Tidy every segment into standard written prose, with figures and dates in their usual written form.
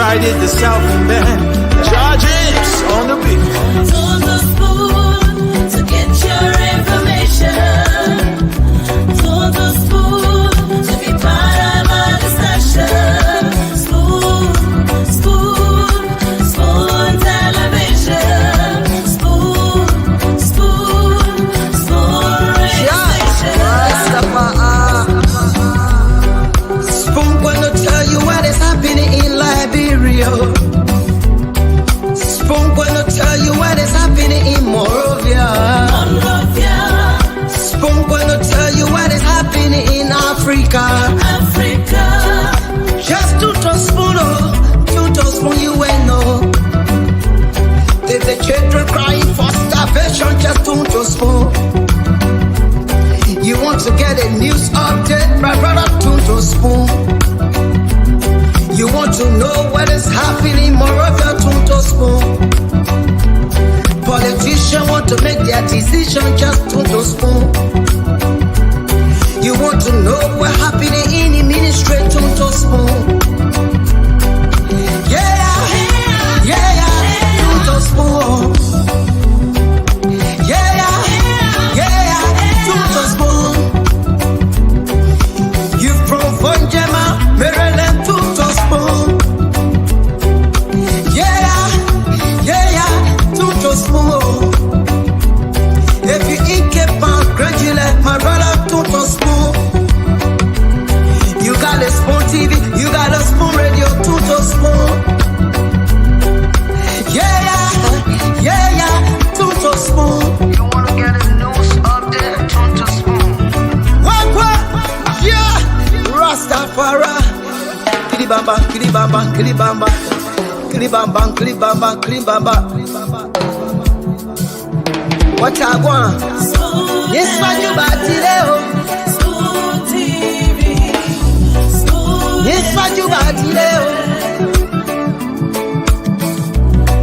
Friday the Southern Band. Charges on the beat. To the spoon to get your information. To the spoon to be part of our discussion. Spoon, spoon, spoon television. Spoon, spoon, spoon radio station. Spoon gonna tell you what is happening in Liberia. Spoon gonna tell you what is happening in Monrovia. Spoon gonna tell you what is happening in Africa. Just to spoon, you will know. There's the children crying for starvation. Just to spoon. You want to get a news update, my brother? To spoon. You want to know what is happening in Monrovia? To spoon. Politicians want to make their decision, just to spoon. You want to know what's happening in the ministry? To spoon. Yeah, to spoon. Yeah, to spoon. You from Vonjema, Maryland, to spoon. To spoon. If you ain't keep on gradually, my brother, to spoon. You got a spoon TV, you got a spoon radio, to spoon. To spoon. You wanna get a news update, to spoon. What? Yeah, Rastafari. Kilibamba, kilibamba, kilibamba. Kilibamba, kilibamba, kilibamba. What I want? Yes, man, you batileo. Spoon TV. Spoon. Yes, man, you batileo.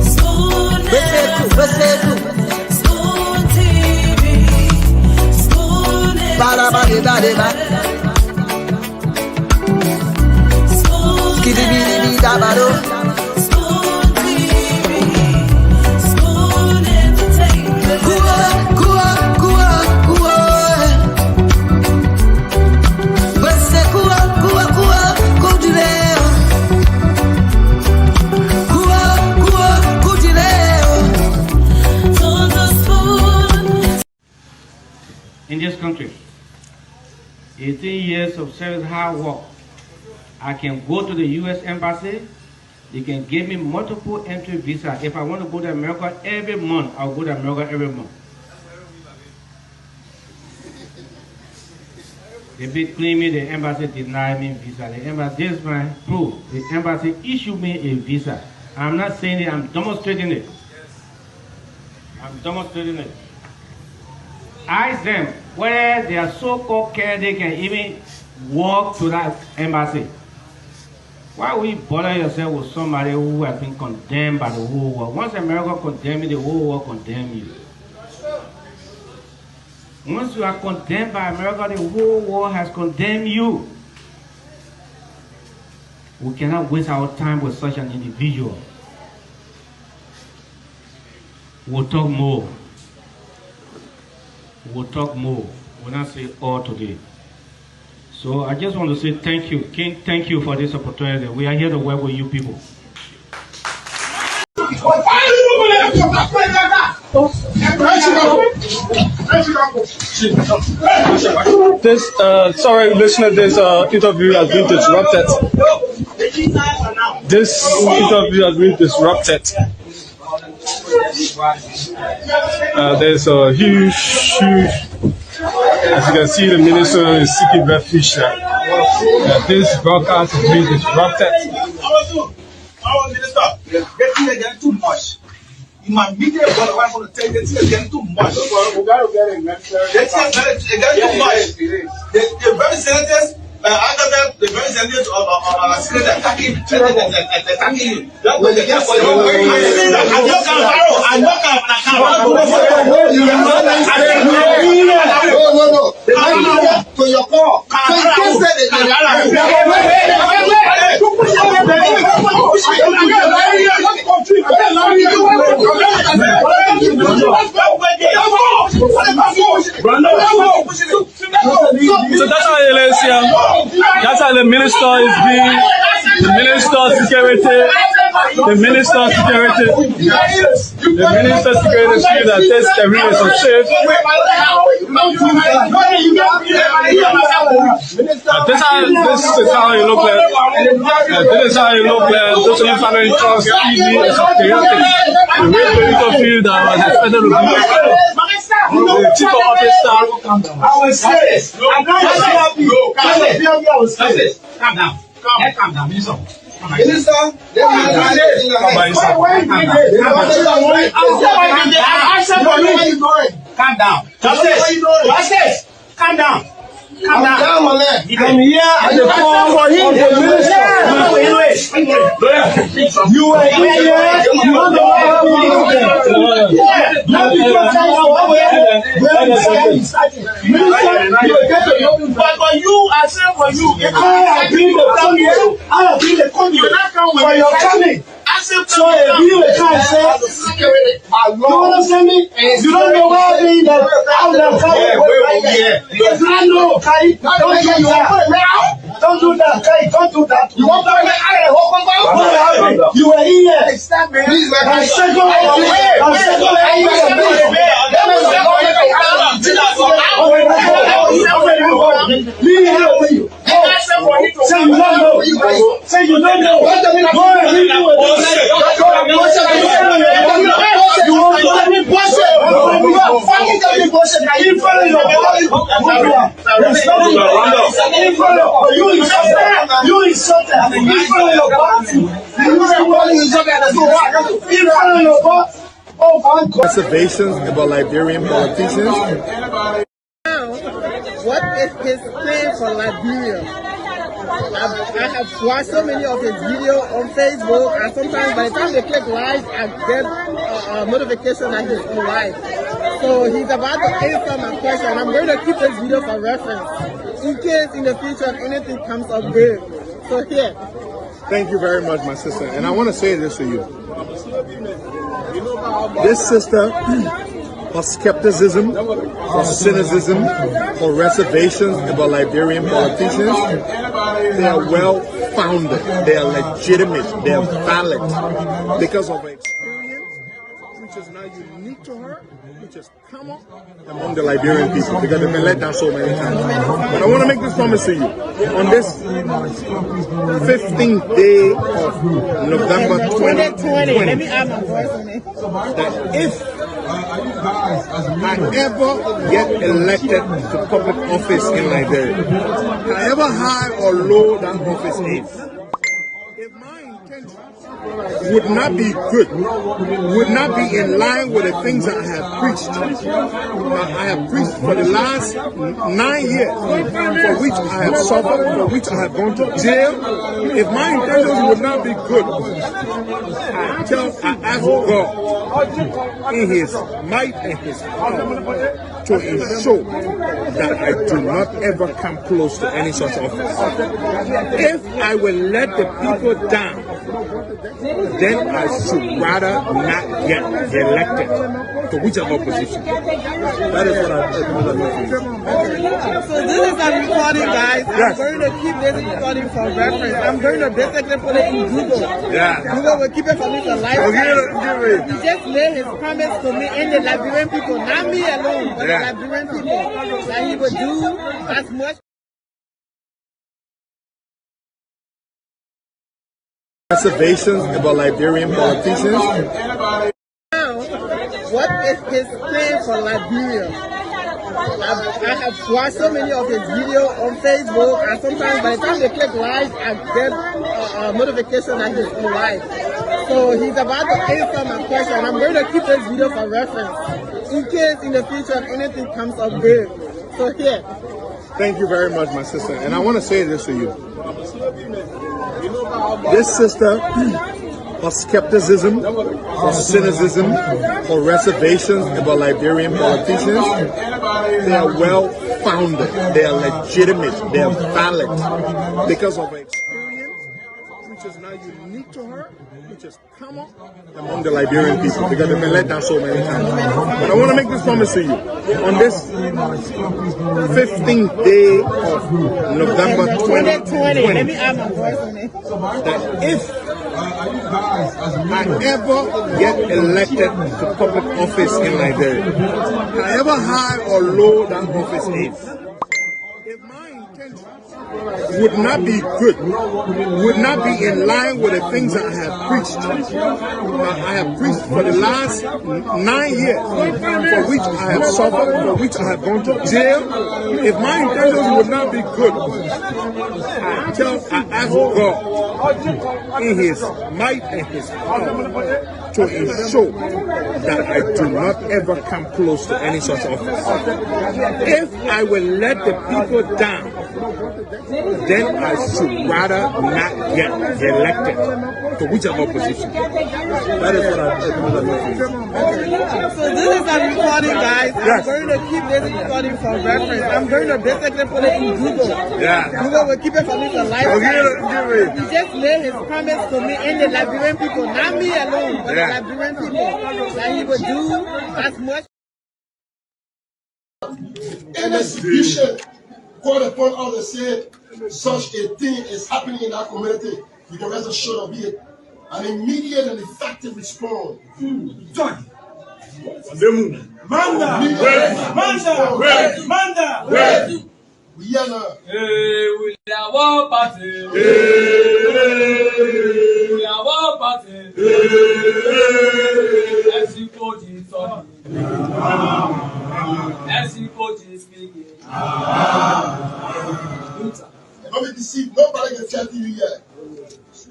Spoon. Spoon TV. Spoon. Ba. Spoon. Skibidi dabado. Spoon TV. Spoon entertainment. Kuwa. Bese kuwa, kudileo. Kuwa, kudileo. To the spoon. In this country, 18 years of service, hard work. I can go to the U.S. Embassy. They can give me multiple entry visa. If I want to go to America every month, I'll go to America every month. They be claiming the embassy denied me visa. The embassy, this is my proof. The embassy issued me a visa. I'm not saying it, I'm demonstrating it. Ask them where their so-called candidate can even walk to that embassy. Why would you bother yourself with somebody who has been condemned by the whole world? Once America condemns you, the whole world condemns you. Once you are condemned by America, the whole world has condemned you. We cannot waste our time with such an individual. We'll talk more. We'll not say all today. So I just want to say thank you. King, thank you for this opportunity. We are here to work with you people. Sorry, listener, this interview has been disrupted. There's a huge, as you can see, the minister is seeking refuge. This broadcast is being disrupted. Our minister, getting too much. In my media, what I want to tell you, getting too much. Getting too much. The very senators, the very senators of secret attacking you. That was the case for you. No. To your call. So you can't say that. Minister is being, the Minister of Security, the Minister of Security, the Minister of Security feel that this area is unsafe. This is how you look like. This is how you look like. Totally following Trust TV is chaotic. The way people feel that was expected to be the chief of office staff. I will say this. I'm going to help you. Calm down. Calm down, Minister. Minister, calm down. Justice, calm down. Calm down. I'm here at the phone for him. You were here. You don't know but you are saying for you. I have been the conduit for your coming. So if you can't say, you understand me? You don't know where I mean that I'm not coming. Because I know, Kai, don't do that. Don't do that, Kai, don't do that. You want to you were here. Please, I'm second. Say you don't know. Say you don't know. Go and read it. You want to let me bust it? In front of your body. You insulted. In front of your body. In front of your body. Oh, Reservations about Liberian politicians. What is his plan for Liberia? I have watched so many of his videos on Facebook, and sometimes by the time they click live, I get a notification that he's on live. So he's about to answer my question. I'm going to keep this video for reference in case in the future if anything comes up good. So here. Thank you very much, my sister. And I want to say this to you. This sister, for skepticism, for cynicism, for reservations about Liberian politicians, they are well founded, they are legitimate, they are valid because of her experience, which is now unique to her, which has come up among the Liberian people because they've been let down so many times. But I want to make this promise to you. On this 15th day of November 2020, let me add my voice on it. that if I ever get elected to public office in Liberia, however high or low that office is, if my intentions would not be good, would not be in line with the things that I have preached. I have preached for the last 9 years, for which I have suffered, for which I have gone to jail. If my intentions would not be good, I ask God in His might and His power to ensure that I do not ever come close to any such office. If I will let the people down, then I should rather not get elected to whichever position. That is what I'm saying. So this is a recording, guys. I'm going to keep this recording for reference. I'm going to basically put it in Google. Google will keep it for me for life. He just made his promise to me and the Liberian people, not me alone, but the Liberian people, that he would do as much. Reservations about Liberian politicians. What is his plan for Liberia? I have watched so many of his videos on Facebook, and sometimes by the time they click live, I get a notification that he's on live. So he's about to answer my question. I'm going to keep this video for reference in case in the future if anything comes up good. So here. Thank you very much, my sister. And I want to say this to you. This sister, for skepticism, for cynicism, for reservations about Liberian politicians, they are well founded, they are legitimate, they are valid because of her experience, which is now unique to her, which is common among the Liberian people because they've been let down so many times. But I want to make this promise to you. On this 15th day of November 2020, let me add my voice on it. that if I ever get elected to public office in Liberia, however high or low that office is, if my intentions would not be good, would not be in line with the things that I have preached. I have preached for the last 9 years, for which I have suffered, for which I have gone to jail. If my intentions would not be good, I ask God in His might and His power to ensure that I do not ever come close to any such office. If I will let the people down, then I should rather not get elected to whichever position. That is what I'm saying. So this is a recording, guys. Yes. I'm going to keep this recording for reference. I'm going to basically put it in Google. Yeah. Google will keep it for me for life. Okay, He just made his promise to me and the Liberian people, not me alone, but Yeah. the Liberian people, that he would do as much. In this vision, called upon us to say such a thing is happening in our community, you can rest assured of it. An immediate and effective response. Manda! We are now. We are one party. We are one party. Everybody is talking. Everybody is speaking. Don't be deceived. Nobody can tell you yet.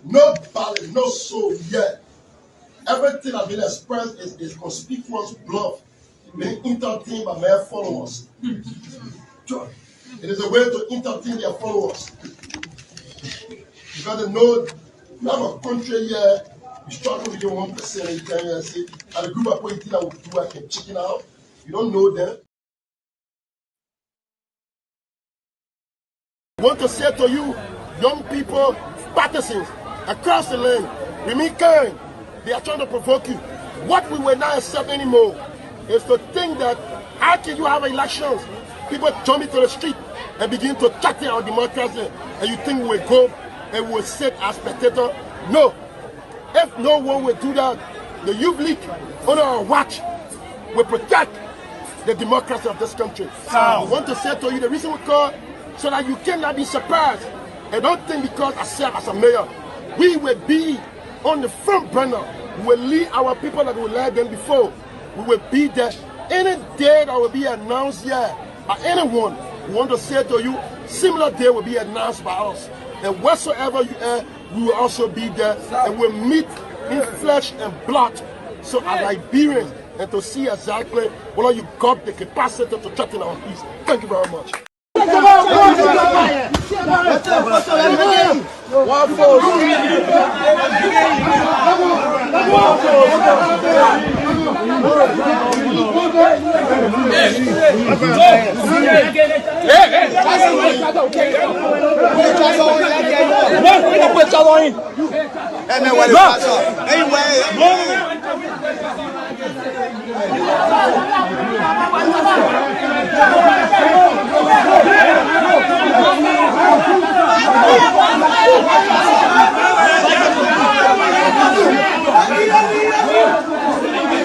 Nobody, no soul yet. Everything that has been expressed is conspicuous bluff being entertained by their followers. It is a way to entertain their followers. Because they know you have a country here, you struggle with your 1% and you can say, and the group of people that will do I can chicken out. You don't know them. I want to say to you, young people, partisans across the land, remain kind. They are trying to provoke you. What we will not accept anymore is to think that how can you have elections? People jump into the street and begin to chatter our democracy, and you think we will go and we will sit as spectators? No. If no one will do that, the youth league under our watch will protect the democracy of this country. I want to say to you the reason we call so that you cannot be surprised. And don't think because I serve as a mayor, we will be on the front burner. We will lead our people that will lead them before. We will be there. Any day that will be announced here by anyone, we want to say to you, similar day will be announced by us. And whatsoever you are, we will also be there and we'll meet in flesh and blood. So as Liberians, and to see exactly whether you got the capacity to threaten our peace. Thank you very much.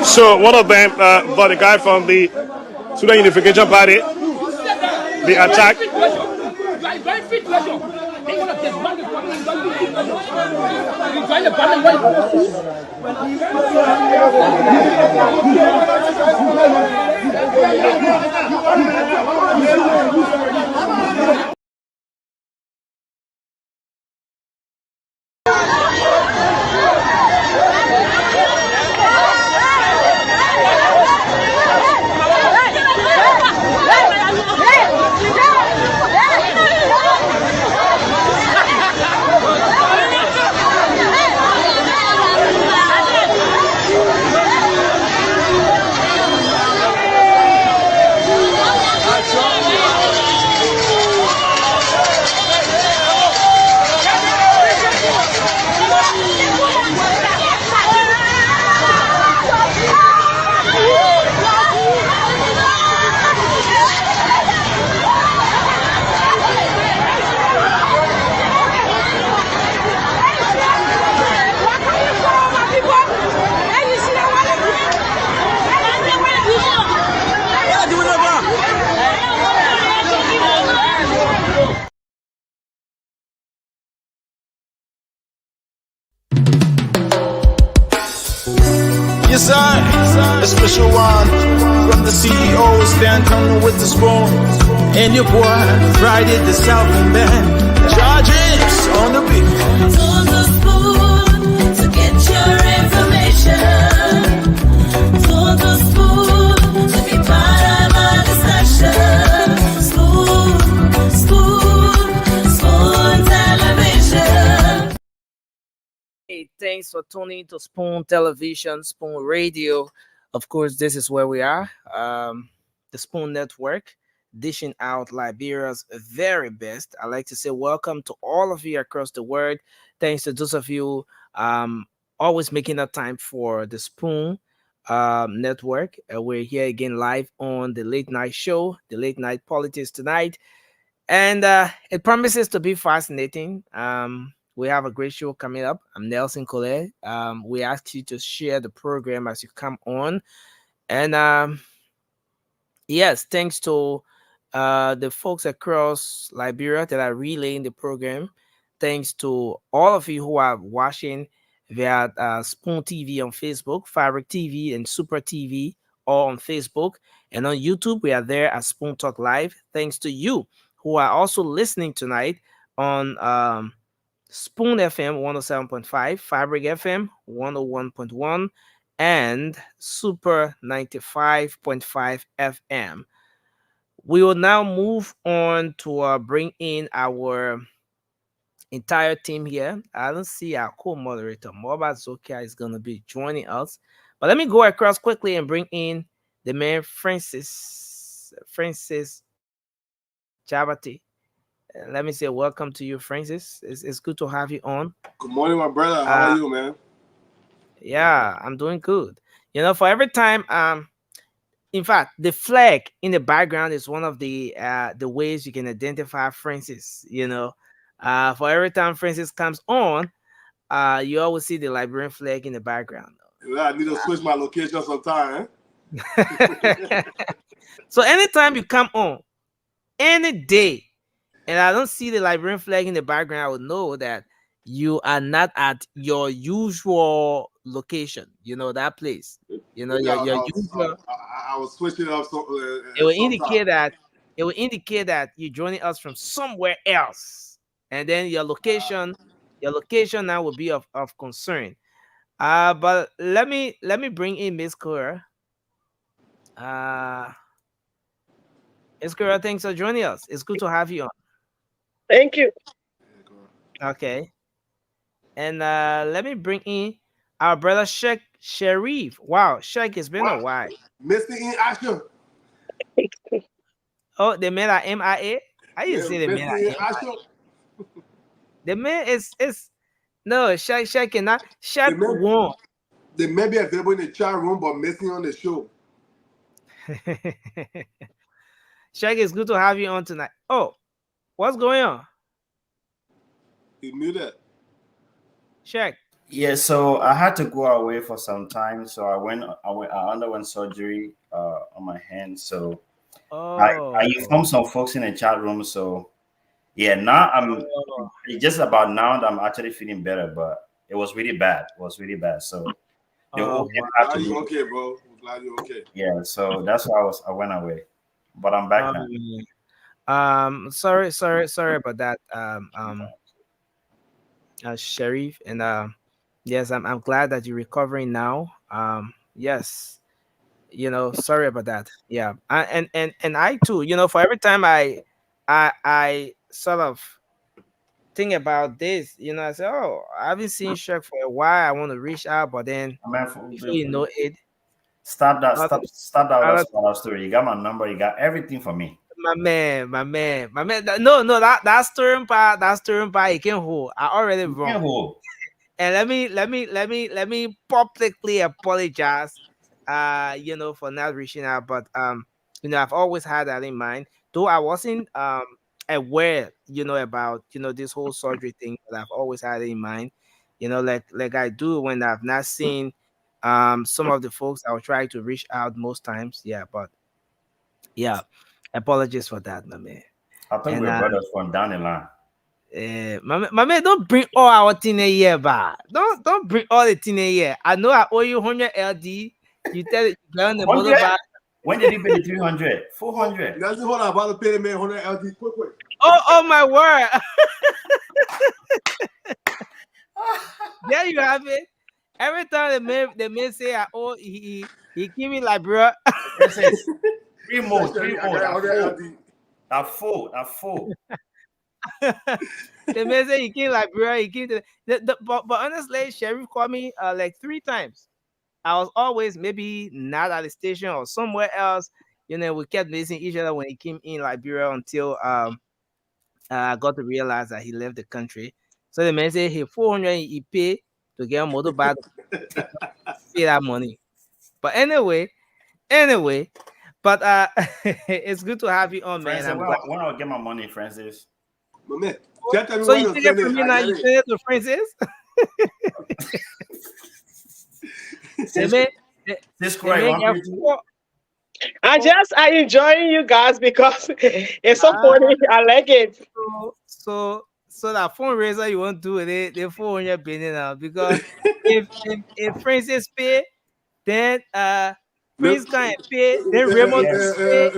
So one of them, but the guy from the Sudan Unification Party, the attack. Yes, I, a special one from the CEO, stand coming with the spoon. And your boy, Friday the Southern Band, Judges on the beat. To the spoon to get your information. To the spoon to be part of our discussion. Spoon television. Hey, thanks for tuning to Spoon Television, Spoon Radio. Of course, this is where we are. The Spoon Network, dishing out Liberia's very best. I like to say welcome to all of you across the world. Thanks to those of you always making up time for the Spoon Network. We're here again live on the late night show, the late night politics tonight. And it promises to be fascinating. We have a great show coming up. I'm Nelson Collet. We ask you to share the program as you come on. And yes, thanks to the folks across Liberia that are relaying the program. Thanks to all of you who are watching via Spoon TV on Facebook, Fabric TV, and Super TV, all on Facebook. And on YouTube, we are there at Spoon Talk Live. Thanks to you who are also listening tonight on Spoon FM 107.5, Fabric FM 101.1, and Super 95.5 FM. We will now move on to bring in our entire team here. I don't see our co-moderator, Moba Zokia, is going to be joining us. But let me go across quickly and bring in the man, Francis Chabati. Let me say welcome to you, Francis. It's good to have you on. Good morning, my brother. How are you, man? Yeah, I'm doing good. You know, for every time, in fact, the flag in the background is one of the ways you can identify Francis. You know, for every time Francis comes on, you always see the Liberian flag in the background. Yeah, I need to switch my location sometime. So anytime you come on, any day, and I don't see the Liberian flag in the background, I would know that you are not at your usual location. You know, that place. You know, Yeah, your usual. I was switching it up. It will sometime. indicate that you're joining us from somewhere else, and then your location now will be of concern. But let me bring in Miss Cora. Miss Cora, thanks for joining us. It's good to have you on. Thank you. Okay. And let me bring in our brother Sheikh Sharif. Wow, Sheikh, it's been a while. Mr. In Action. Oh, the man at MIA? I didn't say the man Mr. In at Action. MIA. The man is no Sheikh cannot Sheikh won. They may be available in the chat room, but missing on the show. Sheikh, it's good to have you on tonight. Oh, what's going on? He muted. Sheikh. Yeah, so I had to go away for some time. So I underwent surgery on my hand. So I informed some folks in the chat room. So yeah, now it's just about now that I'm actually feeling better, but it was really bad. So Glad you're okay, bro. I'm glad you're okay. Yeah, so that's why I went away. But I'm back now. Sorry about that. Sharif, and yes, I'm glad that you're recovering now. Yes, you know, sorry about that. Yeah, and I too, you know, for every time I sort of think about this, you know, I say, oh, I haven't seen Shaq for a while. I want to reach out, but then before you know it, stop that story. You got my number. You got everything for me. My man. No, that stirring part, you can hold. I already wrong. And let me publicly apologize, you know, for not reaching out. But you know, I've always had that in mind. Though I wasn't aware, you know, about, you know, this whole surgery thing, but I've always had it in mind. You know, like I do when I've not seen some of the folks, I'll try to reach out most times. Yeah, but yeah, apologies for that, my man. I thought we were brothers from down the line. My man, don't bring all our thing a year back. Don't bring all the thing a year. I know I owe you 100 LD. You tell it you on the 100? motorbike. When did he pay the 300? 400. That's the one I'm about to pay the man 100 LD quick. Oh my word. There you have it. Every time the man say I owe he give me like bro. Three more. That full. The man say he came like bro. He came to but honestly, Sheriff called me like 3 times. I was always maybe not at the station or somewhere else. You know, we kept missing each other when he came in Liberia until I got to realize that he left the country. So the man said he 400 he paid to get a motorbike, pay that money. But anyway, but it's good to have you on, Francis, man. when I'll get my money, Francis. My man, so you take it from me now, you send it to Francis? I enjoying you guys because it's so funny. I like it. So that fundraiser you want to do with it, the 400 billion now, because if Francis pay, then Prince can pay, then Raymond pay,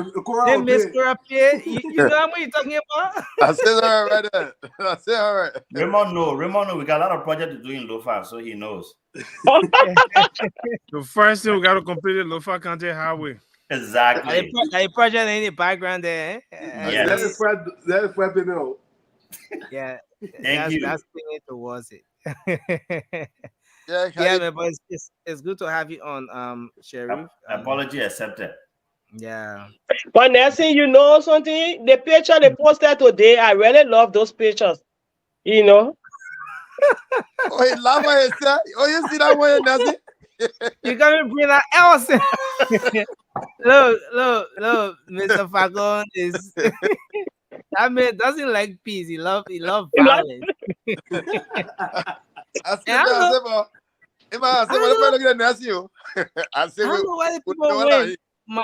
then Miss Cora pay. You know what you're talking about? I said all right there. I said all right. Raymond, no. We got a lot of projects to do in Lofa, so he knows. The first thing we got to complete the Lofa County Highway. Exactly. The project in the background there. Yes. That is what they know. Yeah. Thank you. That's bringing towards it. Yeah, man, but it's good to have you on, Sheriff. Apology accepted. Yeah. But Nelson, you know something? The picture they posted today, I really love those pictures. You know? Oh, he laugh at himself. Oh, you see that one, Nelson? You gotta bring that else. Look, Mr. Fagon is that man doesn't like peace. He love violence. I said, if I look at Nelson, I said, I don't know why the people win. My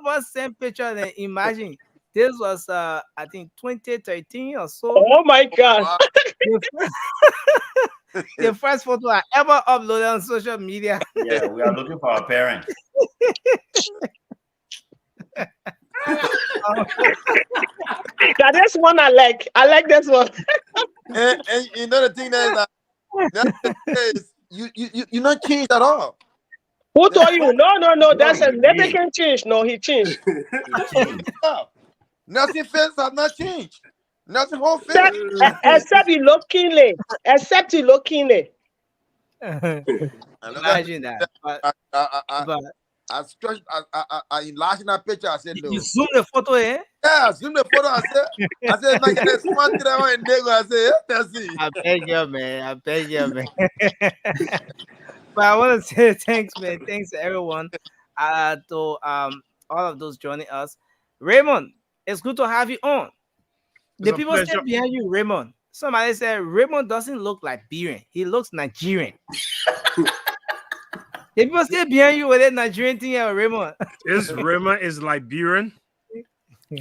ever sent picture and imagine this was I think 2013 or so. Oh my god. The first photo I ever uploaded on social media. Yeah, we are looking for our parents. That is one I like. I like this one. and you know the thing that is you not changed at all. Who told you? No. That's a significant change. No, he changed. Nothing face has not changed. Nothing whole face. Except he look keenly. Imagine that. I stretched. I enlarged that picture. I said, no. You zoom the photo, eh? Yeah, I zoomed the photo. I said, like this one thing I want to I said, that's it. I beg you, man. But I want to say thanks, man. Thanks to everyone. To all of those joining us. Raymond, it's good to have you on. The people stand behind you, Raymond. Somebody said Raymond doesn't look Liberian. He looks Nigerian. The people stay behind you with that Nigerian thing, Raymond. Raymond is Liberian.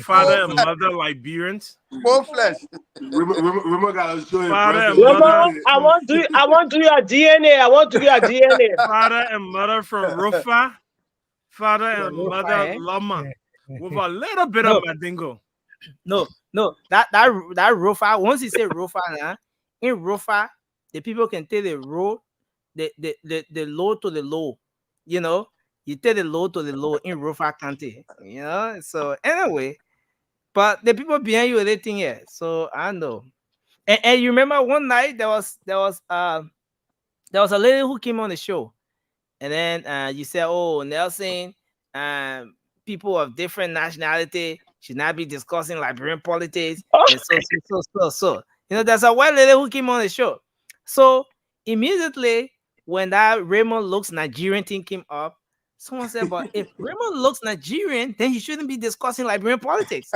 Father and mother Liberians. Both flesh. Raymond got to show him. Father and mother. I want to do your DNA. Father and mother from Rufa. Father and mother Lama. With a little bit of Madingo. No, that Rufa. Once you say Rufa, in Rufa, the people can take the road, the low to the low. You know, you take the low to the low in Rufa County. You know, so anyway, but the people behind you, they think So I know. And you remember one night there was a lady who came on the show, and then you said, "Oh, Nelson, people of different nationality should not be discussing Liberian politics." And so. You know, there's a white lady who came on the show. So immediately when that Raymond looks Nigerian thing came up, someone said, "But if Raymond looks Nigerian, then he shouldn't be discussing Liberian politics."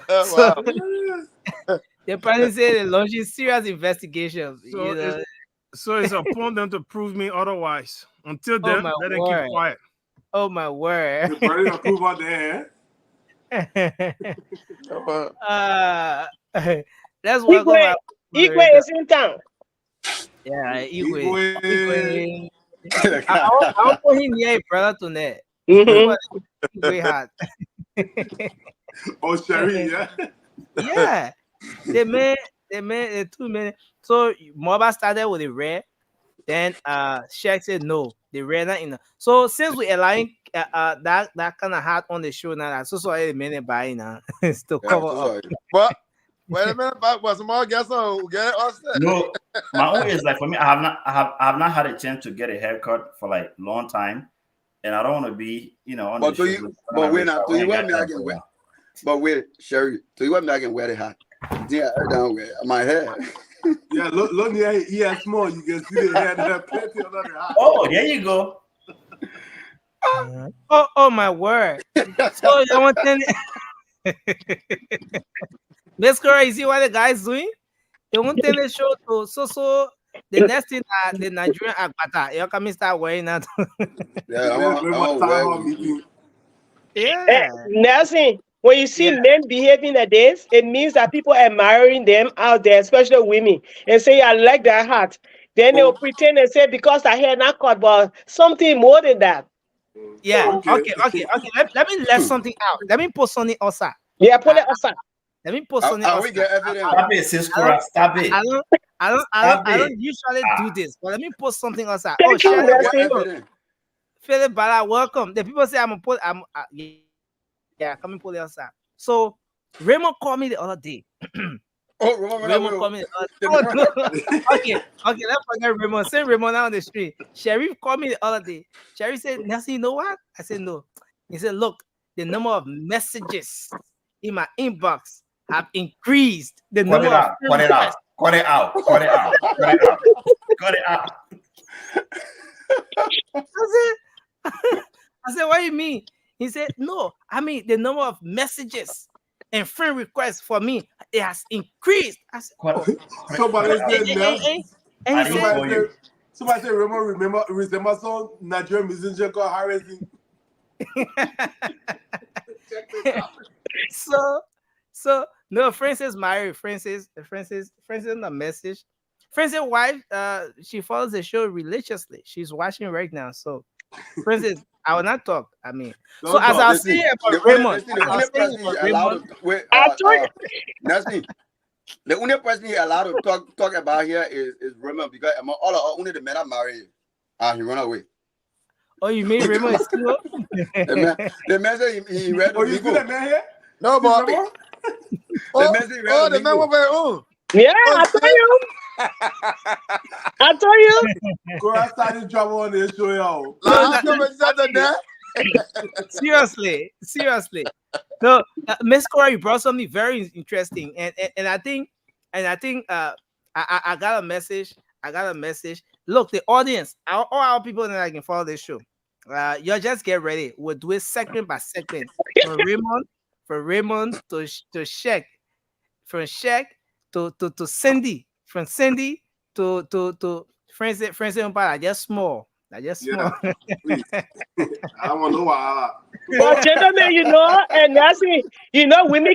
So they probably say they're launching serious investigations. So it's upon them to prove me otherwise. Until then, let them keep quiet. Oh my word! You're approve out there. Let's welcome our Igwe is in town. Yeah, Igwe. I'll put him near brother tonight. Igwe had. Oh, Sherry, yeah. Yeah, they made the 2 minutes. So Moba started with the rare, then Shaq said no, the rare not in. So since we allowing that kind of hat on the show now, so a minute by now to cover up. But wait a minute, but was more guess on get it offset. No, my own is like for me, I have not had a chance to get a haircut for like long time, and I don't want to be, on but the show. But wait now, do you want me I can wear? But wait, Sherry, do you want me I can wear the hat? Yeah, down wear my hair. Yeah, look near he has small. You can see the hair there plenty of other hat. Oh, there you go. Oh my word! So you want to Miss Cora, you see what the guy's doing? They won't tell the show to so the next thing the Nigerian Agbata, you can start wearing that. Yeah. Nelson, when you see men behaving like this, it means that people are admiring them out there, especially women, and say, I like that hat. Then they'll pretend and say, because I hair not cut, but something more than that. Yeah. Okay. Let me let something out. Let me post something outside. Yeah, put it outside. Let me post something outside. We get evidence. Stop it, Cisco. Stop it. I don't usually do this, but let me post something outside. Thank you, Nelson. Philip Bala, welcome. The people say I'm come and pull it outside. So Raymond called me the other day. Raymond called me the other day. Okay, let's forget Raymond. Send Raymond out on the street. Sheriff called me the other day. Sheriff said, Nelson, you know what? I said, no. He said, look, the number of messages in my inbox have increased. The number of cut it out. I said, what do you mean? He said, no, I mean the number of messages and friend requests for me, it has increased. I said, Somebody said, remember some Nigerian musician called Harrison. So no, Francis married. Francis in the message. Francis' wife, she follows the show religiously. She's watching right now. So Francis, I will not talk. I mean, so as I was saying about Raymond, the only person he allowed to talk about here is Raymond, because all only the men are married. He run away. Oh, you mean Raymond is still? The man said he read. Oh, you see that man here? No, but the man was yeah, I told you. Go outside and trouble on this show, yo. Seriously. No, Miss Cora, you brought something very interesting, and I think I got a message. Look, the audience, all our people that can follow this show. You just get ready. We'll do it segment by segment. From Raymond to Shaq, from Shaq to Cindy, from Cindy to Francis Empire. Just small. I don't want to know why. But gentlemen, and that's it. Women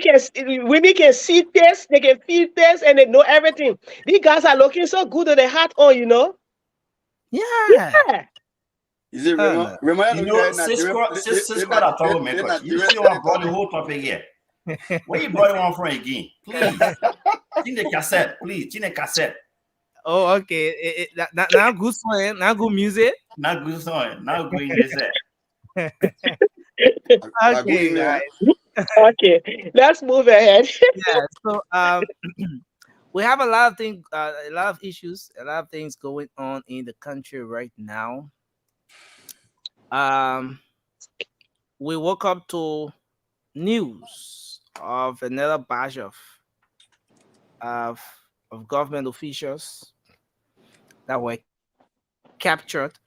can see this, they can feel this, and they know everything. These guys are looking so good with their hat on, Yeah. Is it Raymond? Cisco that troublemaker. You see what brought the whole topic here. Where you brought it on from again? Please. Change the cassette. Oh, okay. Now good song, now good music. Now good song, now good English. Okay, guys. Okay, let's move ahead. Yeah, so we have a lot of things, a lot of issues, a lot of things going on in the country right now. We woke up to news of another batch of government officials that were captured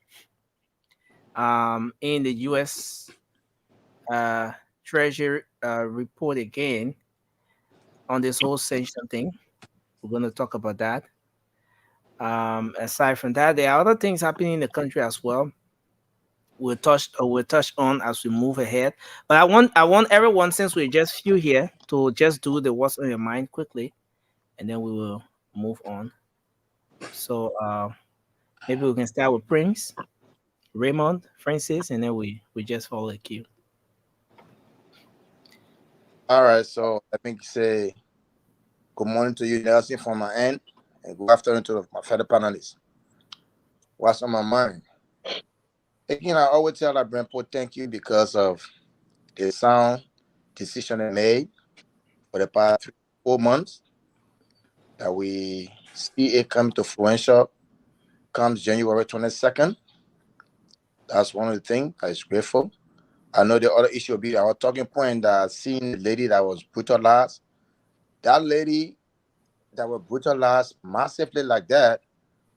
in the U.S. Treasury report again on this whole sanction thing. We're going to talk about that. Aside from that, there are other things happening in the country as well. we'll touch on as we move ahead. But I want everyone, since we're just few here, to just do the what's on your mind quickly, and then we will move on. So maybe we can start with Prince, Raymond, Francis, and then we just follow the queue. All right, so let me say good morning to you, Nelson, from my end, and good afternoon to my fellow panelists. What's on my mind? Again, I always tell that Brentpo thank you because of the sound decision they made for the past 4 months that we see it come to fruition comes January 22nd. That's one of the things that is grateful. I know the other issue will be our talking point that seeing the lady that was brutalized. That lady that was brutalized massively like that,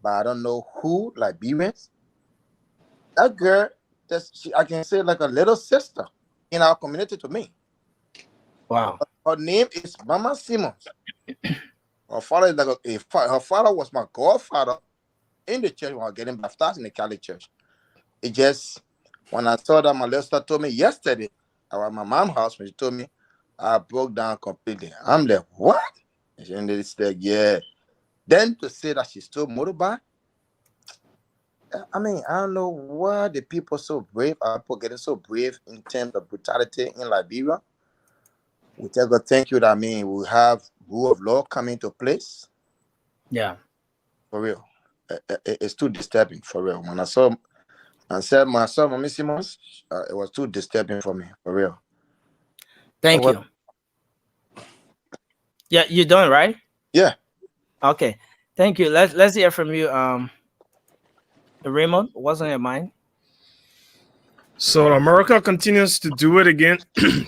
but I don't know who, Liberians. That girl, I can say like a little sister in our community to me. Wow. Her name is Mama Simmons. Her father is like her father was my godfather in the church when I was getting baptized in the Catholic church. It just, when I saw that, my little sister told me yesterday, I was at my mom's house when she told me, I broke down completely. I'm like, what? And they said, yeah. Then to say that she's still motorbike, I mean, I don't know why the people so brave, are people getting so brave in terms of brutality in Liberia. We tell God, thank you. That I mean, we have rule of law coming into place. Yeah. For real. It's too disturbing, for real. When I saw Mommy Simmons, it was too disturbing for me, for real. Thank you. Yeah, you done, right? Yeah. Okay. Thank you. Let's hear from you, Raymond. What's on your mind? So America continues to do it again,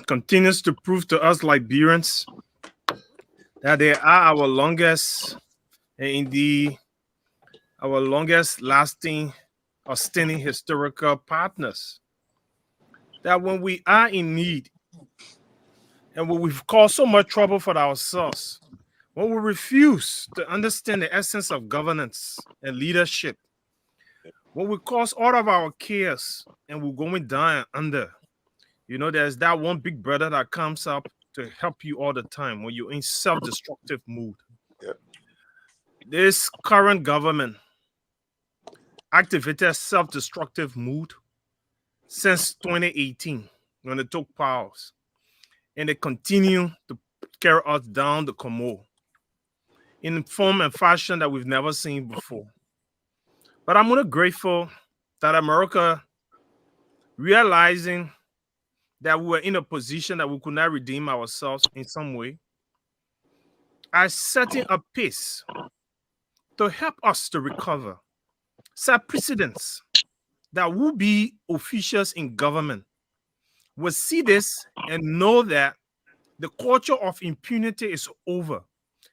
continues to prove to us Liberians that they are our longest and indeed our longest lasting or standing historical partners. That when we are in need and when we've caused so much trouble for ourselves, when we refuse to understand the essence of governance and leadership, when we cause all of our chaos and we're going down under, you know, there's that one big brother that comes up to help you all the time when you're in self-destructive mood. Yep. This current government activated self-destructive mood since 2018 when they took powers. And they continue to carry us down the commode in form and fashion that we've never seen before. But I'm really grateful that America, realizing that we were in a position that we could not redeem ourselves in some way, are setting a pace to help us to recover, set precedents that will be officials in government will see this and know that the culture of impunity is over.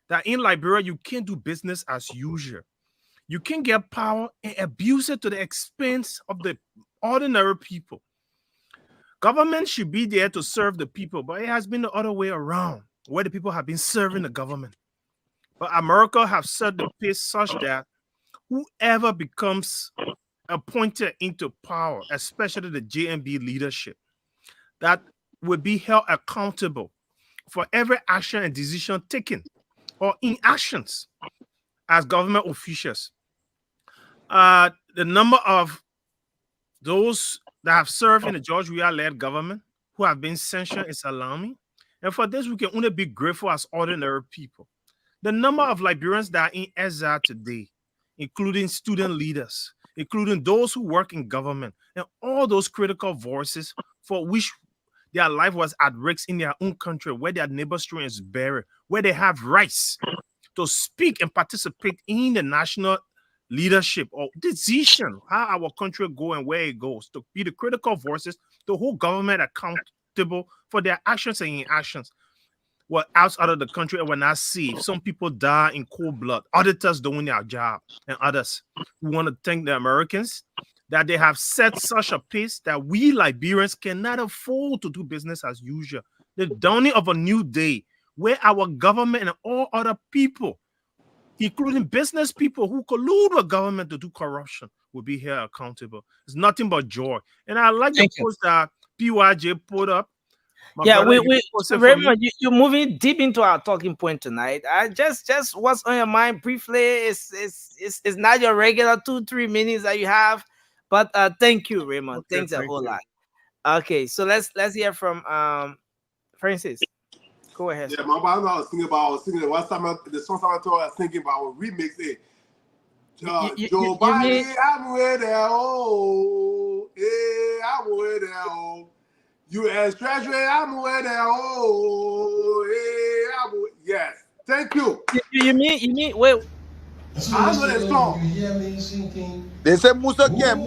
That in Liberia, you can't do business as usual. You can get power and abuse it to the expense of the ordinary people. Government should be there to serve the people, but it has been the other way around, where the people have been serving the government. But America have set the pace such that whoever becomes appointed into power, especially the JMB leadership, that will be held accountable for every action and decision taken or inactions as government officials. The number of those that have served in the George Weah-led government who have been censured is alarming. And for this, we can only be grateful as ordinary people. The number of Liberians that are in exile today, including student leaders, including those who work in government, and all those critical voices for which their life was at risk in their own country, where their neighbor's stream is buried, where they have rights to speak and participate in the national leadership or decision, how our country go and where it goes, to be the critical voices, to hold government accountable for their actions and inactions. Well, outside of the country, and we're not safe. Some people die in cold blood. Auditors doing their job, and others. We want to thank the Americans that they have set such a pace that we Liberians cannot afford to do business as usual. The dawning of a new day where our government and all other people, including business people who collude with government to do corruption, will be held accountable. It's nothing but joy. And I like the Thank you. post that PYJ put up. My Yeah, brother, we posted for me. Raymond, you're moving deep into our talking point tonight. I just what's on your mind briefly is not your regular 2-3 minutes that you have, but thank you, Raymond. Okay, Thanks a thank whole you. lot. Okay, so let's hear from Francis. Go ahead. Yeah, my bad. I was thinking one time the song I was thinking about was remix it. Joe Biden, I'm with there. Oh, yeah, I'm with there. Oh, U.S. Treasury, I'm with there. Oh, yeah, yes. Thank you. You mean wait? I know that song. They say Musa Ken.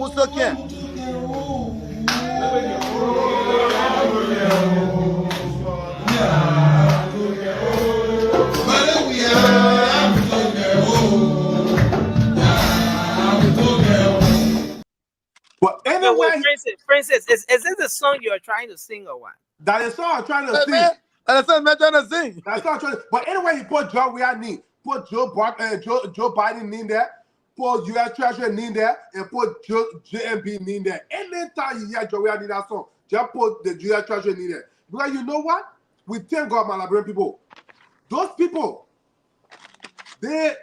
But anyway, Francis, is this the song you're trying to sing or what? that is song I'm trying to sing. That's what I'm trying to sing. That's not trying to. But anyway, he put Joe where I need. Put Joe Biden in there. Put U.S. Treasury in there, and put JMB in there. Anytime you hear Joe where I need that song, just put the U.S. Treasury in there. Because you know what? We thank God, my Liberian people. Those people, they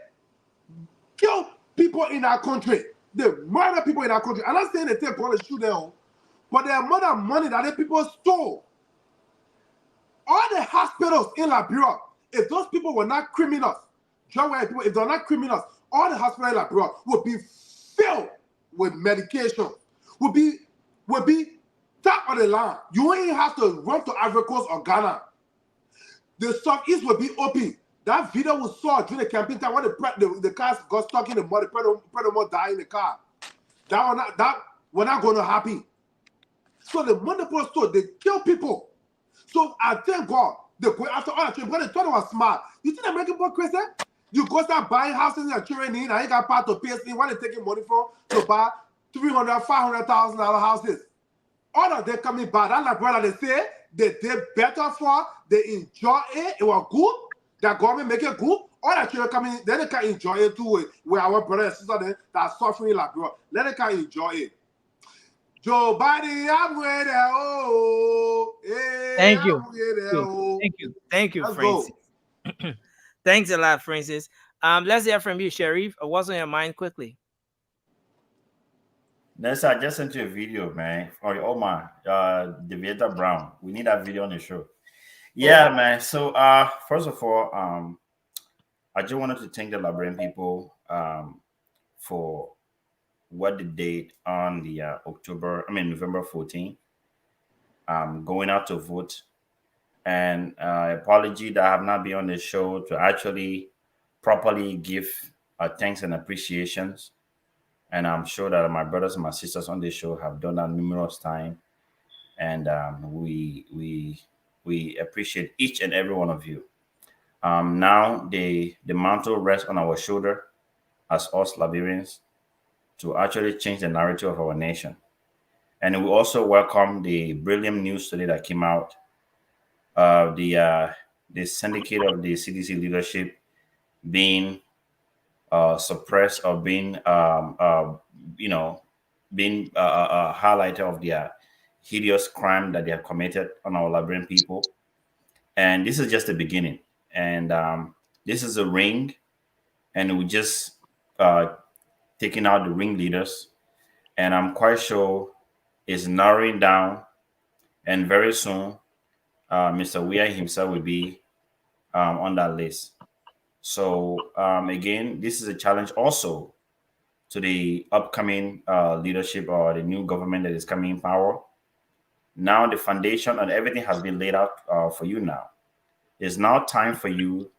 kill people in our country. They murder people in our country. I'm not saying they take gun and shoot them, but they murder money that the people stole. All the hospitals in Liberia, if those people were not criminals, if they're not criminals, all the hospitals in Liberia would be filled with medication, would be top of the line. You ain't have to run to Ivory Coast or Ghana. The Southeast would be open. That video we saw during the campaign time when the cars got stuck in the mud, the predator died in the car. That was not going to happen. So the money people stole, they kill people. So I thank God they go after all that because they thought it was smart. You see the American people crazy? You go start buying houses and children in, and you got part to pay what they taking money from to buy $300,000, $500,000 houses. All of them coming back. That's like brother they say they did better for, they enjoy it, it was good. That government make it good. All that children coming, then they can enjoy it too with our brothers and sisters that are suffering like bro. Let them can enjoy it. Joe Biden, I'm with there. Oh, yeah, Thank you. Thank you, Let's Francis. Thanks a lot, Francis. Let's hear from you, Sharif. What's on your mind quickly? That's I just sent you a video, man. For Omar, Deviator Brown. We need that video on the show. Yeah, man. So first of all, I just wanted to thank the Liberian people for what they did on the November 14th, going out to vote. And apology that I have not been on the show to actually properly give thanks and appreciations. And I'm sure that my brothers and my sisters on this show have done that numerous times. And we appreciate each and every one of you. Now the mantle rests on our shoulder as us Liberians to actually change the narrative of our nation. And we also welcome the brilliant news today that came out of the syndicate of the CDC leadership being suppressed or being highlighted of their hideous crime that they have committed on our Liberian people. And this is just the beginning. And this is a ring, and we just taking out the ringleaders. And I'm quite sure it's narrowing down, and very soon Mr. Weah himself will be on that list. So again, this is a challenge also to the upcoming leadership or the new government that is coming in power. Now the foundation and everything has been laid out for you now. It's now time for you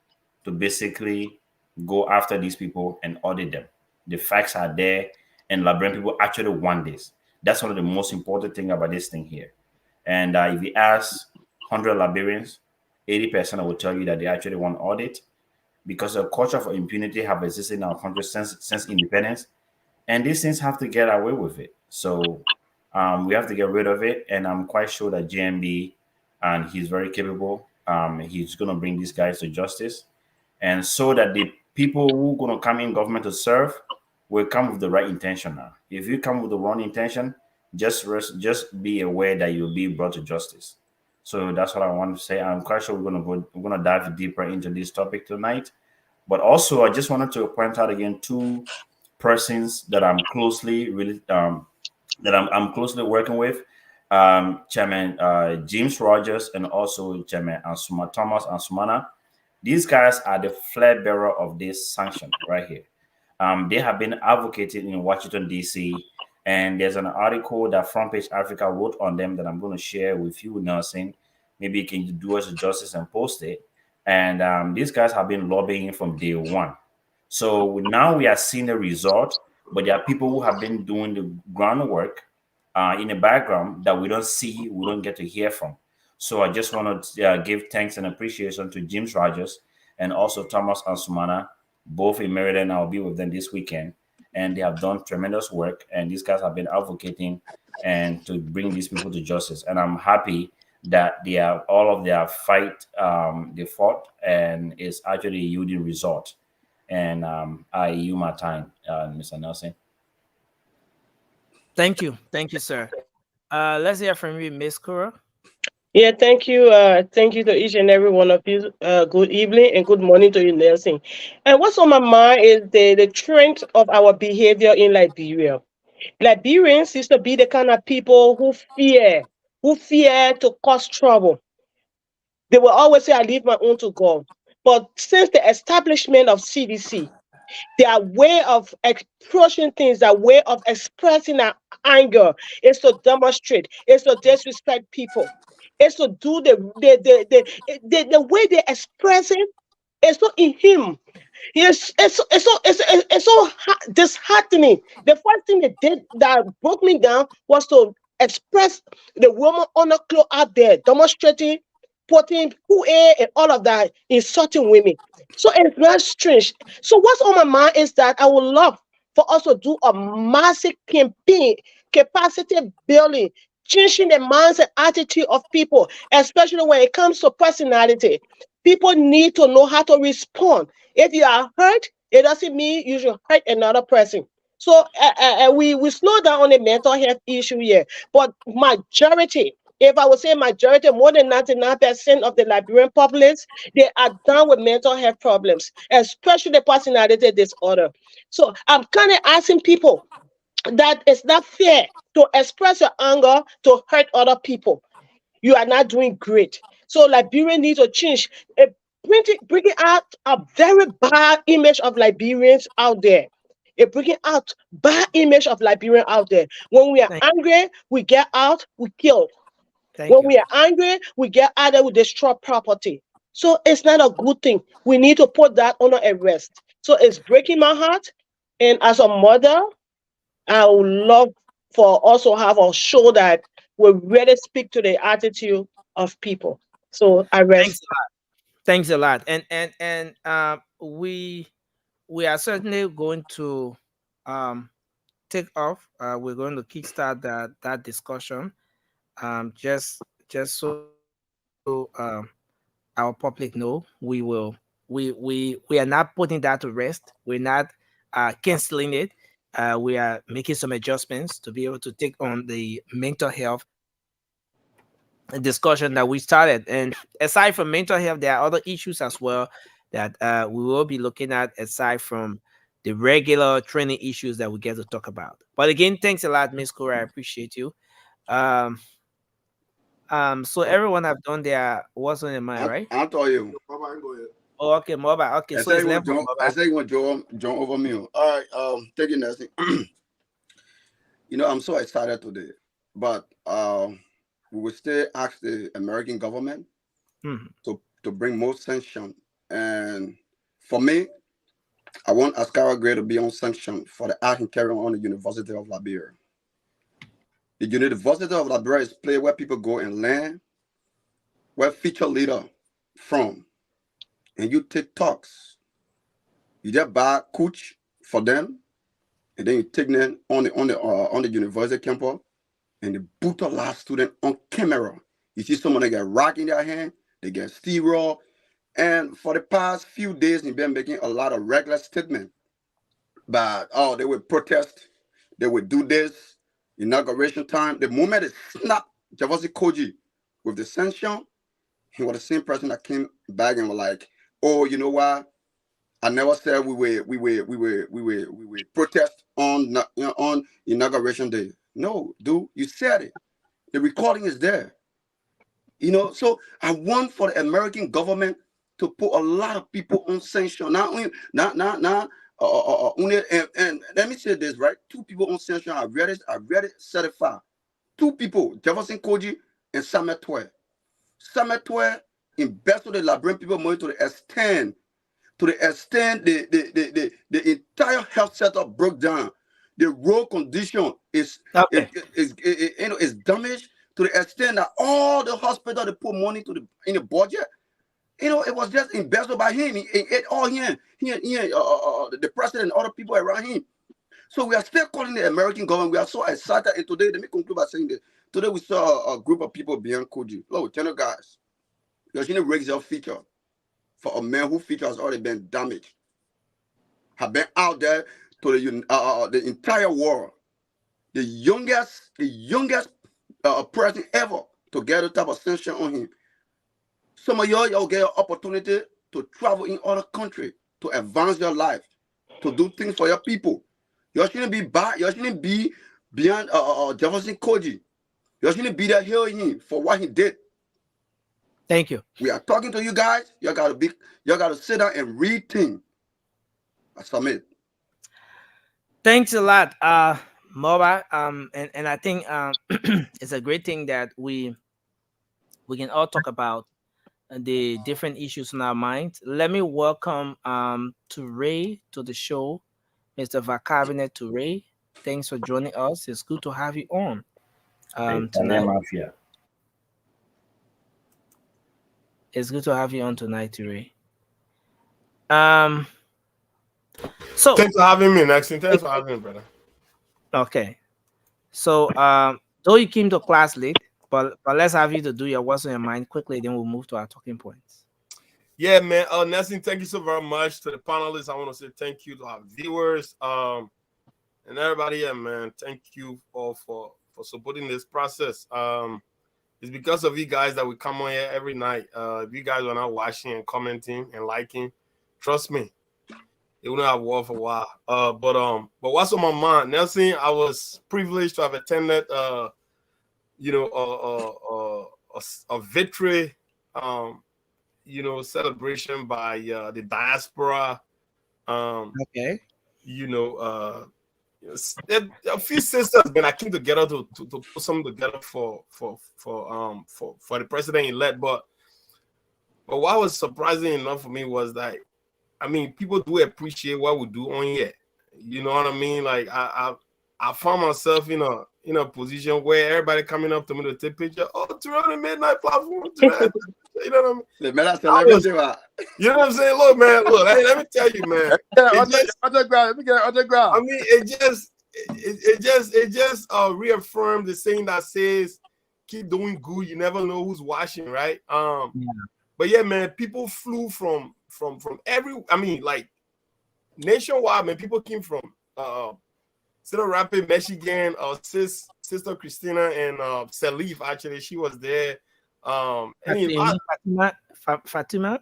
to basically go after these people and audit them. The facts are there, and Liberian people actually want this. That's one of the most important things about this thing here. And if you ask 100 Liberians, 80% will tell you that they actually want audit, because a culture of impunity have existed in our country since independence, and these things have to get away with it. So we have to get rid of it, and I'm quite sure that JMB, and he's very capable, he's going to bring these guys to justice, and so that the people who are going to come in government to serve will come with the right intention now. If you come with the wrong intention, just be aware that you'll be brought to justice. So that's what I want to say. I'm quite sure we're gonna dive deeper into this topic tonight. But also, I just wanted to point out again two persons that I'm closely I'm closely working with, Chairman James Rogers and also Chairman Thomas Ansumana. These guys are the flag bearer of this sanction right here. They have been advocating in Washington, D.C., and there's an article that Front Page Africa wrote on them that I'm going to share with you, Nelson. Maybe you can do us justice and post it. And these guys have been lobbying from day one. So now we are seeing the result, but there are people who have been doing the groundwork in the background that we don't see, we don't get to hear from. So I just want to give thanks and appreciation to James Rogers and also Thomas Ansumana, both in Maryland. I'll be with them this weekend. And they have done tremendous work. And these guys have been advocating and to bring these people to justice. And I'm happy that they have all of their fight they fought and is actually yielding result. And I yield my time, Mr. Nelson. Thank you, sir. Let's hear from you, Miss Kura. Yeah, thank you. Thank you to each and every one of you. Good evening and good morning to you, Nelson. And what's on my mind is the trend of our behavior in Liberia. Liberians used to be the kind of people who fear to cause trouble. They will always say, I leave my own to God. But since the establishment of CDC, their way of approaching things, their way of expressing their anger is to demonstrate, is to disrespect people, is to do the way they express it is so in him. Yes, it's so disheartening. The first thing they did that broke me down was to express the woman on the cloth out there, demonstrating, putting QA and all of that, insulting women. So it's very strange. So what's on my mind is that I would love for us to do a massive campaign, capacity building, changing the minds and attitude of people, especially when it comes to personality. People need to know how to respond. If you are hurt, it doesn't mean you should hurt another person. So we slow down on the mental health issue here, but majority, if I would say majority, more than 99% of the Liberian populace, they are down with mental health problems, especially the personality disorder. So I'm kind of asking people that it's not fair to express your anger to hurt other people. You are not doing great. So Liberia needs to change. Bringing out a very bad image of Liberians out there. It bringing out bad image of Liberian out there. When we are angry, we get out, we kill. When we are angry, we get out there, we destroy property. So it's not a good thing. We need to put that under arrest. So it's breaking my heart. And as a mother, I would love for also have a show that will really speak to the attitude of people. So I rest. Thanks a lot. And we are certainly going to take off. We're going to kickstart that discussion. Just so our public know, we are not putting that to rest. We're not canceling it. We are making some adjustments to be able to take on the mental health discussion that we started. And aside from mental health, there are other issues as well that we will be looking at aside from the regular training issues that we get to talk about. But again, thanks a lot, Ms. Cora. I appreciate you. So everyone have done their what's on their mind, right? I'll tell you. Oh, okay, mobile. Okay, so it's level. I say you want John over me. All right, take it, Nelson. You know, I'm so excited today, but we will still ask the American government to bring more sanction. And for me, I want Ascara Gray to be on sanction for the act and carry on the University of Liberia. The University of Liberia is a place where people go and learn, where feature leader from. And you take talks. You just buy coach for them, and then you take them on the university campus, and they brutalize student on camera. You see someone that get rock in their hand, they get steroid, and for the past few days, they've been making a lot of regular statements But they would protest, they would do this, inauguration time. The moment it snapped Javosi Koji with the sanction, he was the same person that came back and was like, oh, you know what? I never said we were protest on on inauguration day. No, dude, you said it. The recording is there. You know, so I want for the American government to put a lot of people on sanction. And let me say this, right? 2 people on sanction. I read it certified. 2 people, Jefferson Koji and Samuel Twe. Samuel Twe invested the Liberian people money to the extent the entire health setup broke down. The road condition is damaged to the extent that all the hospitals they put money in the budget. You know, it was just embezzled by him. It all him. The president and other people around him. So we are still calling the American government. We are so excited. And today, let me conclude by saying this. Today we saw a group of people behind Koji. Look, tell you guys, you're going to raise your feature for a man whose feature has already been damaged. Have been out there to the entire world. The youngest person ever to get a type of sanction on him. Some of y'all get an opportunity to travel in other countries to advance your life, to do things for your people. You shouldn't be bad. You shouldn't be beyond Jefferson Koji. You shouldn't be there hearing him for what he did. Thank you. We are talking to you guys. You gotta sit down and read things. I submit. Thanks a lot, Moba. And I think it's a great thing that we can all talk about the different issues in our mind. Let me welcome Toure to the show, Mr. Vacabinet Toure. Thanks for joining us. It's good to have you on tonight. It's good to have you on tonight, Toure. So thanks for having me, Maxine. Thanks for having me, brother. Okay. So though you came to class late, but let's have you to do your what's on your mind quickly, then we'll move to our talking points. Yeah, man. Nelson, thank you so very much to the panelists. I want to say thank you to our viewers and everybody here, man. Thank you all for supporting this process. It's because of you guys that we come on here every night. If you guys are not watching and commenting and liking, trust me, it wouldn't have worked for a while. But what's on my mind, Nelson? I was privileged to have attended a victory celebration by the diaspora. Okay. A few sisters, man, I came together to put something together for the president-elect. But what was surprising enough for me was that, I mean, people do appreciate what we do on here. You know what I mean? Like I found myself in a position where everybody coming up to me to take picture. Oh, to the midnight platform. You know what I mean? You know what I'm saying? Look, man. Look, let me tell you, man. Let me get an autograph. I mean, it just reaffirmed the saying that says, "Keep doing good. You never know who's watching," right? But yeah, man. People flew from every. I mean, like nationwide, man. People came from Cedar Rapids, Michigan. Sister Christina and Salif, actually, she was there. Fatima?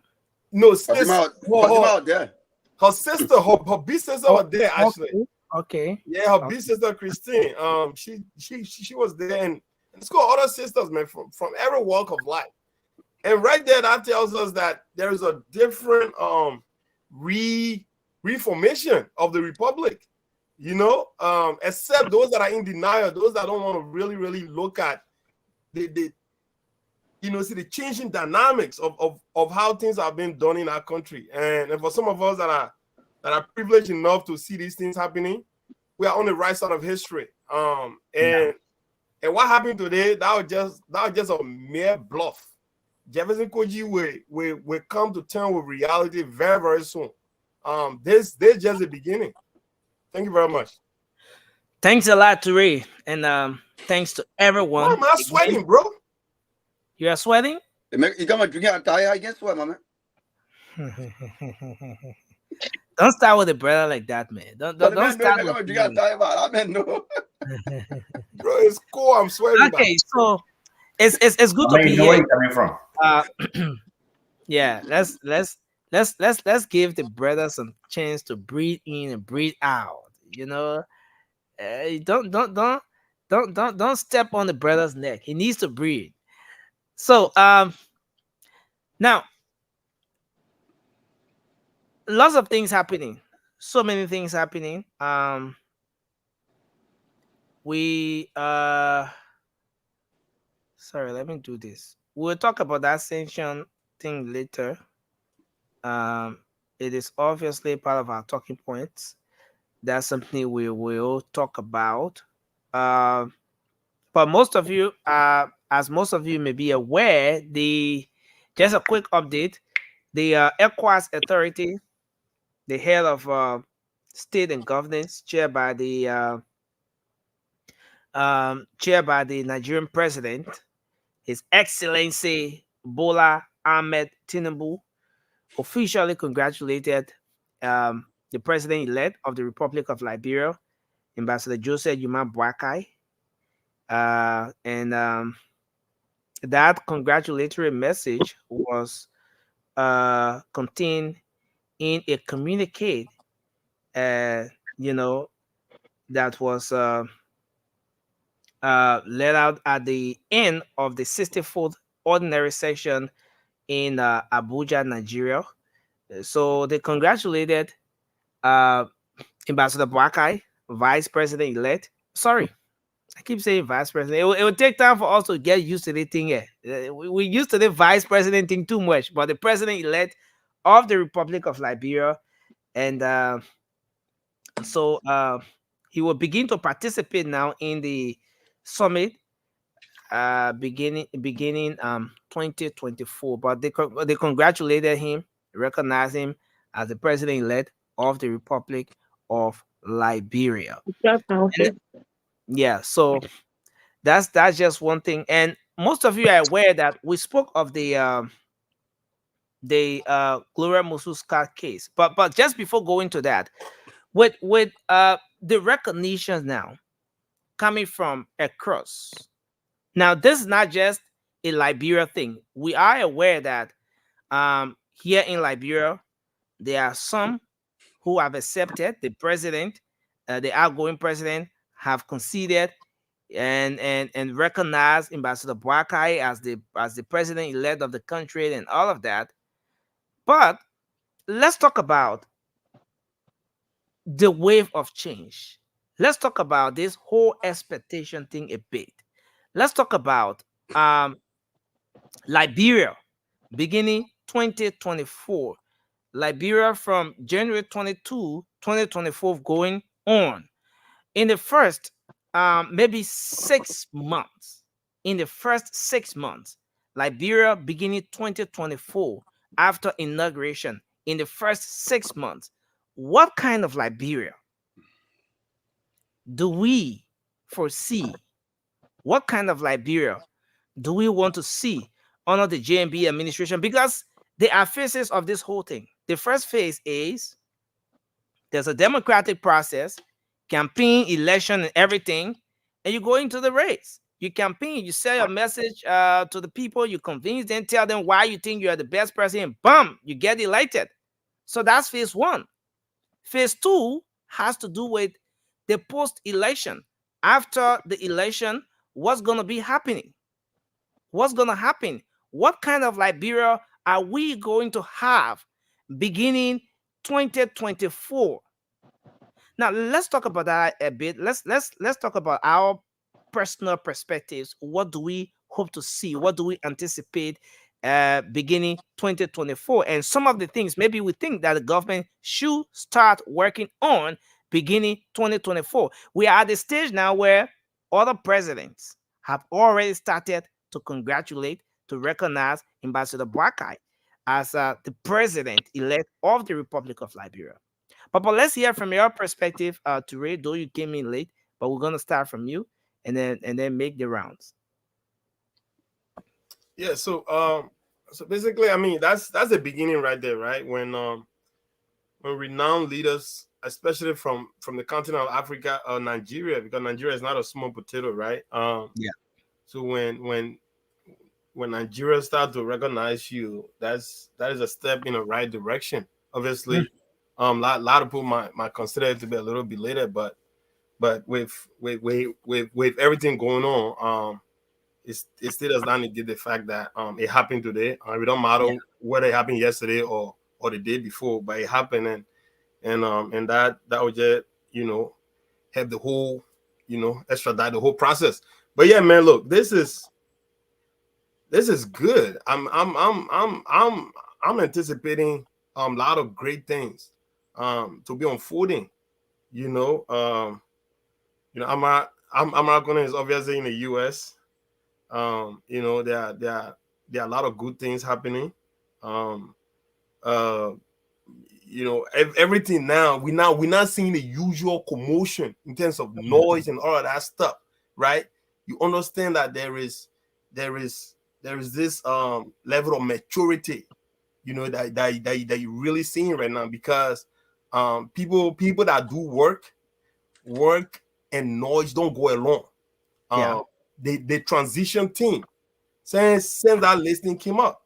No, sister. Fatima there. Her sister, her big sister was there, actually. Okay. Yeah, her big sister Christine. She was there, and it's got other sisters, man, from every walk of life. And right there, that tells us that there is a different reformation of the republic. You know, except those that are in denial, those that don't want to really look at the changing dynamics of how things have been done in our country. And for some of us that are privileged enough to see these things happening, we are on the right side of history. And what happened today, that was just a mere bluff. Jefferson Koji will come to terms with reality very, very soon. This is just the beginning. Thank you very much. Thanks a lot, Toure. And thanks to everyone. Why am I sweating, bro? You are sweating? You got my drink out, I guess what, my man. Don't start with a brother like that, man. Don't start with You got time about. I mean, no. Bro, it's cool. I'm sweating. Okay, so it's good to be know where here. you're coming from. Yeah, let's give the brother some chance to breathe in and breathe out. You know, don't step on the brother's neck. He needs to breathe. So now lots of things happening. So many things happening. We sorry, let me do this. We'll talk about that sanction thing later. It is obviously part of our talking points. That's something we will talk about. But most of you, as most of you may be aware, just a quick update: the ECOWAS authority, the head of state and governance, chaired by the Nigerian president, His Excellency Bola Ahmed Tinubu, officially congratulated the president-elect of the Republic of Liberia, Ambassador Joseph Yuma Boakai, and that congratulatory message was contained in a communique, you know, that was let out at the end of the 64th ordinary session in Abuja, Nigeria. So they congratulated Ambassador Boakai, Vice President elect. Sorry, I keep saying Vice President. It will take time for us to get used to the thing here. We used to the Vice President thing too much, but the President elect of the Republic of Liberia, and so he will begin to participate now in the summit beginning 2024. But they congratulated him, recognized him as the president-elect of the Republic of Liberia. Yeah, so that's just one thing. And most of you are aware that we spoke of the Gloria Mususka case. But just before going to that, with the recognition now coming from across. Now, this is not just a Liberia thing. We are aware that here in Liberia, there are some who have accepted the president, the outgoing president, have conceded and recognized Ambassador Boakai as the president-elect of the country and all of that. But let's talk about the wave of change. Let's talk about this whole expectation thing a bit. Let's talk about Liberia beginning 2024. Liberia from January 22, 2024 going on. In the first maybe 6 months, Liberia beginning 2024 after inauguration, in the first 6 months, what kind of Liberia do we foresee? What kind of Liberia do we want to see under the JMB administration? Because there are phases of this whole thing. The first phase is there's a democratic process, campaign, election, and everything, and you go into the race. You campaign, you sell your message to the people, you convince them, tell them why you think you are the best person, and boom, you get elected. So that's phase one. Phase two has to do with the post-election. After the election, what's going to be happening? What's going to happen? What kind of Liberia are we going to have beginning 2024? Now, let's talk about that a bit. Let's talk about our personal perspectives. What do we hope to see? What do we anticipate beginning 2024? And some of the things maybe we think that the government should start working on beginning 2024. We are at the stage now where other presidents have already started to congratulate, to recognize Ambassador Boakai as the president-elect of the Republic of Liberia. But let's hear from your perspective, Ture, though you came in late, but we're going to start from you and then make the rounds. Yeah, so basically, I mean, that's the beginning right there, right? When renowned leaders, especially from the continent of Africa or Nigeria, because Nigeria is not a small potato, right? Yeah. So when Nigeria start to recognize you, that is a step in the right direction. Obviously, lot of people might consider it to be a little belated, but with everything going on, it still does not negate the fact that it happened today. It don't matter whether it happened yesterday or the day before, but it happened, and that would just have the whole extradite the whole process. But yeah, man, look, this is good. I'm anticipating a lot of great things to be unfolding. American is obviously in the U.S. There are a lot of good things happening. Everything now we're not seeing the usual commotion in terms of noise and all of that stuff, right? You understand that there is this level of maturity, that you're really seeing right now, because people that do work and noise don't go along. The transition team, since that listing came up,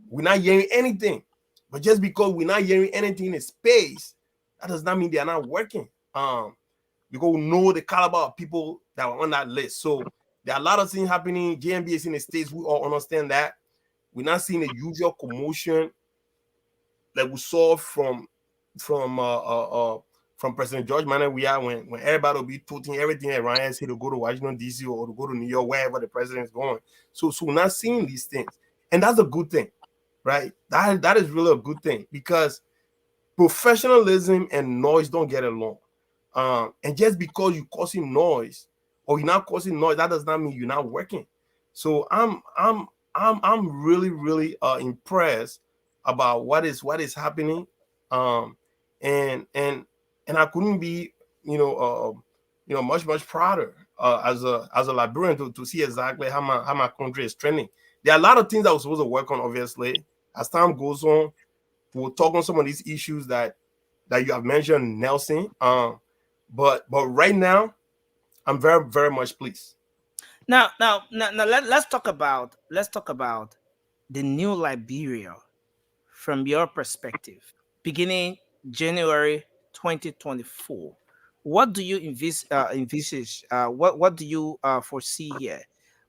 we're not hearing anything. But just because we're not hearing anything in space, that does not mean they are not working. Because we know the caliber of people that were on that list. So there are a lot of things happening. JMB is in the States. We all understand that. We're not seeing the usual commotion like we saw from President George Manuel when everybody will be tooting everything at Ryan's here to go to Washington, D.C. or to go to New York, wherever the president is going. So we're not seeing these things. And that's a good thing, right? That is really a good thing, because professionalism and noise don't get along. And just because you're causing noise or you're not causing noise, that does not mean you're not working. So I'm really, really impressed about what is happening. And I couldn't be, much prouder as a Liberian to see exactly how my country is trending. There are a lot of things that we're supposed to work on, obviously. As time goes on, we'll talk on some of these issues that you have mentioned, Nelson. But right now, I'm very, very much pleased. Now, let's talk about the new Liberia from your perspective, beginning January 2024. What do you envisage? What do you foresee here?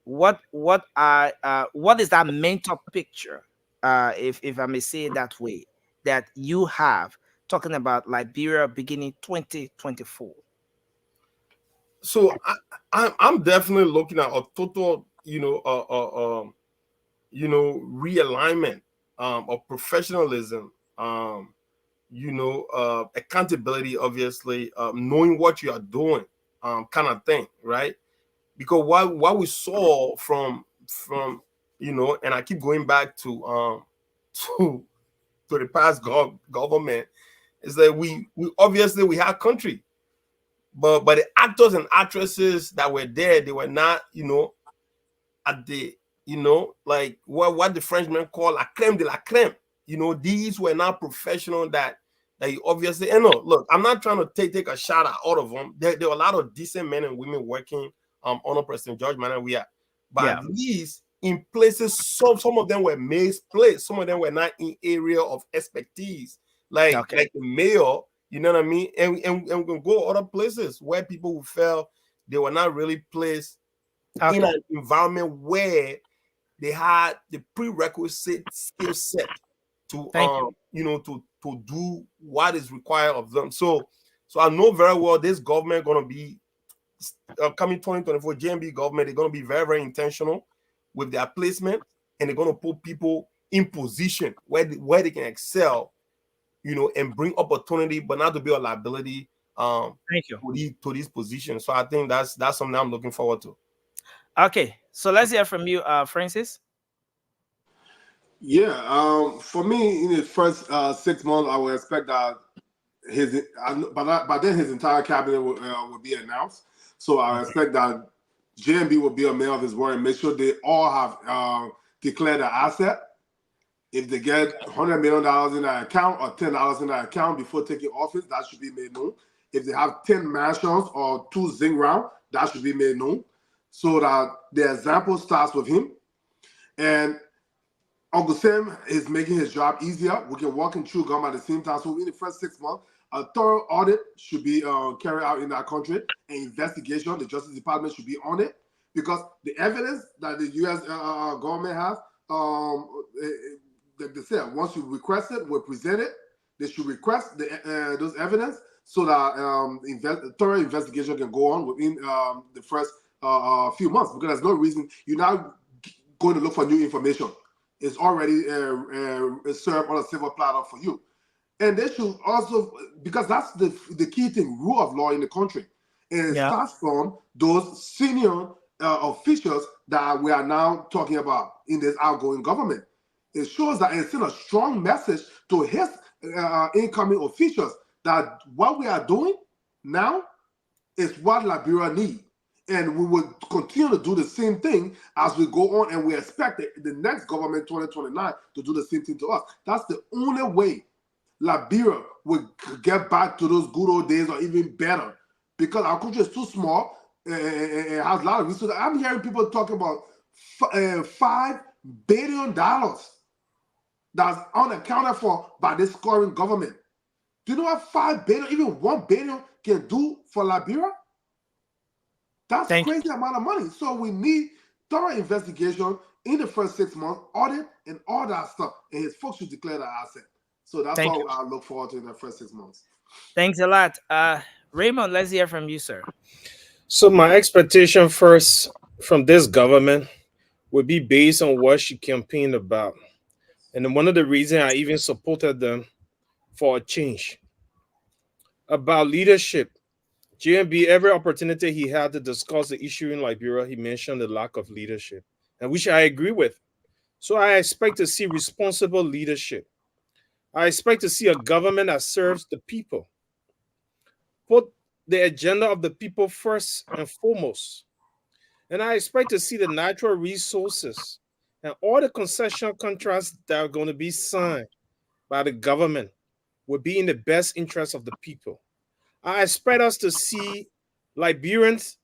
What is that mental picture, if I may say it that way, that you have talking about Liberia beginning 2024? So I'm definitely looking at a total, realignment of professionalism, accountability, obviously, knowing what you are doing, kind of thing, right? Because what we saw from and I keep going back to to the past government, is that we obviously we had country, but the actors and actresses that were there, they were not, at the, like what the Frenchmen call la creme de la creme. These were not professional that you obviously, and no, look, I'm not trying to take a shot at all of them. There were a lot of decent men and women working under President George Manuel, but at least in places, some of them were misplaced. Some of them were not in area of expertise, like the mayor. You know what I mean? And we can go other places where people who felt they were not really placed in an environment where they had the prerequisite skill set to to do what is required of them. So I know very well this government going to be coming 2024 JMB government. They're going to be very, very intentional with their placement, and they're going to put people in position where they can excel, and bring opportunity, but not to be a liability to these positions. So I think that's something I'm looking forward to. Okay, so let's hear from you, Francis. Yeah, for me, in his first 6 months, I would expect that by then his entire cabinet will be announced. So I expect that JMB will be a man of his word and make sure they all have declared an asset. If they get $100 million in their account or $10 in their account before taking office, that should be made known. If they have 10 mansions or 2 zing round, that should be made known. So that the example starts with him. And Uncle Sam is making his job easier. We can walk and chew gum at the same time. So in the first 6 months, a thorough audit should be carried out in that country. An investigation, the Justice Department should be on it. Because the evidence that the U.S. Government has, they said once you request it, we'll present it. They should request those evidence so that thorough investigation can go on within the first few months. Because there's no reason you're not going to look for new information. It's already served on a civil platter for you. And they should also, because that's the key thing, rule of law in the country. And it starts from those senior officials that we are now talking about in this outgoing government. It shows that it's still a strong message to his incoming officials that what we are doing now is what Liberia needs. And we will continue to do the same thing as we go on, and we expect the next government, 2029, to do the same thing to us. That's the only way Liberia will get back to those good old days or even better, because our country is too small and has a lot of resources. I'm hearing people talk about $5 billion that's unaccounted for by this current government. Do you know what $5 billion, even $1 billion can do for Liberia? That's crazy amount of money. So we need thorough investigation in the first 6 months, audit and all that stuff. And his folks should declare that asset. So that's what I look forward to in the first 6 months. Thanks a lot. Raymond, let's hear from you, sir. So my expectation first from this government would be based on what she campaigned about. And one of the reasons I even supported them for a change. About leadership. JMB, every opportunity he had to discuss the issue in Liberia, he mentioned the lack of leadership, and which I agree with. So I expect to see responsible leadership. I expect to see a government that serves the people. Put the agenda of the people first and foremost. And I expect to see the natural resources and all the concession contracts that are going to be signed by the government will be in the best interest of the people. I expect us to see Liberians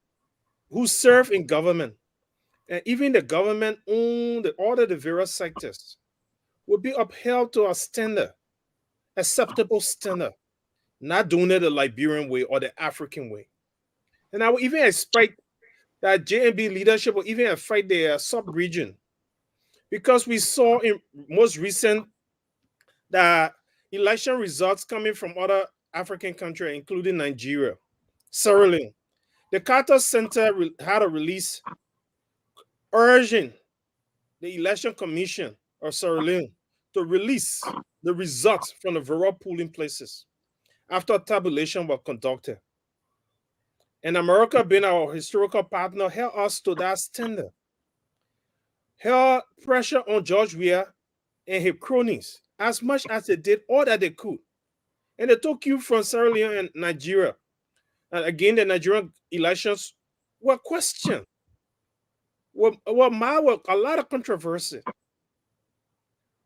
who serve in government, and even the government own all of the various sectors, will be upheld to a standard, acceptable standard, not doing it the Liberian way or the African way. And I would even expect that JMB leadership will even affect their sub-region, because we saw in most recent that election results coming from other African countries, including Nigeria, Sierra Leone. The Carter Center had a release urging the Election Commission of Sierra Leone to release the results from the various polling places after tabulation was conducted. And America, being our historical partner, held us to that standard. Held pressure on George Weah and his cronies as much as they did all that they could. And they took you from Sierra Leone and Nigeria. And again, the Nigerian elections were questioned. Were a lot of controversy.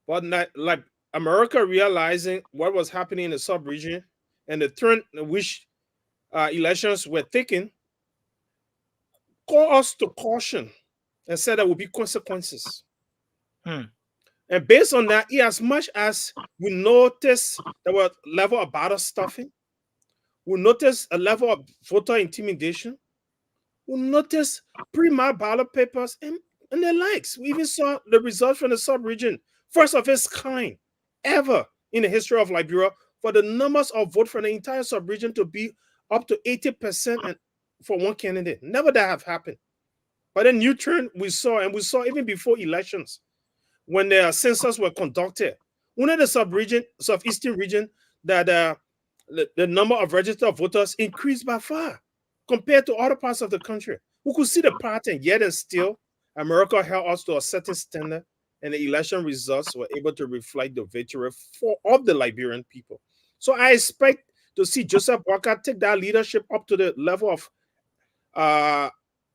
But like America realizing what was happening in the sub-region and the turn in which elections were taken, called us to caution and said there will be consequences. And based on that, as much as we noticed there were a level of ballot stuffing, we noticed a level of voter intimidation, we noticed pre-marked ballot papers and the likes. We even saw the results from the sub-region, first of its kind ever in the history of Liberia, for the numbers of votes from the entire sub-region to be up to 80% and for one candidate. Never that have happened. But then new turn we saw, and we saw even before elections, when the census were conducted, one of the southeastern region, that the number of registered voters increased by far compared to other parts of the country. We could see the pattern, yet and still, America held us to a certain standard, and the election results were able to reflect the victory of the Liberian people. So I expect to see Joseph Boakai take that leadership up to the level of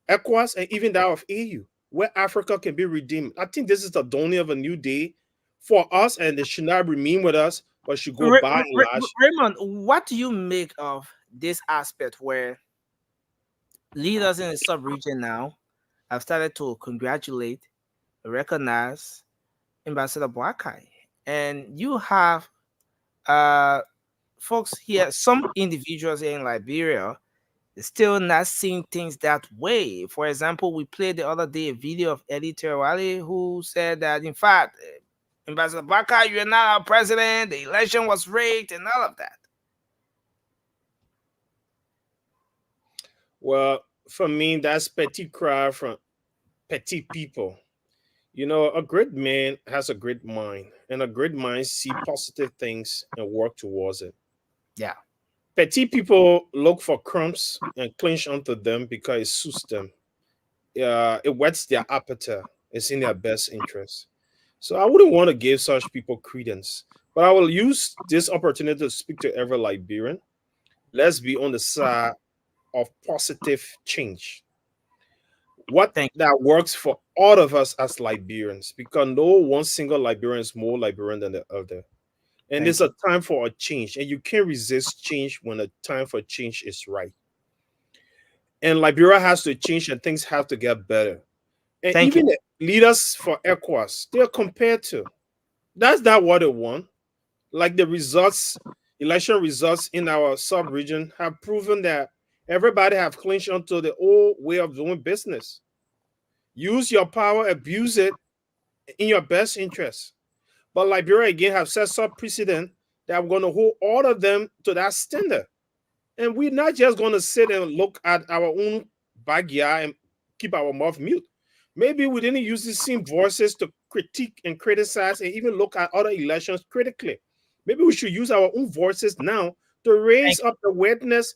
ECOWAS and even that of AU, where Africa can be redeemed. I think this is the dawning of a new day for us, and they should not remain with us, but should go by and large. Raymond, what do you make of this aspect where leaders in the sub-region now have started to congratulate, recognize Ambassador Boakai, and you have folks here, some individuals in Liberia still not seeing things that way. For example, we played the other day a video of Eddie Terwale who said that, in fact, Ambassador Boakai, you're not our president, the election was rigged, and all of that. Well, for me, that's petty cry from petty people. You know, a great man has a great mind, and a great mind see positive things and work towards it. Yeah. Petty people look for crumbs and clinch onto them because it suits them. It whets their appetite. It's in their best interest. So I wouldn't want to give such people credence. But I will use this opportunity to speak to every Liberian. Let's be on the side of positive change. What that works for all of us as Liberians, because no one single Liberian is more Liberian than the other. And it's a time for a change, and you can't resist change when the time for change is right. And Liberia has to change, and things have to get better. And even the leaders for ECOWAS, they're compared to. That's not what they want. Like the results, election results in our sub-region have proven that everybody have clinched onto the old way of doing business. Use your power, abuse it in your best interest. But Liberia again have set some precedent that we're going to hold all of them to that standard. And we're not just going to sit and look at our own backyard and keep our mouth mute. Maybe we didn't use the same voices to critique and criticize and even look at other elections critically. Maybe we should use our own voices now to raise up the awareness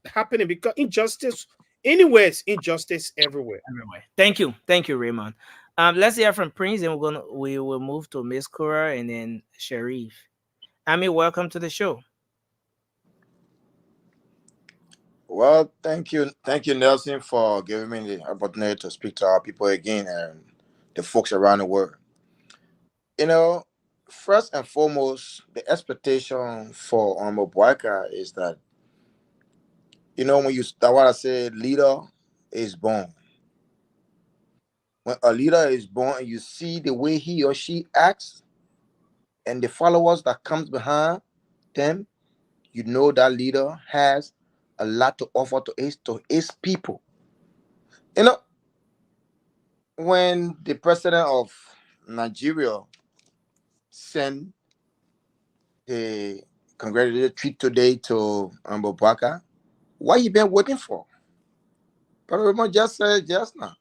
happening, because injustice anywhere is injustice everywhere. Thank you, Raymond. Let's hear from Prince, and we will move to Miss Cora and then Sharif. Ami, welcome to the show. Well, thank you, Nelson, for giving me the opportunity to speak to our people again and the folks around the world. You know, first and foremost, the expectation for Boakai is that, you know, when that's what I said, leader is born. When a leader is born and you see the way he or she acts and the followers that comes behind them, you know that leader has a lot to offer to his people. You know, when the president of Nigeria sent a congratulatory tweet today to Boakai, what you been waiting for? But Raymond just said just now.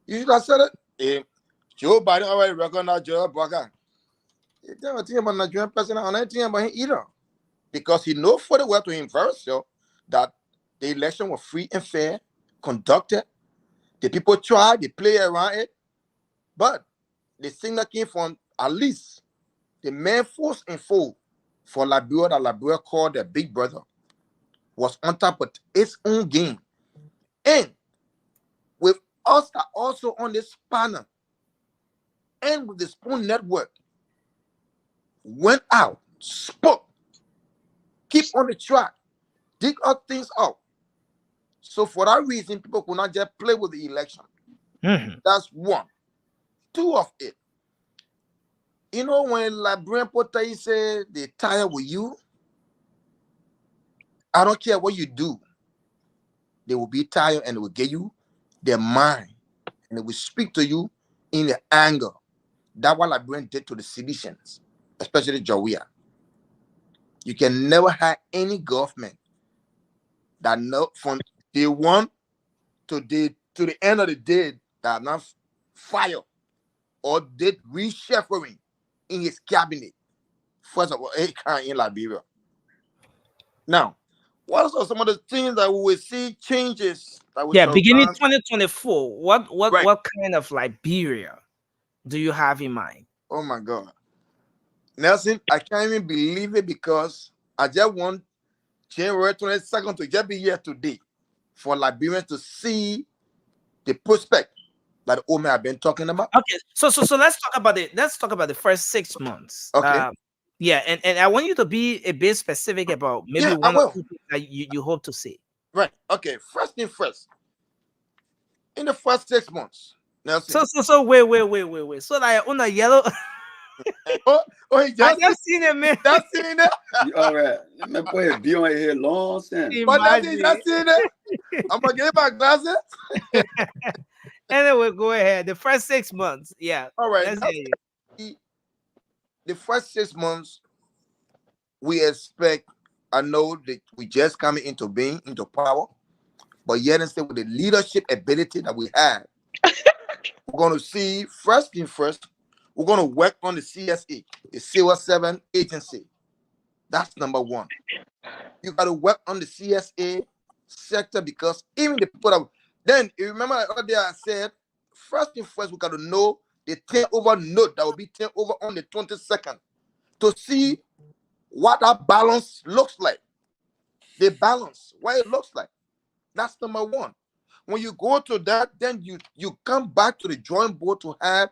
You should have said it. Joe Biden already recognized Joe Boakai. He never think about Nigerian president or anything about him either. Because he knows for the well to him first, that the election was free and fair, conducted. The people tried, they play around it. But the thing that came from at least the main force and foe for Liberia that Liberia called their big brother was on top of its own game. And with us that also on this panel and with the Spoon Network went out, spoke, keep on the track, dig up things out. So for that reason, people could not just play with the election. That's one. Two of it. You know, when Liberian Potayi say they tired with you, I don't care what you do. They will be tired and they will get you their mind. And they will speak to you in the anger. That's what Liberian did to the citizens, especially Jawia. You can never have any government that from day one to the end of the day that not fire or did reshuffling in his cabinet. First of all, in Liberia. Now, what are some of the things that we will see changes? Beginning 2024. What kind of Liberia do you have in mind? Oh my God, Nelson, I can't even believe it because I just want January 22nd to just be here today for Liberians to see the prospect like the old man I've been talking about. Okay, so let's talk about it. Let's talk about the first 6 months. Okay. Yeah, and I want you to be a bit specific about maybe one or two things that you hope to see. Right. Okay. First thing first. In the first 6 months. Nelson. So wait. So like on the yellow. I just seen it, man. Just seen it. All right. My boy be on here long time. But just seen it. I'm gonna get my glasses. Anyway, go ahead. The first 6 months. Yeah. All right. The first 6 months, we expect. I know that we just coming into being, into power, but yet and still with the leadership ability that we have, we're going to see first thing first. We're going to work on the CSA, the Civil 7 Agency. That's number one. You got to work on the CSA sector because even the people that then you remember earlier I said first thing first we got to know the turnover note that will be turned over on the 22nd to see what that balance looks like. The balance, what it looks like. That's number one. When you go to that, then you come back to the drawing board to have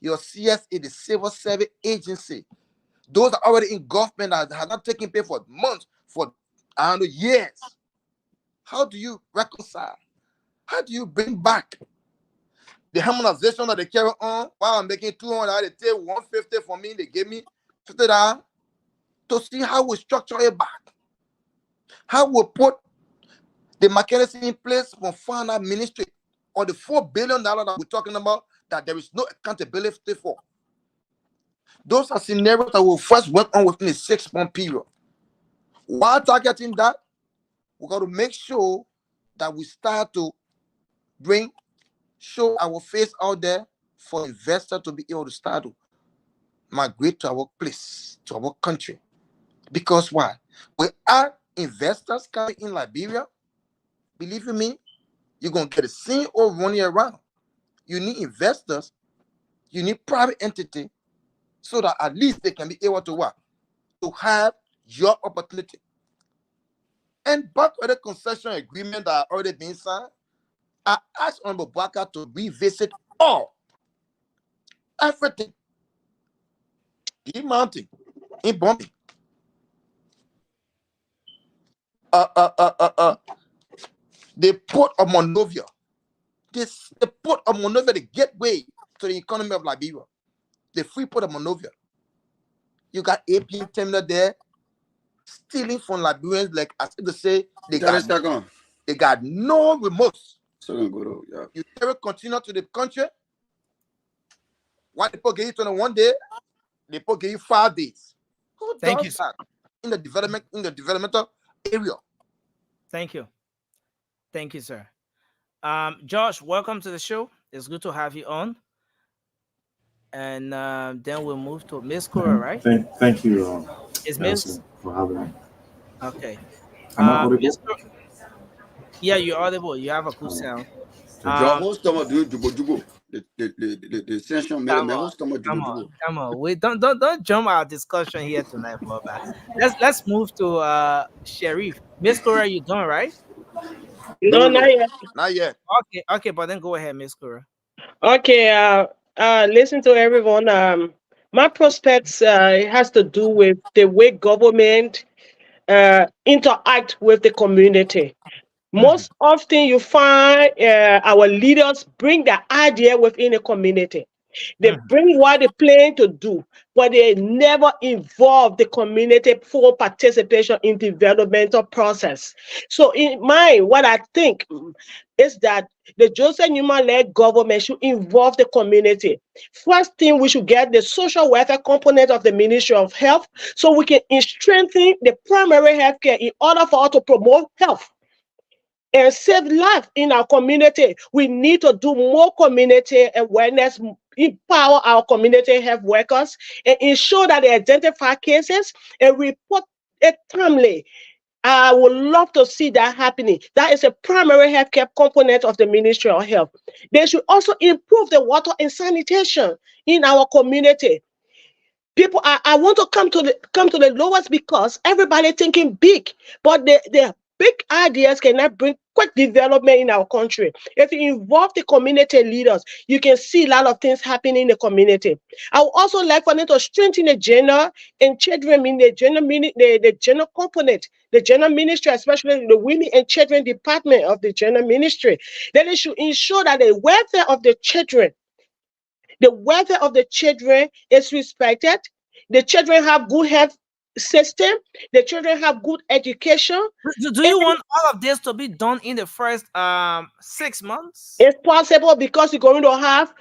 your CSA, the Civil Service Agency. Those are already in government that have not taken pay for months, for years. How do you reconcile? How do you bring back the harmonization that they carry on? While I'm making 200, they take 150 from me, they give me $50 to see how we structure it back. How we put the mechanism in place for finance ministry or the $4 billion that we're talking about that there is no accountability for. Those are scenarios that we'll first work on within a 6-month period. While targeting that, we got to make sure that we start to show our face out there for investors to be able to start to migrate to our place, to our country. Because why? We are investors coming in Liberia. Believe you me, you're going to get the same old running around. You need investors. You need private entity so that at least they can be able to work, to have your opportunity. And back with the concession agreement that already been signed, I asked Honorable Baka to revisit everything. In Mountain, in Bombay. The port of Monrovia. The port of Monrovia, the gateway to the economy of Liberia. The free port of Monrovia. You got APM terminal there, stealing from Liberians, like as if to say they got no remorse. You never continue to the country. Why the people get you 21 days, the people get you 5 days. Who does that in the developmental area? Thank you, sir. Josh, welcome to the show. It's good to have you on. And then we'll move to Miss Cora, right? Thank you. Is Miss for having me. Okay. Am I audible? Yeah, you're audible. You have a good sound. Your host doing jubo. The session made my host jubo. Come on. Wait, don't jump our discussion here tonight, brother. Let's move to Sheriff. Miss Cora, you done, right? No, not yet. Not yet. Okay, but then go ahead, Miss Cora. Okay, listen to everyone. My prospects has to do with the way government interact with the community. Most often you find our leaders bring the idea within the community. They bring what they plan to do, but they never involve the community for participation in the developmental process. So in mind, what I think is that the Joseph Newman-led government should involve the community. First thing, we should get the social welfare component of the Ministry of Health so we can strengthen the primary health care in order for us to promote health and save life in our community. We need to do more community awareness, empower our community health workers, and ensure that they identify cases and report it timely. I would love to see that happening. That is a primary healthcare component of the Ministry of Health. They should also improve the water and sanitation in our community. People, I want to come to the lowest because everybody thinking big, but the big ideas cannot bring quick development in our country. If you involve the community leaders, you can see a lot of things happening in the community. I would also like for them to strengthen the gender and children, the gender component, the gender ministry, especially the women and children department of the gender ministry. Then they should ensure that the welfare of the children is respected. The children have good health system. The children have good education. Do you want all of this to be done in the first 6 months? It's possible because you're going to have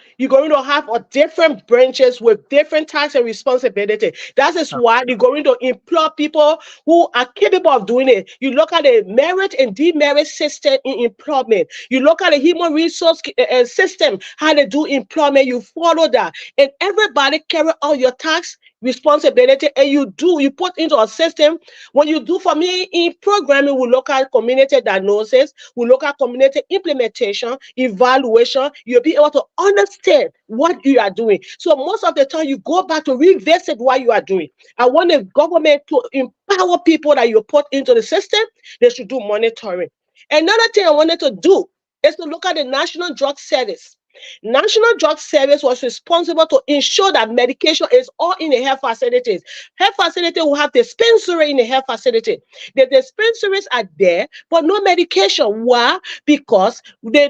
a different branches with different types of responsibility. That is why you're going to employ people who are capable of doing it. You look at the merit and demerit system in employment. You look at the human resource system, how they do employment. You follow that, and everybody carry out your tax responsibility, and you put into a system. When you do, for me in programming, we look at community diagnosis, we look at community implementation, evaluation. You'll be able to understand what you are doing. So most of the time you go back to revisit what you are doing. I want the government to empower people that you put into the system. They should do monitoring. Another thing I wanted to do is to look at the National Drug Service. National Drug Service was responsible to ensure that medication is all in the health facilities. Health facility will have dispensary in the health facility. The dispensaries are there, but no medication. Why? Because they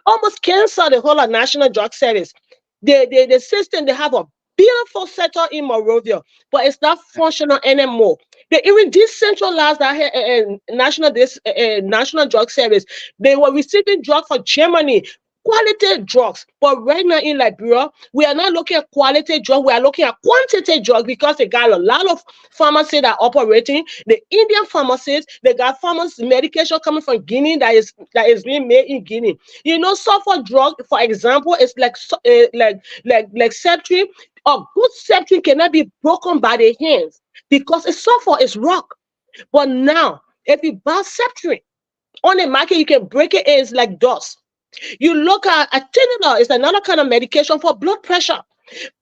almost cancel the whole of National Drug Service. The system, they have a beautiful setup in Monrovia, but it's not functional anymore. They even decentralized that National Drug Service. They were receiving drugs from Germany, quality drugs. But right now in Liberia, we are not looking at quality drugs. We are looking at quantity drugs because they got a lot of pharmacies that are operating. The Indian pharmacies, they got pharmacy medication coming from Guinea that is being made in Guinea. You know, sulfur drug, for example, is like Septrin. A good Septrin cannot be broken by the hands because it's sulfur, it's rock. But now, if you buy Septrin on the market, you can break it, it's like dust. You look at Tylenol, it's another kind of medication for blood pressure.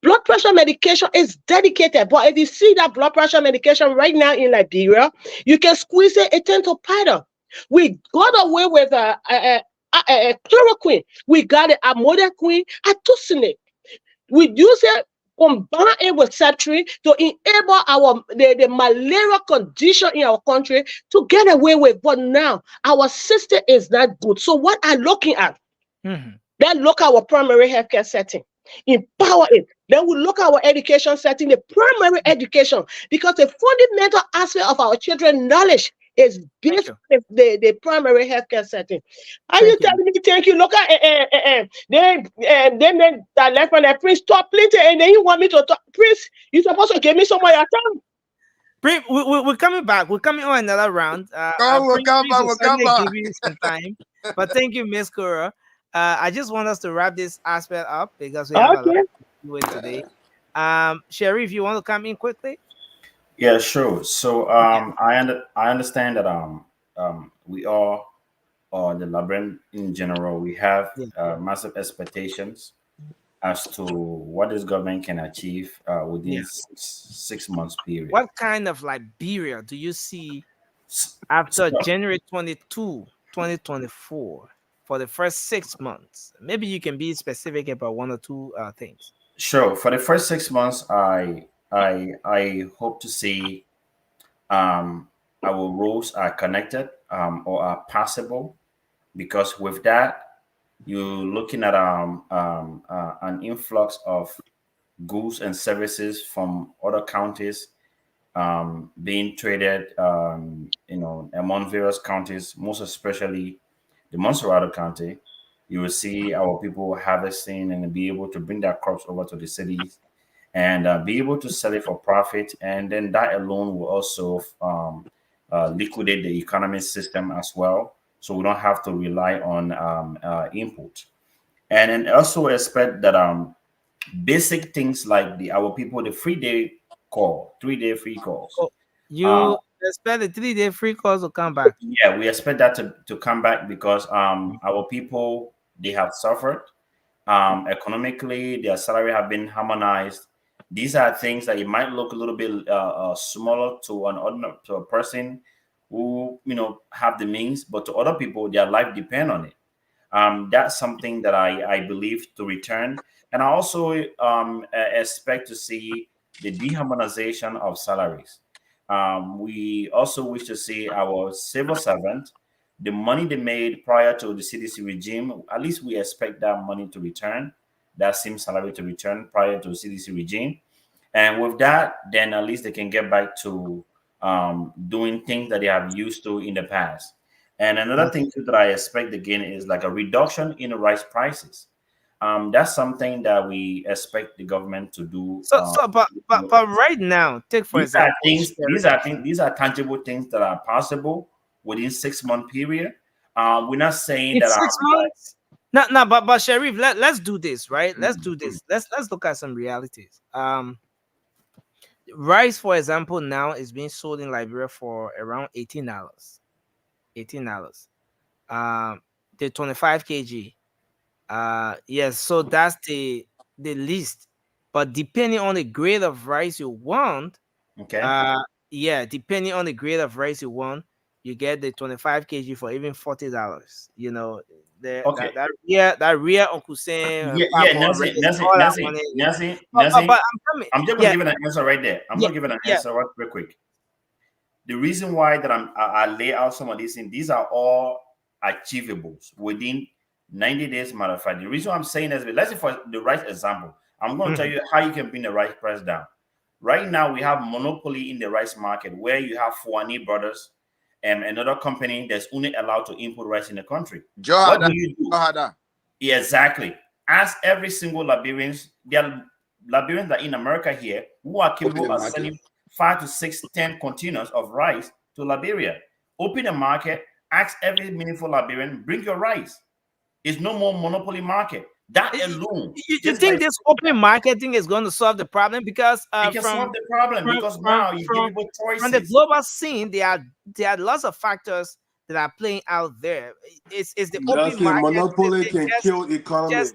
Blood pressure medication is dedicated, but if you see that blood pressure medication right now in Liberia, you can squeeze it into powder. We got away with chloroquine. We got it amodiaquine, artesunate. We use it, combine it with Septrin to enable the malaria condition in our country to get away with. But now our system is not good. So what I'm looking at, then look at our primary healthcare setting, empower it. Then we look at our education setting, the primary education, because the fundamental aspect of our children's knowledge is based on the primary healthcare setting. Are you telling me thank you? Look at they made that left on that Prince talk plenty, and then you want me to talk. Prince, you're supposed to give me some of your time. Prince, we're coming back. We're coming on another round. We'll come back. Give you some time. But thank you, Miss Cora. I just want us to wrap this aspect up because we have a lot to do it today. Sherry, if you want to come in quickly. Yeah, sure. So I understand that we all, or the Liberian in general, we have massive expectations as to what this government can achieve within 6 months period. What kind of Liberia do you see after January 22, 2024 for the first 6 months? Maybe you can be specific about one or two things. Sure. For the first 6 months, I hope to see our roads are connected or are passable, because with that, you're looking at an influx of goods and services from other counties being traded, among various counties, most especially the Montserrat County. You will see our people harvesting and be able to bring their crops over to the cities and be able to sell it for profit. And then that alone will also liquidate the economic system as well. So we don't have to rely on input. And then also expect that basic things like our people, the 3-day call, 3-day free calls. You expect the 3-day free calls to come back? Yeah, we expect that to come back because our people, they have suffered economically. Their salary have been harmonized. These are things that it might look a little bit smaller to a person who have the means, but to other people, their life depend on it. That's something that I believe to return, and I also expect to see the deharmonization of salaries. We also wish to see our civil servant, the money they made prior to the CDC regime, at least we expect that money to return, that same salary to return prior to the CDC regime. And with that, then at least they can get back to doing things that they have used to in the past. And another thing too that I expect again is like a reduction in the rice prices. That's something that we expect the government to do. But right now, take for example, these are tangible things that are possible within 6-month period. We're not saying it's that 6 months. No, but Sharif, let's do this, right? Let's do this. Let's look at some realities. Rice, for example, now is being sold in Liberia for around $18. $18. The 25 kg. Yes, so that's the least. But depending on the grade of rice you want, okay. Yeah, depending on the grade of rice you want, you get the 25 kg for even $40. You know, Okay. that real Uncle Sam, Nancy, I'm just gonna give it an answer right there. I'm gonna give it an answer real quick. The reason why that I lay out some of these things, these are all achievables within 90 days. Matter of fact, the reason I'm saying is, let's say for the right example, I'm going to tell you how you can bring the rice price down. Right now, we have monopoly in the rice market where you have Fuani Brothers and another company that's only allowed to import rice in the country. What do you do? Yeah, exactly. Ask every single Liberians. There are Liberians that are in America here who are capable of sending 5 to 6, 10 containers of rice to Liberia. Open a market. Ask every meaningful Liberian, bring your rice. It's no more monopoly market. That alone. You think this open marketing is going to solve the problem? Because it can solve the problem because now you give people choices. From the global scene, there are lots of factors that are playing out there. It's the open market. Monopoly can kill economy.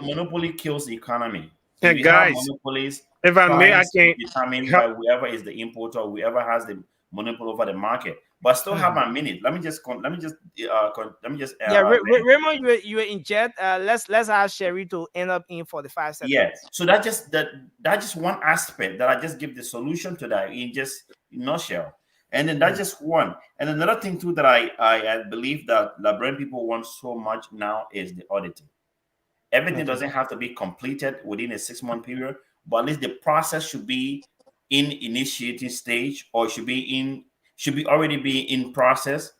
Monopoly kills the economy. Hey, guys, monopolies, if I may, I can determined by whoever is the importer, whoever has the monopoly over the market. But I still have a minute. Let me just. Raymond, you were in jet. Let's ask Sherry to end up in 45 seconds. Yeah. So that just one aspect that I just give the solution to that in just nutshell. And then that's just one. And another thing too that I believe that Liberian people want so much now is the auditing. Everything doesn't have to be completed within a 6-month period, but at least the process should be in initiating stage, or should be already be in process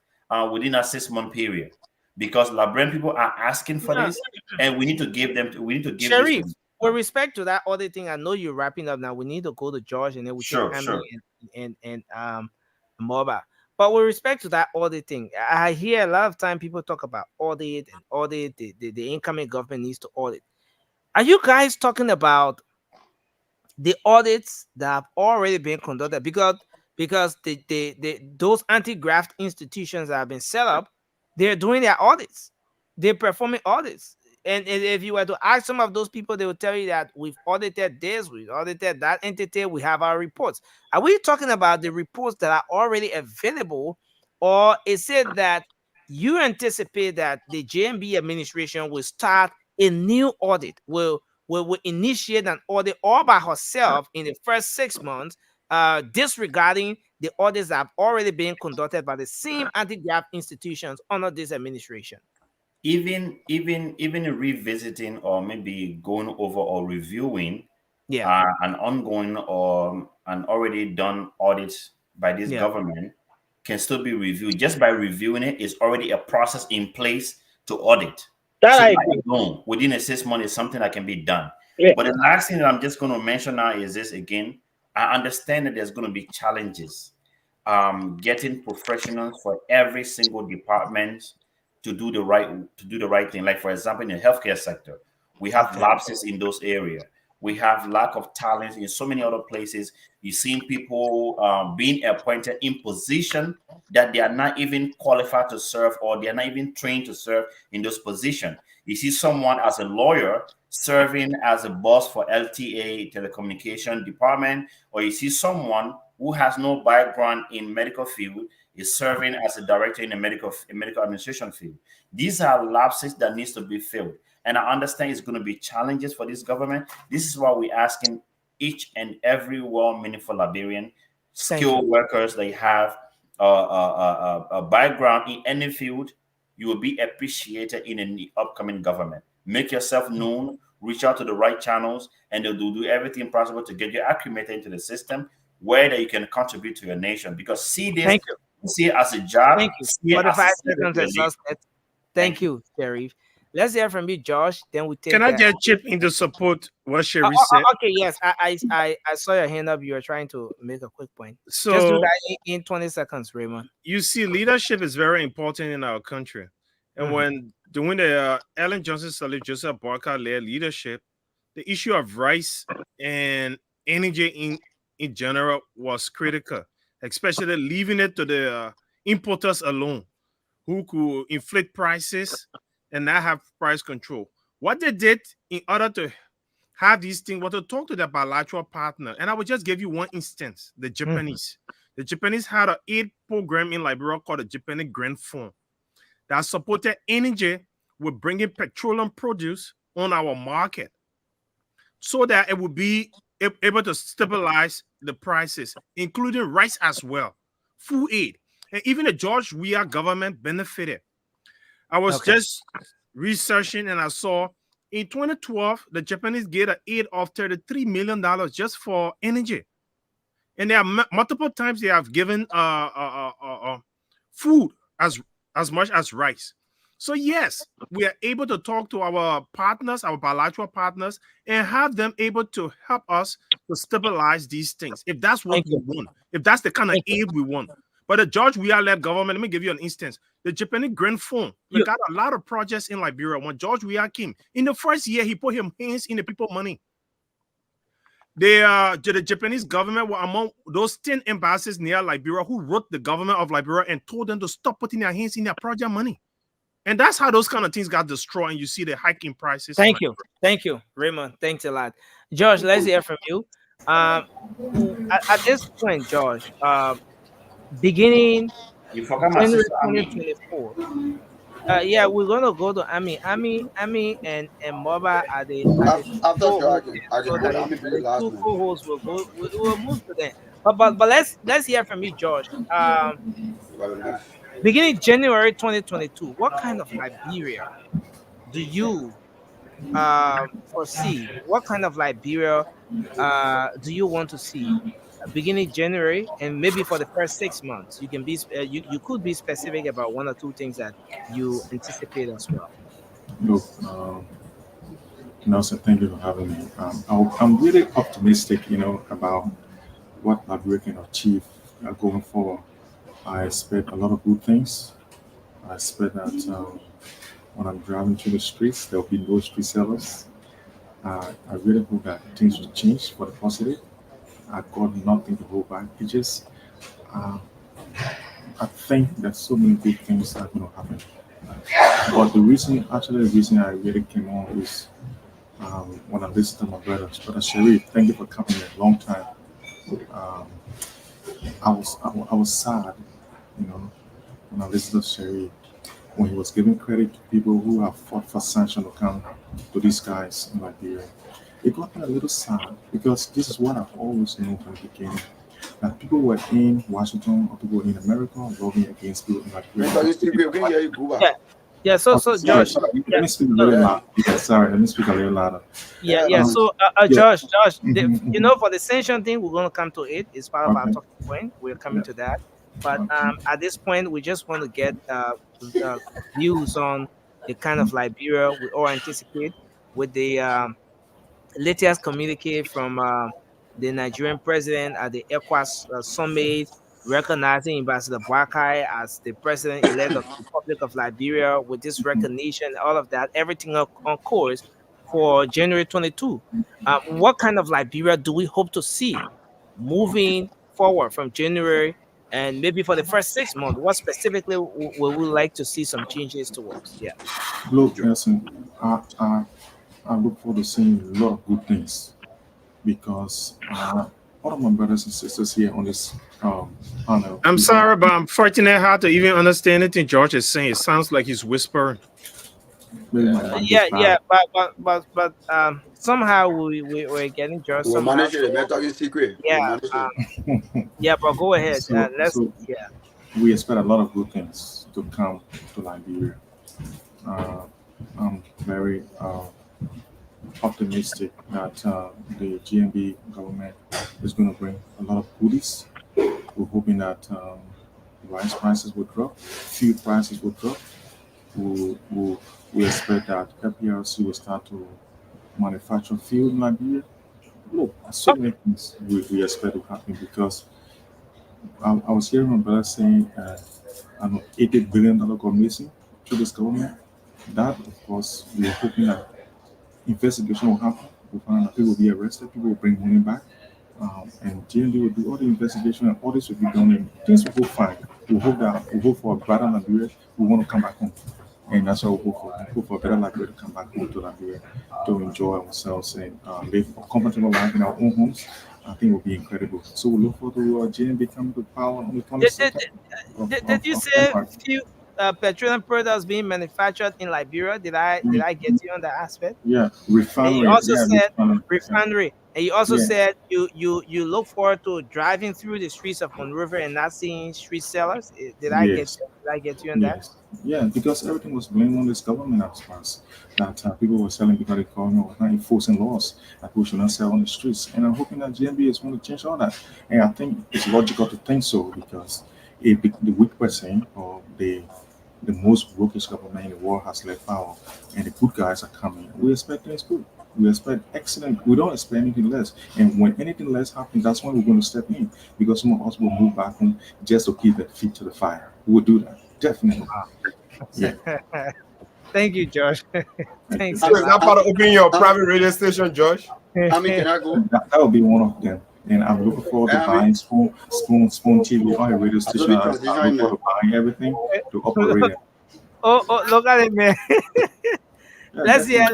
within a 6-month period, because Liberian people are asking for this, and we need to give them. Sharif, with respect to that auditing, I know you're wrapping up now. We need to go to George, and then we sure. and Mobile. But with respect to that auditing, I hear a lot of time people talk about audit. The incoming government needs to audit. Are you guys talking about the audits that have already been conducted? Because those anti-graft institutions that have been set up, they're doing their audits. They're performing audits. And if you were to ask some of those people, they will tell you that we've audited this, we've audited that entity, we have our reports. Are we talking about the reports that are already available, or is it that you anticipate that the JMB administration will start a new audit, will initiate an audit all by herself in the first 6 months, disregarding the audits that have already been conducted by the same anti-graft institutions under this administration? Even revisiting or maybe going over or reviewing an ongoing or an already done audit by this government can still be reviewed. Just by reviewing it is already a process in place to audit. That alone within a 6 months is something that can be done. But the last thing that I'm just going to mention now is this again. I understand that there's going to be challenges getting professionals for every single department to do the right thing. Like, for example, in the healthcare sector, we have lapses in those areas. We have lack of talent in so many other places. You've seen people being appointed in position that they are not even qualified to serve, or they are not even trained to serve in those positions. You see someone as a lawyer serving as a boss for LTA telecommunication department, or you see someone who has no background in medical field is serving as a director in a medical administration field. These are lapses that needs to be filled. And I understand it's going to be challenges for this government. This is why we're asking each and every well-meaningful Liberian, skilled workers, they have a background in any field, you will be appreciated in the upcoming government. Make yourself known, reach out to the right channels, and they'll do everything possible to get you acclimated into the system where that you can contribute to your nation. Because see this, see it as a job. Thank you. See it as 45 a seconds exhausted. Thank you, Sheriff. Let's hear from you, Josh. Then we take. Can I just chip in to support what Sherry said? Okay, yes. I saw your hand up. You were trying to make a quick point. So just do that in 20 seconds, Raymond. You see, leadership is very important in our country. And when during the Ellen Johnson Sirleaf, Joseph Barker-led leadership, the issue of rice and energy in general was critical, especially leaving it to the importers alone, who could inflate prices and not have price control. What they did in order to have these things was to talk to their bilateral partner. And I will just give you one instance, the Japanese. The Japanese had an aid program in Liberia called the Japanese Grant Fund that supported energy with bringing petroleum produce on our market so that it would be able to stabilize the prices, including rice as well, food aid. And even the George Weah government benefited. I was just researching and I saw in 2012, the Japanese gave an aid of $33 million just for energy. And there are multiple times they have given food as much as rice. So yes, we are able to talk to our partners, our bilateral partners, and have them able to help us to stabilize these things. If that's what we want, if that's the kind of aid we want. But the George Weah-led government, let me give you an instance. The Japanese Grant Fund, they got a lot of projects in Liberia. When George Weah came, in the first year, he put his hands in the people's money. The Japanese government were among those 10 embassies near Liberia who wrote the government of Liberia and told them to stop putting their hands in their project money. And that's how those kind of things got destroyed. And you see the hiking prices. Thank you. Thank you, Raymond. Thanks a lot. George, let's hear from you. At this point, George, beginning January 2024. Yeah, we're gonna go to Ami and Moba are the two co-hosts will go. We'll move to them. But let's hear from you, George. Beginning January 2022, what kind of Liberia do you foresee? What kind of Liberia do you want to see? Beginning January and maybe for the first 6 months, you can be you could be specific about one or two things that you anticipate as well. Look, Nelson, thank you for having me. I'm really optimistic, about what Liberia can achieve going forward. I expect a lot of good things. I expect that when I'm driving through the streets, there will be no street sellers. I really hope that things will change for the positive. I've got nothing to hold back. It's just, I think that so many good things are going to happen. But the reason I really came on is when I listened to my brother Sharif. Thank you for coming here a long time. I was sad, when I listened to Sharif, when he was giving credit to people who have fought for sanctions to come to these guys in Liberia. It got me a little sad because this is what I've always known from the beginning. That people were in Washington or people in America lobbying against people in Liberia. Yeah, so Josh. Let me speak a little louder. Sorry, let me speak a little louder. So Josh, for the sanction thing, we're gonna come to it. It's part of our talking point. We're coming to that. But at this point, we just want to get views on the kind of Liberia we all anticipate with the latest communique from the Nigerian president at the ECOWAS summit, recognizing Ambassador Boakai as the president-elect of the Republic of Liberia with this recognition, all of that, everything on course for January 22. What kind of Liberia do we hope to see moving forward from January and maybe for the first 6 months? What specifically would we like to see some changes towards? Yeah. Look, Nelson, I look forward to seeing a lot of good things because all of my brothers and sisters here on this panel. I'm sorry, but I'm finding it hard to even understand anything George is saying. It sounds like he's whispering. Yeah, but somehow we're getting George We'll somehow. manage it. We're talking secret. Yeah, We'll manage it. yeah, but go ahead. So we expect a lot of good things to come to Liberia. I'm very optimistic that the GMB government is going to bring a lot of goodies. We're hoping that rice prices will drop, fuel prices will drop. We expect that FPRC will start to manufacture fuel in Liberia. Look, so many things we expect to happen because I was hearing my brother saying, I know $80 billion go missing through this government. That, of course, we're hoping that investigation will happen. We'll find that people will be arrested, people will bring money back, and GND will do all the investigation and all this will be done, and things will go fine. We hope for a better Liberia. We want to come back home. And that's what we hope for. We hope for a better Liberia to come back home to Liberia to enjoy ourselves and live a comfortable life in our own homes. I think it will be incredible. So we look forward to GNB coming to power on the 22nd. Did you say few petroleum products being manufactured in Liberia? Did I get you on that aspect? Yeah, refinery. And you also said refinery. refinery, and you also said you look forward to driving through the streets of Monrovia and not seeing street sellers. Did I get you on that? Yeah, because everything was blamed on this government at first. That people were selling because the government was not enforcing laws that people should not sell on the streets. And I'm hoping that GMB is going to change all that. And I think it's logical to think so because the weak person or the most roguish government in the world has left power, and the good guys are coming. We expect things good. We expect excellent. We don't expect anything less. And when anything less happens, that's when we're going to step in because some of us will move back home just to keep the feet to the fire. We will do that. Definitely. Yeah. Thank you, Josh. Thanks. So is that part of opening your private radio station, Josh? I mean, can I go? That will be one of them. And I'm looking forward to buying Spoon TV on a radio station. I'm looking forward to buying everything to operate it. Oh, look at it, man. Let's hear.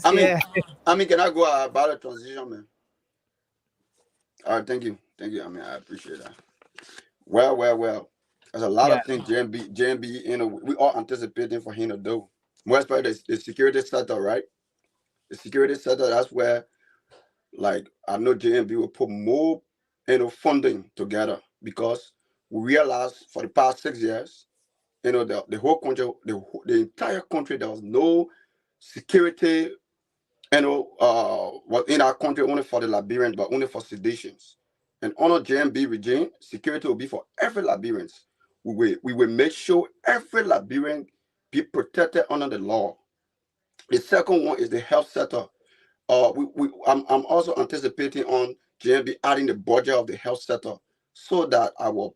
I mean, can I go about the transition, man? All right, thank you. I mean, I appreciate that. Well. There's a lot of things JMB, you know, we are anticipating for him to do. More especially the security sector, right? The security sector, that's where, like, I know JMB will put more, you know, funding together because we realized for the past 6 years, you know, the whole country, the entire country, there was no security, you know, was in our country only for the Liberians, but only for seditions. And under JMB regime, security will be for every Liberian. We will make sure every Liberian be protected under the law. The second one is the health sector. I'm also anticipating on JMB adding the budget of the health sector so that our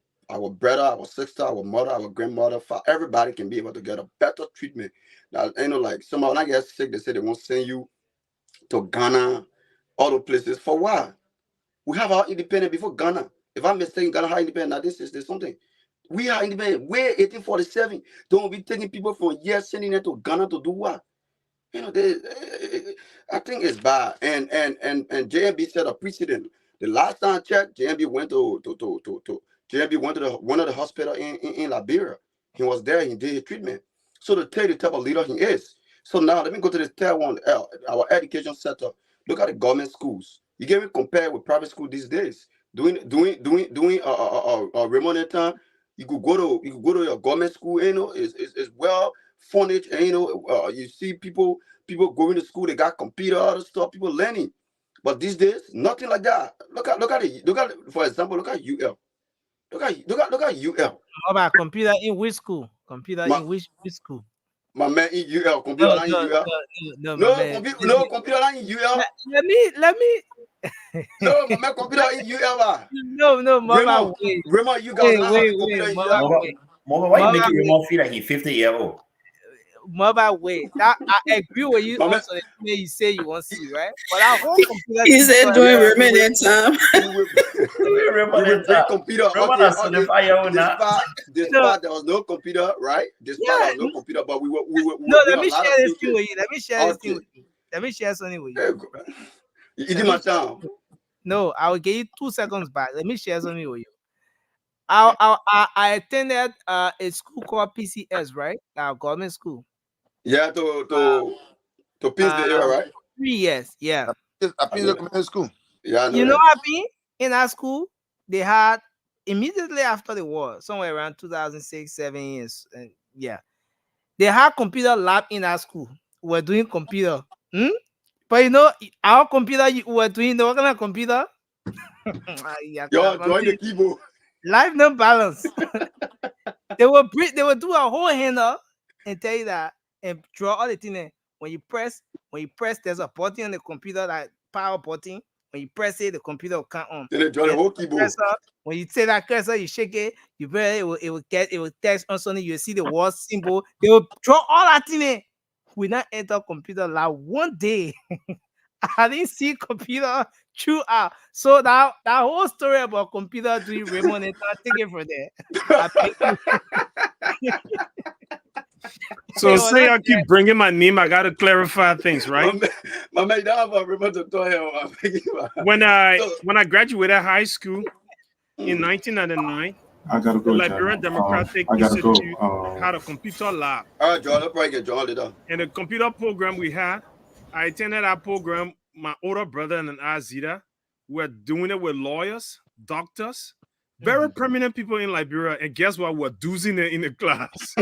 brother, our sister, our mother, our grandmother, everybody can be able to get a better treatment. That, you know, like somebody when I get sick, they say they won't send you to Ghana, all the places. For what? We have our independence before Ghana. If I'm mistaken, Ghana had independence. Now this is something. We are independent. We're 1847. Don't be taking people from here, sending them to Ghana to do what? You know, I think it's bad. And JMB set a precedent. The last time I checked, JMB went to one of the hospital in Liberia. He was there. He did his treatment. So to tell you the type of leader he is. So now let me go to the third one. Our education sector. Look at the government schools. You can even compare with private school these days. Doing remote time. You could go to your government school. You know, is well funded, and you know, you see people going to school. They got computer, other stuff. People learning, but these days nothing like that. Look at for example, look at UL. Look at UL. About computer in which school? Computer in which school? My man in UL. Computer in UL. No, computer in UL. Let me. No, my man, computer in UL. No, Mama. Raymond, you guys have a computer in UL. Mama, why you making Raymond feel like he's 50-year-old? Mobile way. That I agree with you. Also, the way you say you want to see, right? But our whole computer. He said during remaining time. Computer. Despite there was no computer, right? Despite there was no computer, but we were. No, let me share this thing with you. Let me share something with you. You eating my time? No, I will give you 2 seconds back. Let me share something with you. I attended a school called PCS, right? Our government school. Yeah, to peace the area, right? 3 years, yeah. I think the community school. Yeah, I know You know that. what I mean? In our school, they had immediately after the war, somewhere around 2006, 7 years, and yeah, they had computer lab in our school. We're doing computer, but you know, our computer we're doing the what kind of computer? Yo, join the keyboard. Life no balance. They will do a whole handle and tell you that and draw all the thing in. When you press, there's a button on the computer, like power button. When you press it, the computer will come on. Then they draw the whole keyboard. Cursor, when you say that cursor, you shake it, you press it will text on something, you see the word symbol. They will draw all that in it. We not enter computer lab one day. I didn't see computer throughout. So that whole story about computer doing Raymond, and take it from there. I beg you. So say I keep bringing my name, I gotta clarify things, right? My man, don't have a remote to tell you. When I graduated high school in 1999, I gotta go, the Liberian Democratic Institute had a computer lab. All right, John, let's probably get John later. And the computer program we had, I attended that program. My older brother and I, Zita, were doing it with lawyers, doctors, very prominent people in Liberia. And guess what? We're doing it in the class.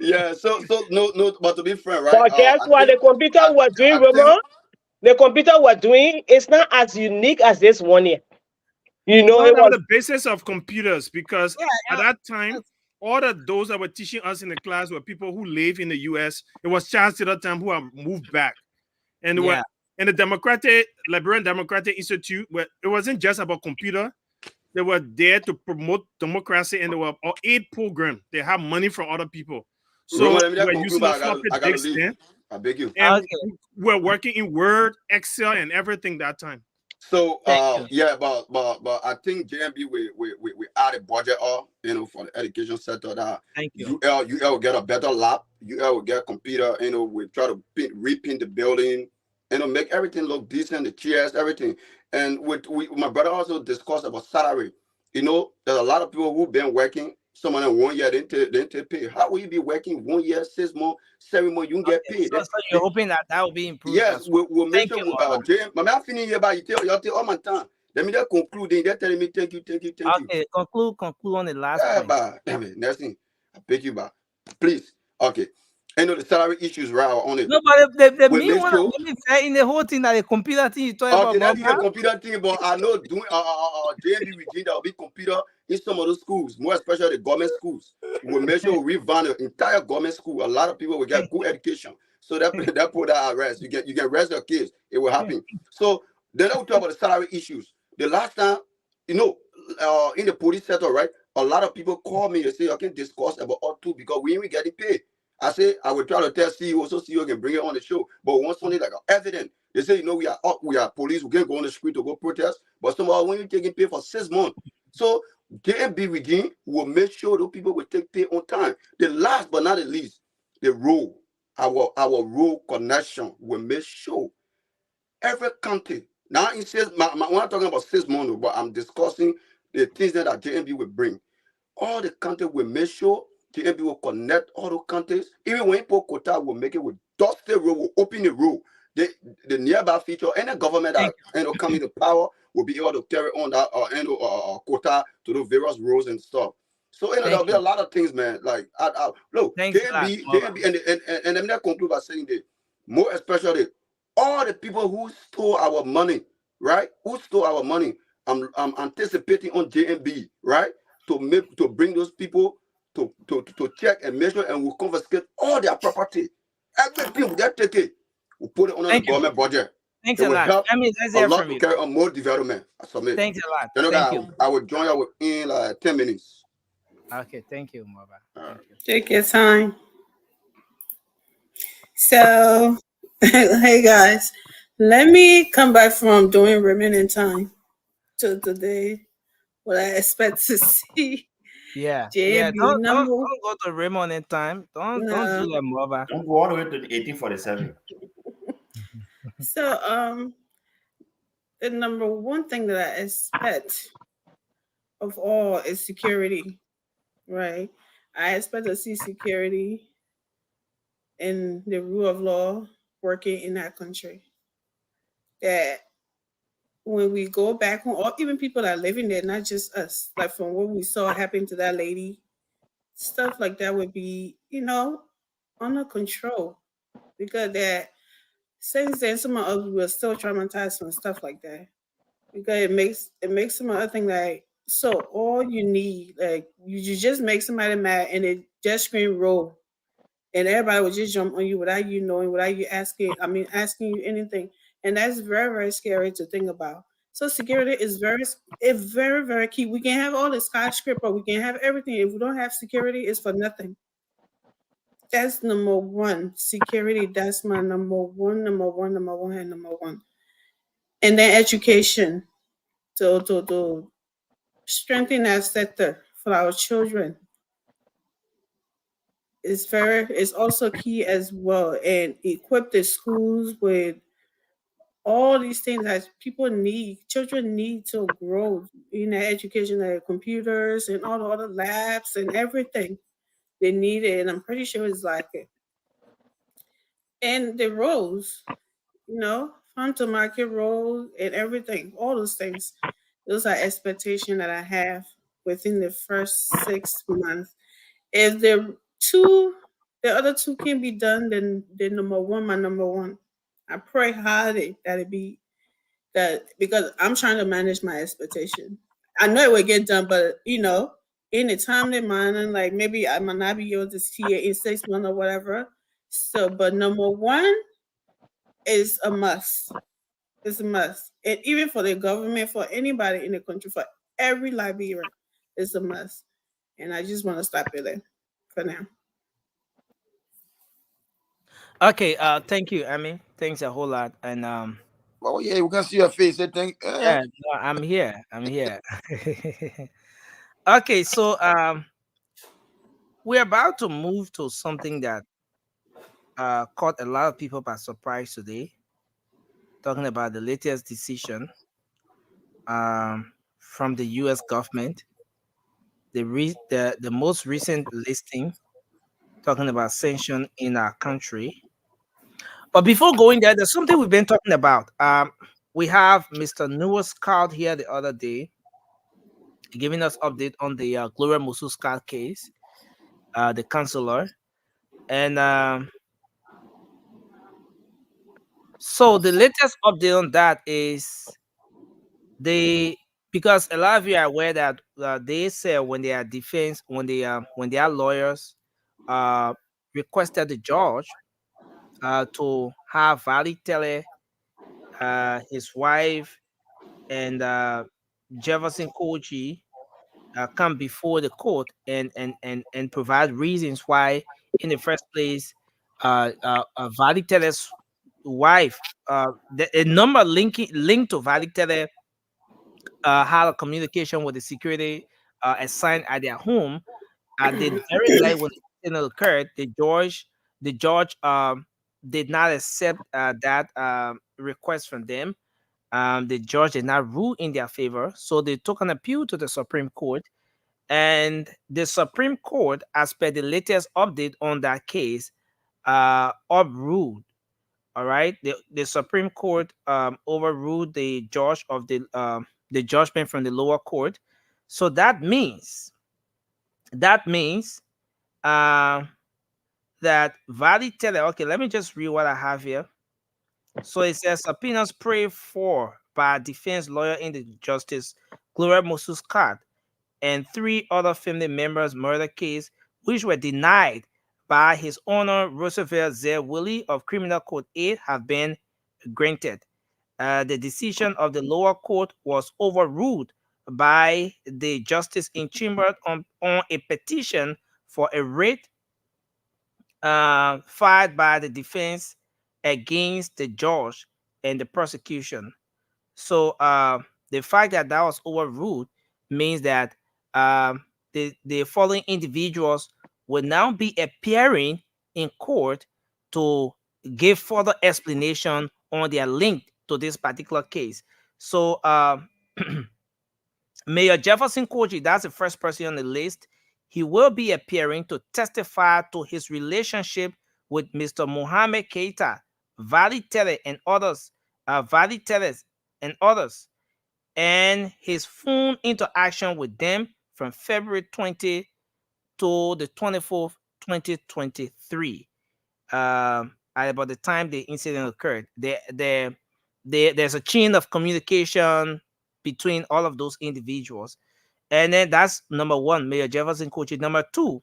Yeah, so no, but to be fair, right? But guess what? The computer we're doing, Ramon, the computer we're doing is not as unique as this one here. You know, No, it that was was the basis of computers because at that time, all of those that were teaching us in the class were people who live in the U.S. It was Charles at that time who have moved back. And were in the Liberian Democratic Institute, where it wasn't just about computer. They were there to promote democracy, and there were 8 programs. They have money from other people. So we're using the floppy disks then. I beg you. And we're working in Word, Excel, and everything that time. So yeah, but I think JMB we added budget up, for the education sector that UL will get a better lab, UL will get a computer, we try to repaint the building, make everything look decent, the chairs, everything. And my brother also discussed about salary. There's a lot of people who've been working. Some of them 1 year, they didn't take pay. How will you be working 1 year, 6 months, 7 months? You don't get paid. So you're hoping that will be improved. Yes, we'll make sure. My man, finish here, but you tell all my time. Let me just conclude. They're telling me thank you. Okay, conclude on the last point. Damn it, next thing, I beg you, but please, okay. The salary issues right on it. No, but the main one in the whole thing that the computer thing you talk about. Okay, that's the computer thing, but I know doing JMB regime that will be computer in some of those schools, more especially the government schools. We'll make sure we revamp the entire government school. A lot of people will get good education. So that put that at rest. You can rest your kids. It will happen. So then I will talk about the salary issues. The last time, in the police sector, right? A lot of people call me and say, I can discuss about all two because we ain't getting paid. I say I will try to tell CEO so CEO can bring it on the show. But once something like evident, they say, we are police, we can go on the street to go protest. But somehow when you're taking pay for 6 months. So JMB regime will make sure those people will take pay on time. The last but not the least, the role, our role connection will make sure every county. Now it says we're not talking about 6 months, but I'm discussing the things that JMB will bring. All the counties will make sure JMB will connect all the counties. Even when people quota will make it with dust the road, will open the road. The nearby feature, any government that coming to power will be able to carry on that quota to the various roads and stuff. So there'll be a lot of things, man. Like look, JMB, and I'm not conclude by saying that more especially all the people who stole our money, right? Who stole our money? I'm anticipating on JMB, right? To bring those people to check and measure, and we'll confiscate all their property. Everything they take it, we'll put it on the government budget. Thanks it a lot. Help let's a hear lot from to you. carry on more development. I submit. Thanks a lot. Thank you. I will join you in 10 minutes. Okay, thank you, Mova. Take your time. So, hey guys, let me come back from doing remaining time to today. What I expect to see Yeah, yeah. JB Don't go to Raymond in time. Don't no. do that, mother. Don't go all the way to 1847. So the number one thing that I expect of all is security, right? I expect to see security and the rule of law working in that country. That when we go back home, or even people that are living there, not just us, like from what we saw happen to that lady, stuff like that would be, under control. Because that since then some of us were still traumatized from stuff like that. Because it makes some other thing like so all you need, like you just make somebody mad and it just scream roll and everybody would just jump on you without you knowing, without you asking you anything. And that's very, very scary to think about. So security is very, very key. We can have all the skyscraper, we can have everything. If we don't have security, it's for nothing. That's number one. Security, that's my number one, and number one. And then education to strengthen that sector for our children is also key as well, and equip the schools with all these things that people need, children need to grow in their education, their computers and all the other labs and everything they need it. And I'm pretty sure it's like it. And the roles, farm to market roles and everything, all those things. Those are expectations that I have within the first 6 months. If the other two can be done, then the number one, my number one. I pray hard that it be that because I'm trying to manage my expectation. I know it will get done, but in a timely manner, like maybe I might not be able to see it in 6 months or whatever. So, but number one is a must. It's a must. And even for the government, for anybody in the country, for every Liberian, it's a must. And I just want to stop it there for now. Okay, thank you, Amy. Thanks a whole lot. And Oh yeah, we can see your face. I think. yeah, no, I'm here. I'm here. Okay, so we're about to move to something that caught a lot of people by surprise today. Talking about the latest decision from the U.S. government, the most recent listing, talking about sanction in our country. But before going there, there's something we've been talking about. We have Mr. Noah Scott here the other day, giving us update on the Gloria Musu Scott case, the counselor, and so the latest update on that is they, because a lot of you are aware that they say when they are defense, when they are lawyers, uh, requested the judge to have Vali Tele, his wife, and Jefferson Kochi come before the court and provide reasons why, in the first place, Vali Tele's wife, a number linked to Vali Tele had a communication with the security assigned at their home. And the very night when the incident occurred, the judge did not accept that request from them. The judge did not rule in their favor, so they took an appeal to the Supreme Court. And the Supreme Court, as per the latest update on that case, upruled. All right, the Supreme Court overruled the judgment from the lower court. So that means uh, that Vali Tele. Okay, let me just read what I have here. So it says subpoenas prayed for by a defense lawyer in the Justice Gloria Musu Scott and 3 other family members' murder case, which were denied by His Honor Roosevelt Z. Willie of Criminal Code 8, have been granted. The decision of the lower court was overruled by the justice in chamber on a petition for a writ filed by the defense against the judge and the prosecution. So the fact that that was overruled means that the following individuals will now be appearing in court to give further explanation on their link to this particular case. So Mayor Jefferson Koji, that's the first person on the list. He will be appearing to testify to his relationship with Mr. Mohammed Keita, Vali Tele and others, and his phone interaction with them from February 20 to the 24th, 2023. At about the time the incident occurred, there's a chain of communication between all of those individuals. And then that's number one, Mayor Jefferson Koji. Number two,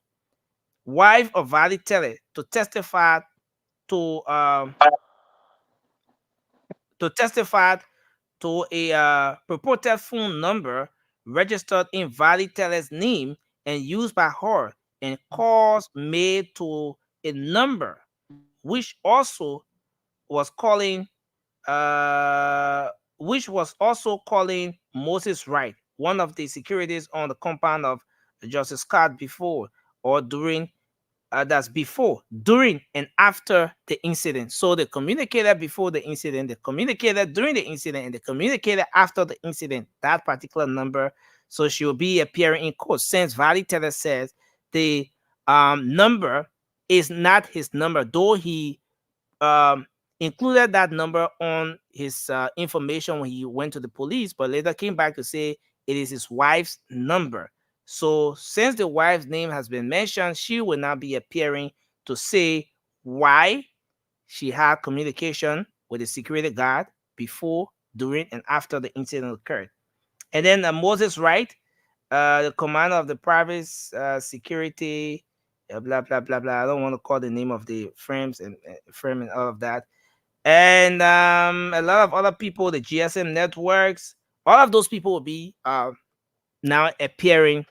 wife of Valley Tele to testify to a purported phone number registered in Valley Tele's name and used by her, and calls made to a number which also was calling Moses Wright, one of the securities on the compound of Justice Scott before or during that's before, during, and after the incident. So the communicator before the incident, the communicator during the incident, and the communicator after the incident, that particular number. So she will be appearing in court since Valley Teller says the number is not his number, though he included that number on his information when he went to the police, but later came back to say it is his wife's number. So since the wife's name has been mentioned, she will now be appearing to say why she had communication with the security guard before, during, and after the incident occurred. And then Moses Wright, the commander of the private security, blah, blah, blah, blah. I don't want to call the name of the firm and all of that. And a lot of other people, the GSM networks, all of those people will be now appearing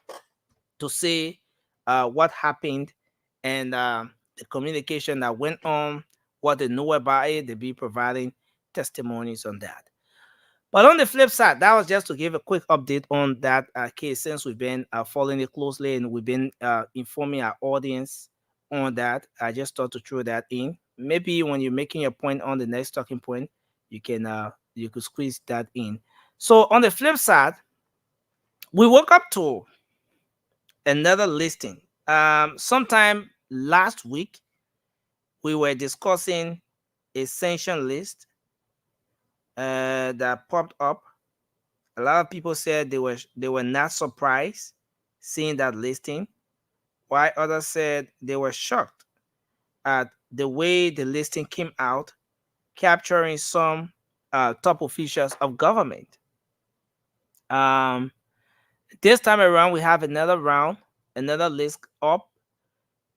to say what happened and the communication that went on, what they know about it. They'll be providing testimonies on that. But on the flip side, that was just to give a quick update on that case, since we've been following it closely and we've been informing our audience on that. I just thought to throw that in. Maybe when you're making your point on the next talking point, you could squeeze that in. So on the flip side, we woke up to another listing. Sometime last week, we were discussing a sanction list that popped up. A lot of people said they were not surprised seeing that listing, while others said they were shocked at the way the listing came out, capturing some top officials of government. This time around, we have another list up,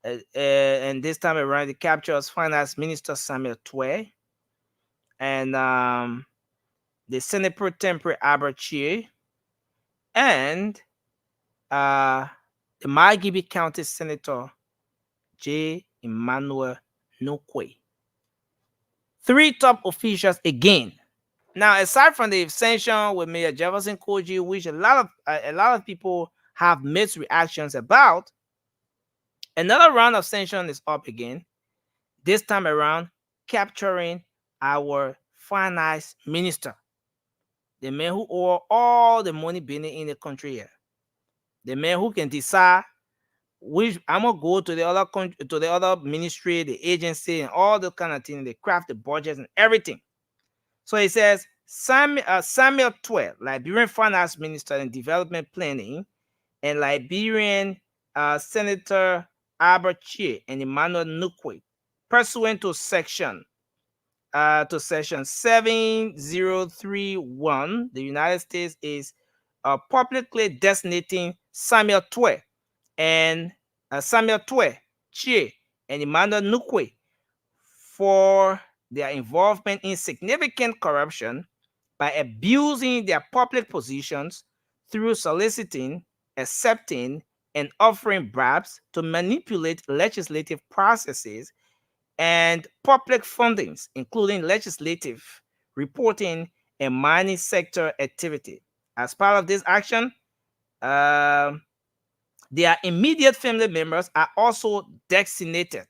and this time around, it captures Finance Minister Samuel Twe and the Senate Pro Tempore Albert Chie and the Margibi County Senator J. Emmanuel Nukwe. 3 top officials again. Now, aside from the extension with Mayor Jefferson Koji, which a lot of people have mixed reactions about, another round of sanction is up again. This time around, capturing our finance minister, the man who owe all the money being in the country here, the man who can decide which I'm gonna go to the other ministry, the agency, and all the kind of things. They craft the budgets and everything. So it says Samuel Twe, Liberian Finance Minister and Development Planning, and Liberian Senator Albert Chie and Emmanuel Nukwe, pursuant to section 7031, the United States is publicly designating Samuel Twe and Samuel Twe, Chie, and Emmanuel Nukwe for their involvement in significant corruption by abusing their public positions through soliciting, accepting, and offering bribes to manipulate legislative processes and public fundings, including legislative, reporting, and mining sector activity. As part of this action, Their immediate family members are also designated,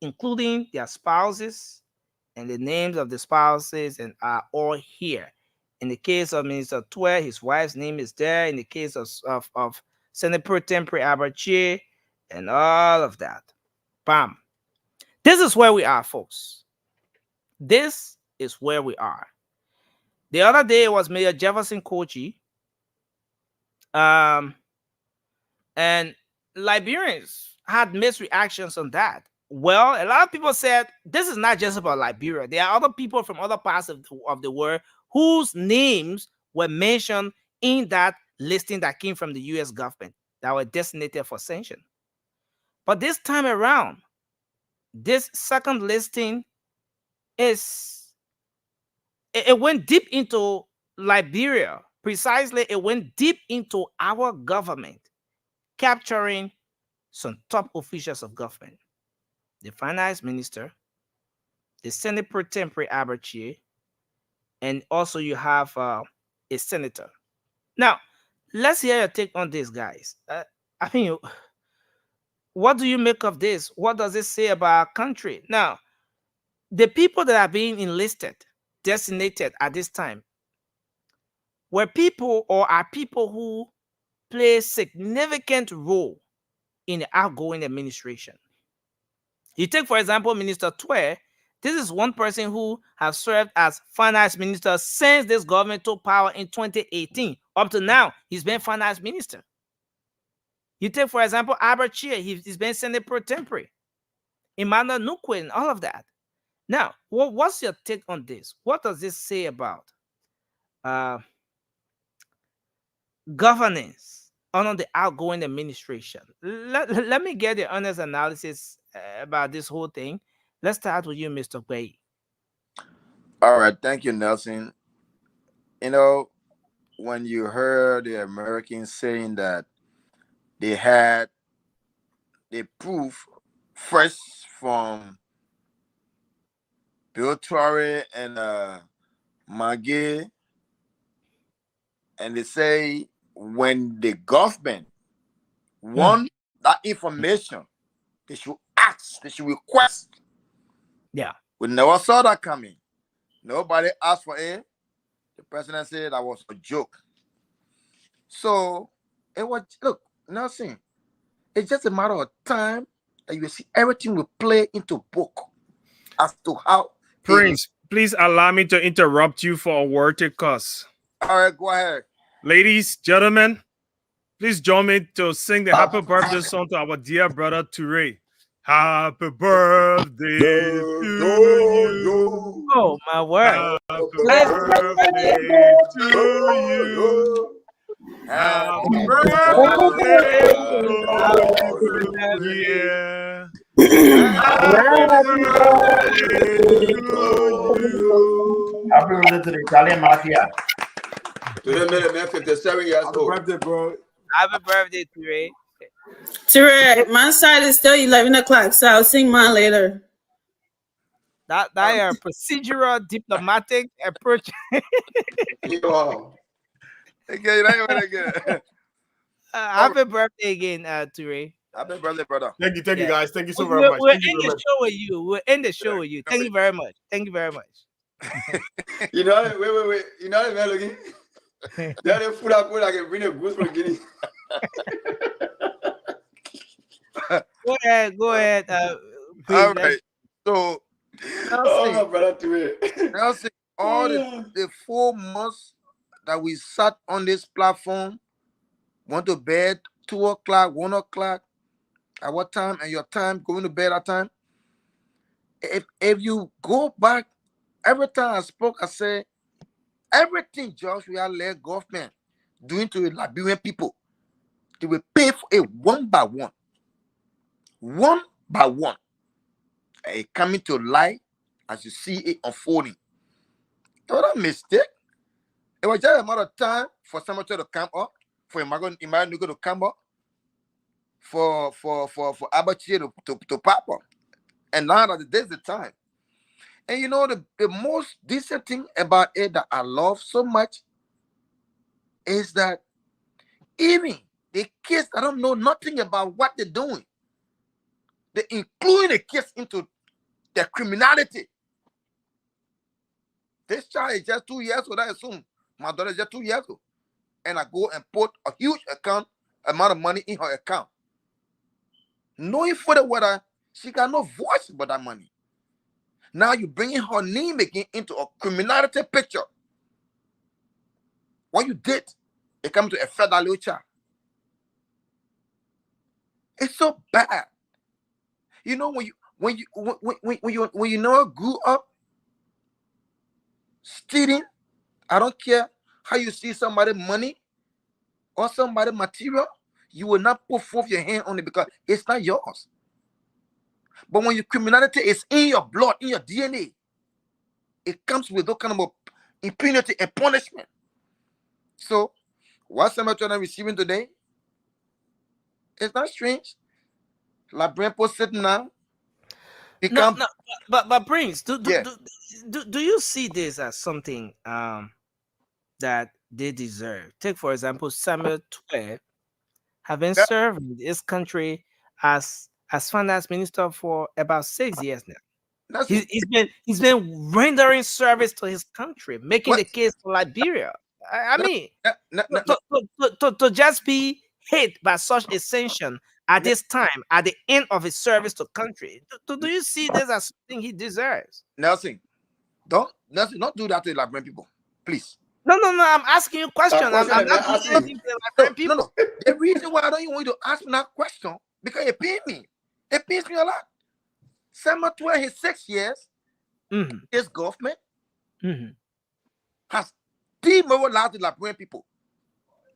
including their spouses, and the names of the spouses and are all here. In the case of Minister Twe, his wife's name is there. In the case of Senator Pro Tempore Aberchie and all of that. Bam. This is where we are, folks. This is where we are. The other day it was Mayor Jefferson Kochi. And Liberians had mixed reactions on that. Well, a lot of people said this is not just about Liberia. There are other people from other parts of the world whose names were mentioned in that listing that came from the US government that were designated for sanction. But this time around, this second listing it went deep into Liberia. Precisely, it went deep into our government, capturing some top officials of government. The finance minister, the Senate Pro Tempore Aberchie, and also you have a senator. Now, let's hear your take on this, guys. I mean, what do you make of this? What does it say about our country? Now, the people that are being enlisted, designated at this time, were people or are people who play a significant role in the outgoing administration. You take, for example, Minister Twe. This is one person who has served as finance minister since this government took power in 2018. Up to now, he's been finance minister. You take, for example, Aberchie. He's been Senate Pro Tempore. Emmanuel Nukwe and all of that. Now, what's your take on this? What does this say about governance under the outgoing administration? Let me get the honest analysis about this whole thing. Let's start with you, Mr. Gray. All right, thank you, Nelson. You know, when you heard the Americans saying that they proof fresh from Bill Torrey and Maggie, and they say when the government want that information, they should ask, they should request. Yeah. We never saw that coming. Nobody asked for it. The president said that was a joke. So it was, look, Nelson, it's just a matter of time that you will see everything will play into book as to how. Prince, please allow me to interrupt you for a word to cuss. All right, go ahead. Ladies, gentlemen, please join me to sing the happy birthday song to our dear brother Ture. Happy birthday to you. Oh, my word. Happy birthday to you. Happy birthday to you. Happy birthday to you. Happy birthday to the Italian Mafia. Today, man, 57 years old. Happy birthday, bro. Happy birthday, Ture. Ture, my side is still 11 o'clock, so I'll sing mine later. That procedural diplomatic approach. Happy birthday again, Ture. Happy birthday, brother. Thank you, guys. Thank you so very much. We'll end the show with you. We'll end the show with you. Thank you very much. Thank you very much. You know, wait. You know what I'm looking? They're full of food. I can bring a goose from Guinea. Go ahead. All right. So, Nelson, all the 4 months that we sat on this platform, went to bed 2 o'clock, 1 o'clock, at what time, and your time, going to bed at time. If you go back, every time I spoke, I said, everything Joshua led government doing to the Liberian people, they will pay for it one by one. One by one. It coming to light as you see it unfolding. It was a mistake. It was just a matter of time for somebody to come up, for Emmanuel to come up, for Aberchie to pop up. And now that there's the time. And you know, the most decent thing about it that I love so much is that even The kids, I don't know nothing about what they're doing. They're including the kids into their criminality. This child is just 2 years old, I assume. My daughter is just 2 years old. And I go and put a huge amount of money in her account. Knowing for the weather, she got no voice about that money. Now you're bringing her name again into a criminality picture. What you did, it comes to a federal little child. It's so bad. You know, when you know grew up stealing, I don't care how you see somebody money or somebody material, you will not put forth your hand on it because it's not yours. But when your criminality is in your blood, in your DNA, it comes with those kind of impunity and punishment. So, what some of are receiving today, it's not strange. La Brempo sitting now. No, but Prince, do you see this as something that they deserve? Take for example Samuel Twe, having served in this country as finance minister for about 6 years now. He's been rendering service to his country, making the case for Liberia. I mean, to just be hit by such a sanction at this time, at the end of his service to country, do you see this as something he deserves? Nelson, don't do that to Liberian people, please. No, I'm asking you a question. I'm not asking people. No. The reason why I don't even want you to ask me that question, because it pains me. It pains me a lot. Samuel Twe, his 6 years, his government has demoralized the Liberian people,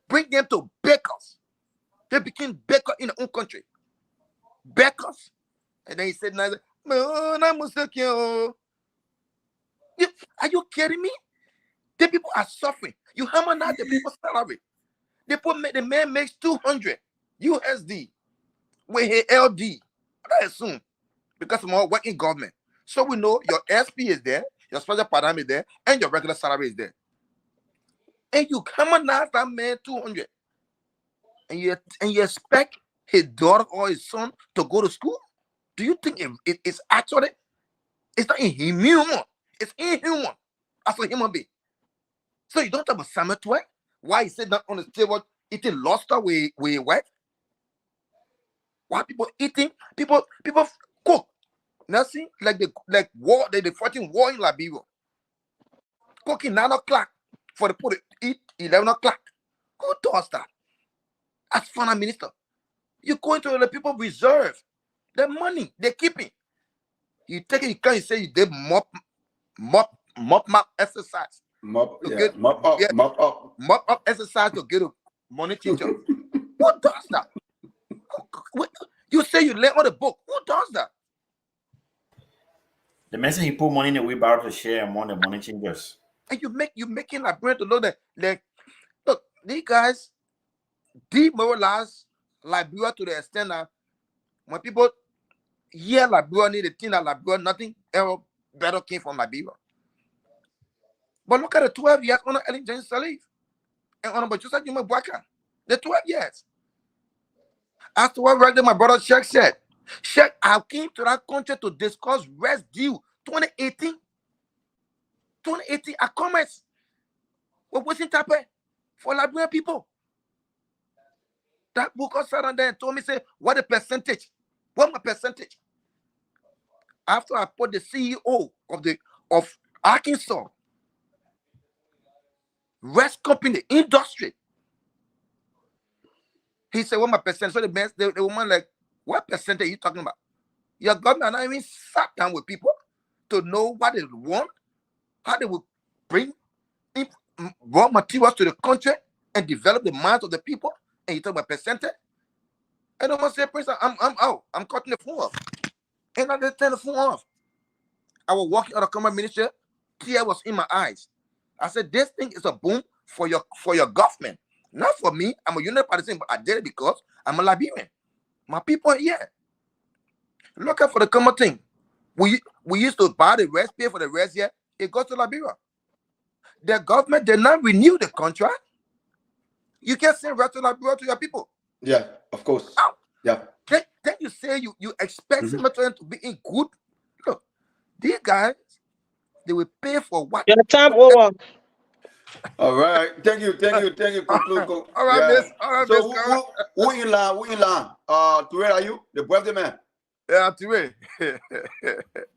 bring them to beggars. They became beggars in their own country. Beggars. And then he said, are you kidding me? The people are suffering. You hammer out the people's salary. The man makes 200 USD with his LD. I assume. Because of our working government. So we know your SP is there, your special parameter is there, and your regular salary is there. And you hammer out that man 200. And you expect his daughter or his son to go to school? Do you think it's actually, it's not inhuman? It's inhuman as a human being. So you don't have a Samuel Twe? Why he said that on the table eating lobster with what? Why people eating? People cook. Now see, like war, they fighting war in Liberia. Cooking 9 o'clock for the people to eat 11 o'clock. Who does that? As finance minister, you go into the people reserve the money they're keeping. You take it, you can't say you did mop exercise. Mop up exercise to get a money teacher. Who does that? You say you learn on the book. Who does that? The message he put money in the wheelbarrow to share among the money changers. And you're making like brand to know that look, these guys demoralize Liberia to the extent that when people hear Liberia need to think that Liberia, nothing else better came from Liberia. But look at the 12 years on Ellen James Salif and on Joseph Juma Bwaka. The 12 years. After what right there, my brother Sheikh said, Sheikh, I came to that country to discuss rest deal 2018. 2018, I comments with Western Tape for Liberian people. That book sat on there and told me, say, what the percentage? What my percentage? After I put the CEO of Arkansas rest company industry, he said, what my percentage? So the woman like, what percentage are you talking about? Your government not even sat down with people to know what they want, how they will bring in raw materials to the country and develop the minds of the people. And you talk about percentage. I don't want to say, Prince, I'm out. I'm cutting the phone off. And I just turn the phone off. I was walking out of common ministry. Tear was in my eyes. I said, this thing is a boom for your government. Not for me. I'm a unit partisan, but I did it because I'm a Liberian. My people are here. Look out for the common thing. We used to buy the rest, pay for the rest here. It goes to Liberia. The government did not renew the contract. You can't send rest to Liberia to your people. Yeah, of course. Oh, yeah. Then you say you expect Symmetry to be in good. Look, these guys, they will pay for what? Your time over. All right. Thank you. Conclude. All right, Yeah. miss. All right, So miss. who in line? To where are you? The birthday man. Yeah, to where?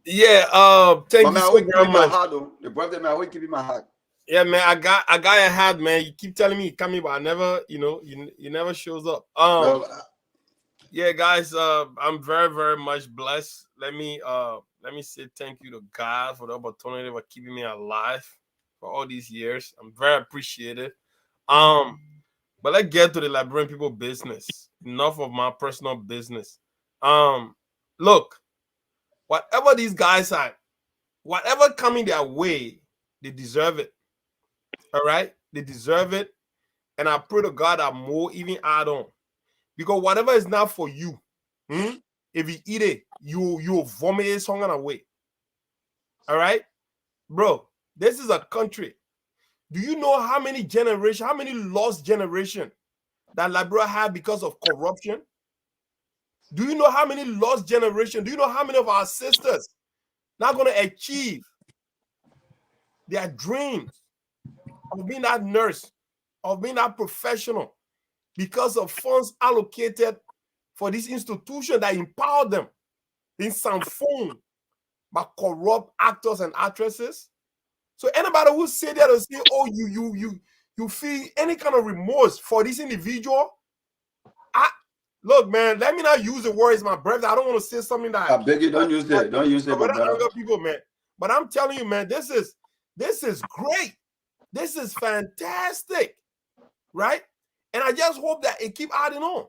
Yeah. Thank you so very much. The birthday man. Who keeping my heart? Yeah, man. I got a hat, man. You keep telling me you coming, but I never, you never shows up. Yeah, guys. I'm very, very much blessed. Let me say thank you to God for the opportunity for keeping me alive for all these years. I'm very appreciated. But let's get to the Liberian people business. Enough of my personal business. Look, whatever these guys are, whatever coming their way, they deserve it. All right, they deserve it, and I pray to God that more even add on, because whatever is not for you, if you eat it, you vomit it somewhere away. All right, bro, this is a country. Do you know how many generations, how many lost generation that Liberia had because of corruption? Do you know how many lost generation? Do you know how many of our sisters not going to achieve their dreams of being that nurse, of being that professional, because of funds allocated for this institution that empowered them in some form by corrupt actors and actresses? So anybody who say that or say, oh, you feel any kind of remorse for this individual, look, man, let me not use the words, my brother. I don't want to say something that I beg you, don't use that. Don't use it, brother. People, man. But I'm telling you, man, this is great. This is fantastic, right? And I just hope that it keep adding on.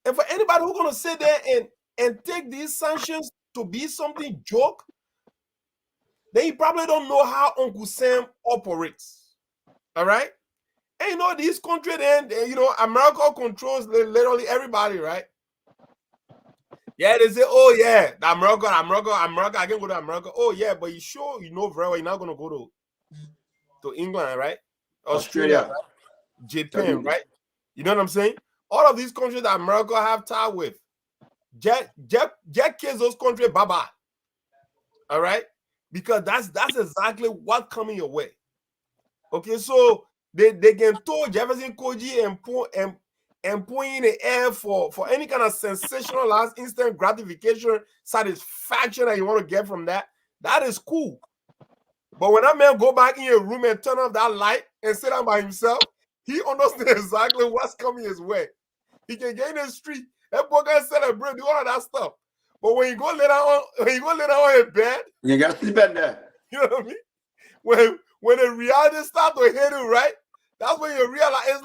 And for anybody who's gonna sit there and take these sanctions to be something joke, then you probably don't know how Uncle Sam operates. All right? And you know, these countries, then, America controls literally everybody, right? Yeah, they say, oh, yeah, America, I can go to America. Oh, yeah, but you sure you know very well you're not going to go to England, right? Australia, right? Japan, right? You know what I'm saying? All of these countries that America have tied with, just kiss those countries, bye-bye. All right? Because that's exactly what's coming your way. Okay, so they can throw Jefferson Koji and put in the air for any kind of sensationalized instant gratification, satisfaction that you want to get from that. That is cool. But when that man go back in your room and turn off that light and sit down by himself, he understands exactly what's coming his way. He can get in the street and can celebrate, do all of that stuff. But when you go lay down on your bed, you got to sleep at that. You know what I mean? When the reality start to hit you, right? That's when you realize it's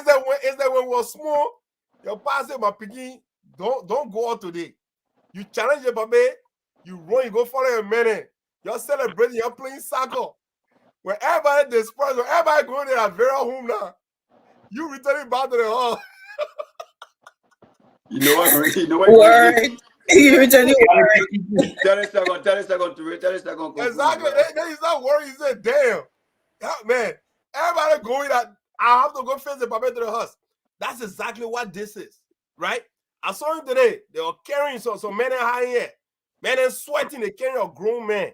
that when we're small, your pa say, my picking, don't go out today. You challenge your baby, you run, you go follow your man. You're celebrating, you're playing soccer. When everybody dispersed, when everybody going to their very home now, you returning back to the hall. You know what? Word. You returning word. 30 seconds. Exactly. Then he's not worried. He said, damn, man, everybody going that I have to go face the Papa to the house. That's exactly what this is, right? I saw him today. They were carrying some men in high here. Men are sweating, they carry a grown man.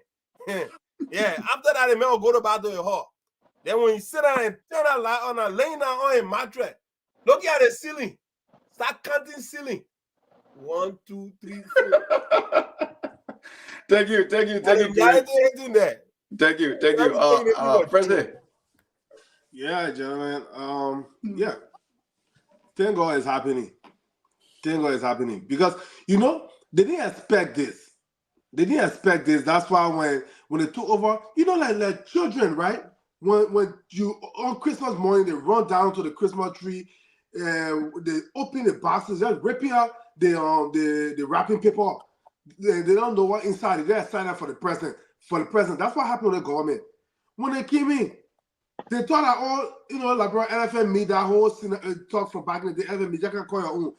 Yeah, after that, the man will go to back to the hall. Then when you sit down and turn that light on and laying down on a mattress, look at the ceiling. Start counting ceiling. 1, 2, 3, 4. Thank you. Thank you. President. Yeah, gentlemen. Yeah. Thank God it's happening. Because they didn't expect this. That's why when they took over, like children, right? When you on Christmas morning, they run down to the Christmas tree and they open the boxes, just ripping out the wrapping paper. They don't know what inside. They're excited for the present. That's what happened with the government. When they came in, they thought that all, like bro, LFM made that whole talk from back in the day. LFM made, you can call your own.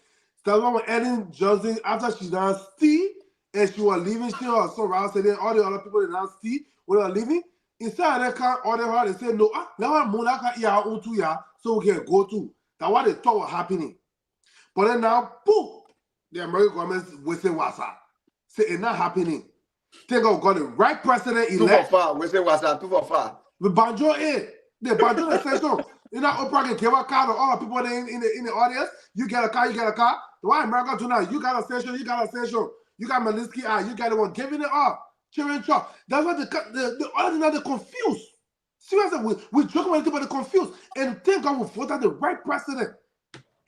So when Ellen Johnson, after she done see and she was leaving, she was so around, and then all the other people that done see when they were leaving, instead of they can't order her, they said, no, now I'm more like our own too, yeah, so we can go to. That's what they thought was happening. But then now, boom, the American government's wasting WhatsApp. Say it's not happening. Think of got the right president elect. 2 for 5. We say WhatsApp 2 for 5. The banjo the banjo the session. You know, Oprah can give a car to all the people in the audience. You get a car, you get a car. Why America tonight? You got a session, you got a session. You got Malinsky, you got the one giving it up. Cheering Trump. That's why the other thing that they're confused. Seriously, we joke about it, but they're confused. And thank God we voted the right president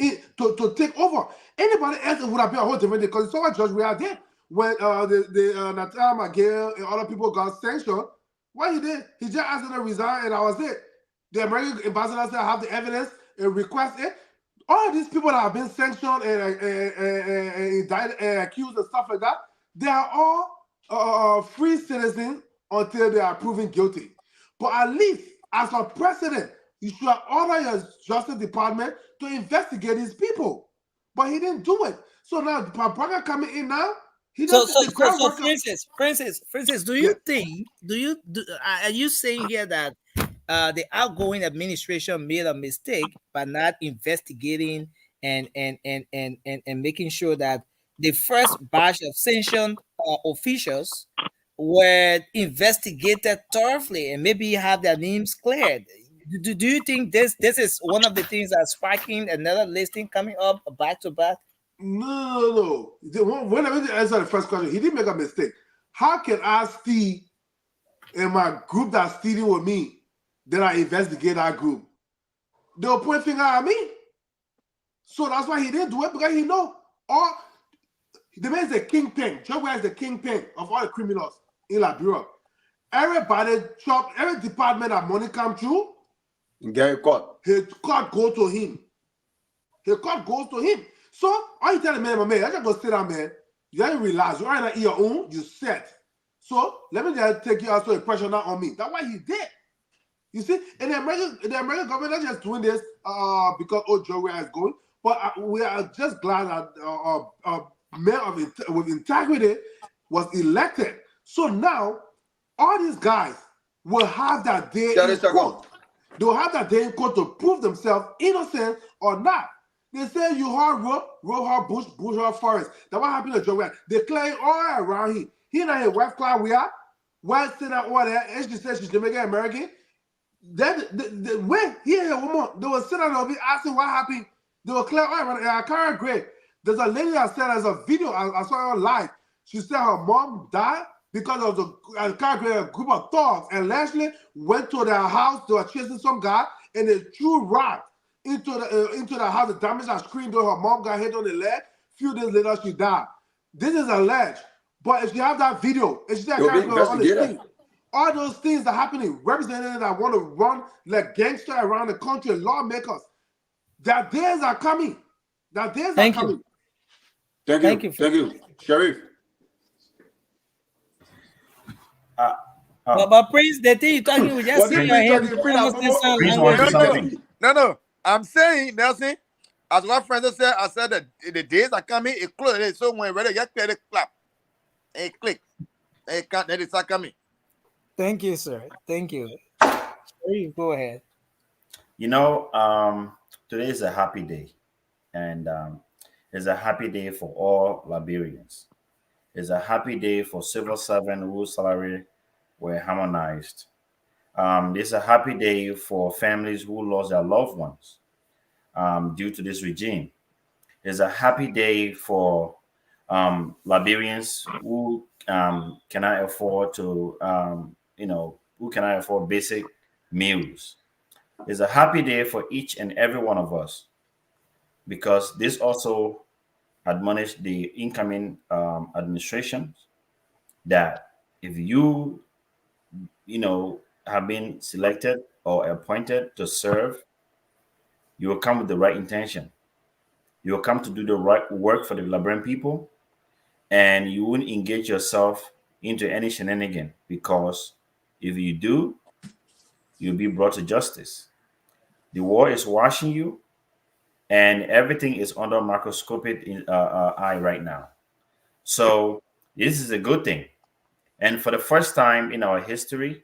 to take over. Anybody else would have been a whole different thing because it's so much judge we are there. When Natal McGill and other people got sanctioned, what he did, he just asked them to resign, and that was it. The American ambassador said, I have the evidence and request it. All of these people that have been sanctioned and indicted and accused and stuff like that, they are all free citizens until they are proven guilty. But at least, as a president, you should order your Justice Department to investigate these people. But he didn't do it. So now, Papaga coming in now, he doesn't. Francis, do you think? Are you saying here that the outgoing administration made a mistake by not investigating and making sure that the first batch of sanctioned officials were investigated thoroughly and maybe have their names cleared? Do you think this is one of the things that's sparking another listing coming up back to back? No. When I answer the first question, he didn't make a mistake. How can I see in my group that's stealing with me, then I investigate that group? They'll point finger at me. So that's why he didn't do it, because he know all the man is the kingpin. Joe is the kingpin of all the criminals in Liberia. Everybody every department that money come through, get caught. His court go to him. His court goes to him. So all you tell the man, my man, I just go sit down, man. You ain't relax. You ain't your own. You set. So let me just take you out so the pressure not on me. That's why he did. You see, and the American government not just doing this because Joe is going, but we are just glad that a man with integrity was elected. So now all these guys will have that day in court. They will have that day in court to prove themselves innocent or not. They say you heard road hard bush hard forest. That's what happened to Joe. They claim all around him. He not a wife cloud we are. White sitting out all there, and she said she's Jamaican American. Then when he and a woman, they will sit down and be asking what happened. They will clear all around. I can't agree. There's a lady that said there's a video I saw her live. She said her mom died because of a group of thugs, and Leslie went to their house. They were chasing some guy, and they threw rock into the house. The damage her screen door. Her mom got hit on the leg. Few days later, she died. This is alleged. But if you have that video, if you said on the scene, all those things are happening. Representatives that want to run like gangsters around the country, lawmakers, their days are coming. Their days are coming. Thank you, Sheriff. But Prince, the thing you're talking, we just see your head. No. I'm saying, Nelson, as my friend said, I said that the days are coming, it closes. So when ready, get the clap. It click. It can't, then it's not coming. Thank you, sir. Thank you. Go ahead. You know, today is a happy day. And it's a happy day for all Liberians. It's a happy day for civil servants whose salary were harmonized. It's a happy day for families who lost their loved ones due to this regime. It's a happy day for Liberians who cannot afford to, who cannot afford basic meals. It's a happy day for each and every one of us, because this also admonished the incoming administration that if you have been selected or appointed to serve, you will come with the right intention. You will come to do the right work for the Liberian people, and you won't engage yourself into any shenanigan, because if you do, you'll be brought to justice. The war is watching you, and everything is under microscopic eye right now. So this is a good thing. And for the first time in our history,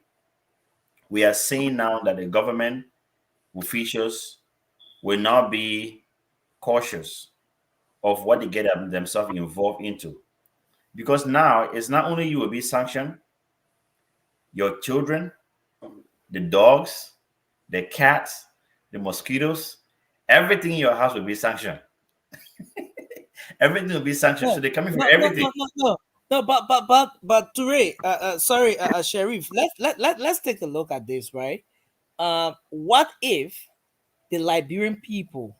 we are seeing now that the government officials will not be cautious of what they get themselves involved into. Because now it's not only you will be sanctioned, your children, the dogs, the cats, the mosquitoes, everything in your house will be sanctioned. Everything will be sanctioned. So they're coming for everything. No, but Toure, sorry, Sheriff, let's take a look at this, right? What if the Liberian people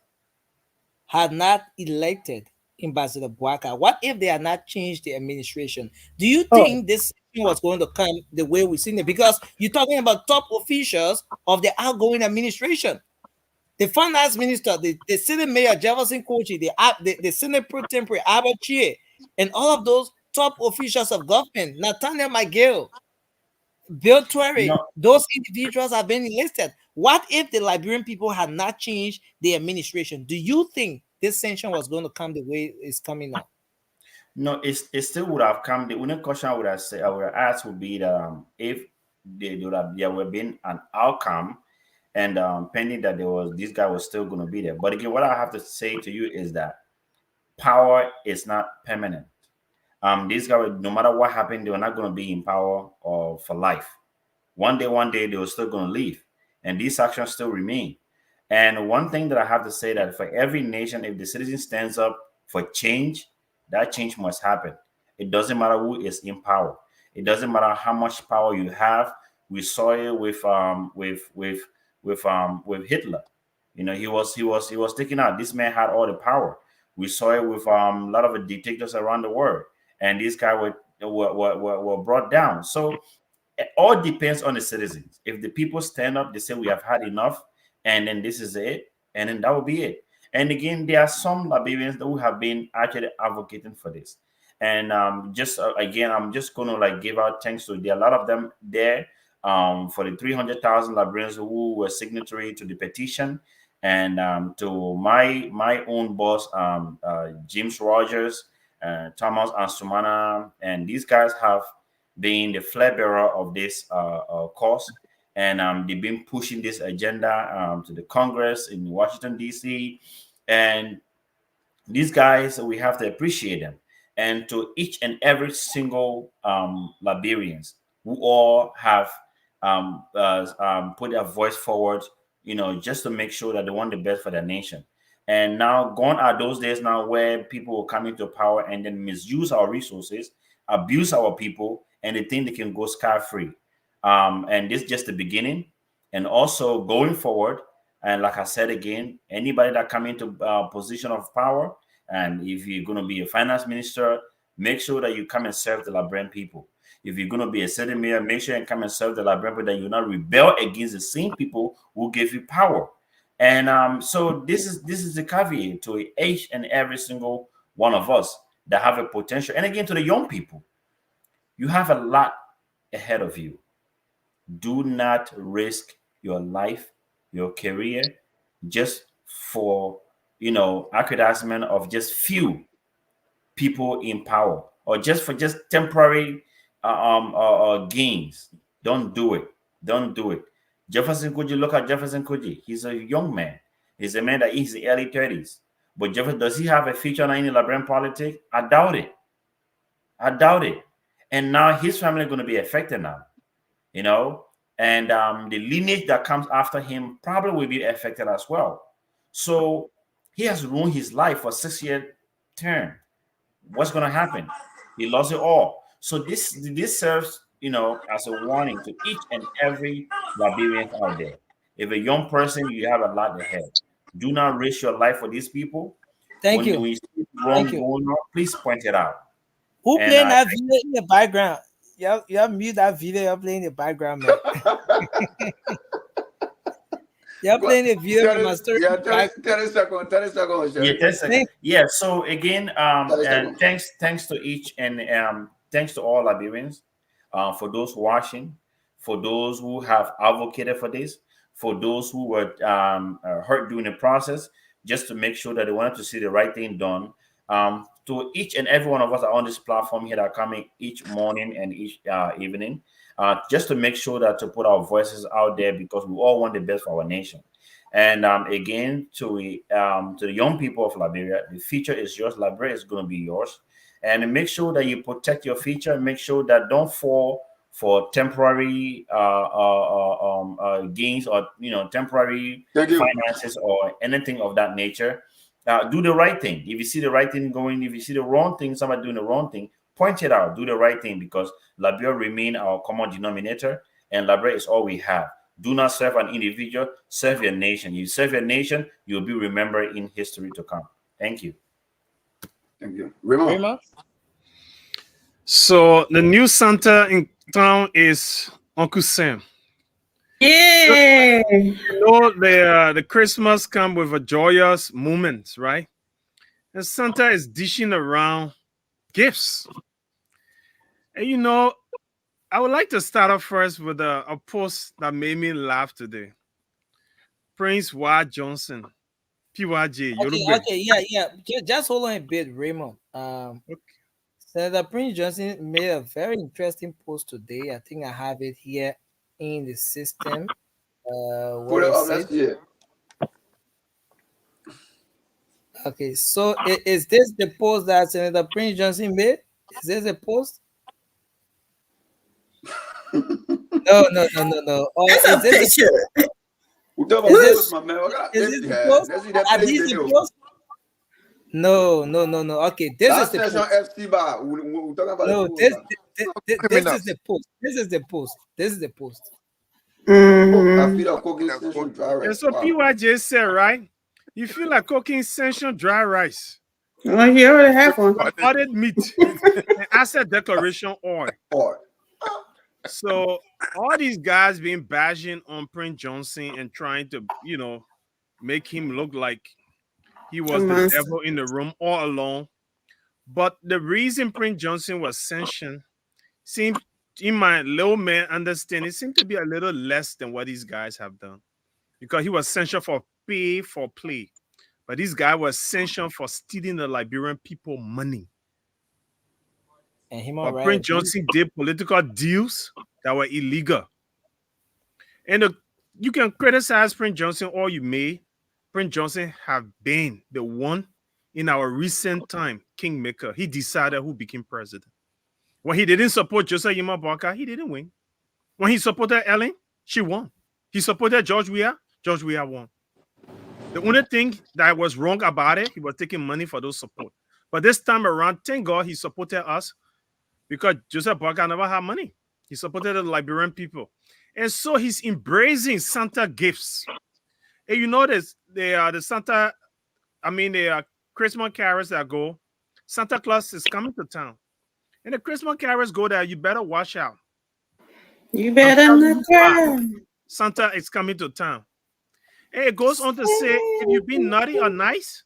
had not elected Ambassador Bouaka? What if they had not changed the administration? Do you think this was going to come the way we've seen it? Because you're talking about top officials of the outgoing administration. The finance minister, the city mayor Jefferson Kochi, the Senate pro tempore Albert Chie, and all of those top officials of government, Nathaniel Miguel, Bill Twere, those individuals have been enlisted. What if the Liberian people had not changed the administration? Do you think this sanction was going to come the way it's coming now? No, it still would have come. The only question I would have said, I would have asked would be that, if there would have been an outcome, and pending that this guy was still going to be there. But again, what I have to say to you is that power is not permanent. These guys, no matter what happened, they were not going to be in power or for life. One day, they were still going to leave, and these actions still remain. And one thing that I have to say, that for every nation, if the citizen stands up for change, that change must happen. It doesn't matter who is in power. It doesn't matter how much power you have. We saw it with Hitler. You know, he was taken out. This man had all the power. We saw it with a lot of the dictators around the world, and these guys were brought down. So it all depends on the citizens. If the people stand up, they say we have had enough, and then this is it, and then that will be it. And again, there are some Liberians who have been actually advocating for this. And again, I'm just going to like give out thanks to there are a lot of them there, for the 300,000 Liberians who were signatory to the petition, and to my own boss, James Rogers, Thomas Ansumana, and these guys have been the flag bearer of this cause, and they've been pushing this agenda to the Congress in Washington D.C. And these guys, we have to appreciate them, and to each and every single Liberians who all have put their voice forward, you know, just to make sure that they want the best for their nation. And now, gone are those days now where people will come into power and then misuse our resources, abuse our people, and they think they can go scot-free. And this is just the beginning. And also going forward, and like I said again, anybody that come into a position of power, and if you're going to be a finance minister, make sure that you come and serve the Liberian people. If you're going to be a city mayor, make sure you come and serve the Liberian people, that you not rebel against the same people who gave you power. And so this is the caveat to each and every single one of us that have a potential. And again, to the young people, you have a lot ahead of you. Do not risk your life, your career, just for, you know, aggrandizement of just few people in power, or just for temporary gains. Don't do it. Don't do it. Jefferson Koji, look at Jefferson Koji. He's a young man. He's a man that is in the early 30s. But Jefferson, does he have a future in the Liberian politics? I doubt it. I doubt it. And now his family is going to be affected now, you know, and the lineage that comes after him probably will be affected as well. So he has ruined his life for a 6-year term. What's going to happen? He lost it all. So this serves, you know, as a warning to each and every Liberian out there. If a young person, you have a lot ahead. Do not risk your life for these people. Thank you. When you see wrong going on, please point it out. Who playing that video in the background? You mute that video. You're playing in the background, man. You're playing the video. 30 seconds. Yeah. So again, and thanks to each and thanks to all Liberians, for those watching, for those who have advocated for this, for those who were hurt during the process, just to make sure that they wanted to see the right thing done. To each and every one of us on this platform here that are coming each morning and each evening, just to make sure that to put our voices out there, because we all want the best for our nation. And again, to the young people of Liberia, the future is yours. Liberia is going to be yours, and make sure that you protect your future. Make sure that don't fall for temporary gains or temporary finances or anything of that nature. Do the right thing. If you see the right thing going, if you see the wrong thing, somebody doing the wrong thing, point it out. Do the right thing, because Liberia remain our common denominator, and Liberia is all we have. Do not serve an individual, serve your nation. You serve your nation, you'll be remembered in history to come. Thank you. Thank you. Raymond. So the new Santa in town is Uncle Sam. Yeah. You know, the Christmas come with a joyous moment, right? And Santa is dishing around gifts. And you know, I would like to start off first with a post that made me laugh today. Prince Y. Johnson, PYJ. Yeah. Just hold on a bit, Raymond. Senator Prince Johnson made a very interesting post today. I think I have it here in the system. Put it up, let's see it. Okay, so is this the post that Senator Prince Johnson made? Is this a post? No. Or That's is a this picture. Is this the post? No. Okay, this is the post. FC bar. We talking about no, this is the post. This is the post. I feel like cooking session dry rice. And so PYJ said, right? You feel like cooking Ascension dry rice. Well, you already have one. Audit meat and asset declaration oil. So all these guys being bashing on Prince Johnson and trying to, make him look like he was the devil in the room all along. But the reason Prince Johnson was sanctioned seemed, in my little man understanding, seemed to be a little less than what these guys have done. Because he was sanctioned for pay for play. But this guy was sanctioned for stealing the Liberian people money. And but Prince Johnson did political deals that were illegal. And you can criticize Prince Johnson all you may. Prince Johnson have been the one in our recent time kingmaker. He decided who became president. When he didn't support Joseph Yima Barker, he didn't win. When he supported Ellen, she won. He supported George Weah won. The only thing that was wrong about it, he was taking money for those support. But this time around, thank God he supported us, because Joseph Barker never had money. He supported the Liberian people. And so he's embracing Santa gifts. And you notice they are the Santa, they are Christmas carols that go. Santa Claus is coming to town. And the Christmas carols go there, you better watch out. You better not cry. Santa is coming to town. And it goes on to say, if you've been naughty or nice,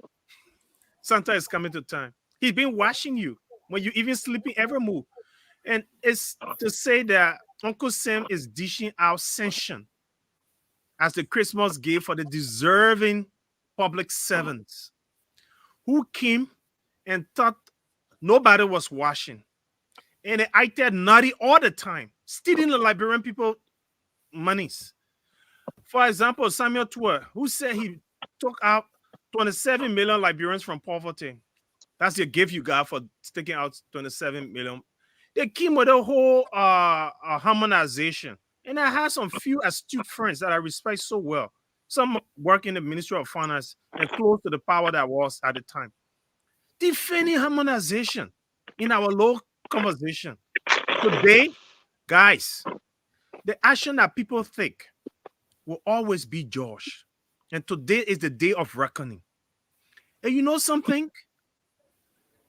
Santa is coming to town. He's been watching you when you even sleeping every move. And it's to say that Uncle Sam is dishing out sanction as the Christmas gift for the deserving public servants who came and thought nobody was watching. And they acted naughty all the time, stealing the Liberian people monies. For example, Samuel Tuer, who said he took out 27 million Liberians from poverty. That's the gift you got for taking out 27 million. They came with a whole harmonization. And I had some few astute friends that I respect so well. Some work in the Ministry of Finance and close to the power that was at the time. Defending harmonization in our low conversation. Today, guys, the action that people take will always be Josh. And today is the day of reckoning. And you know something?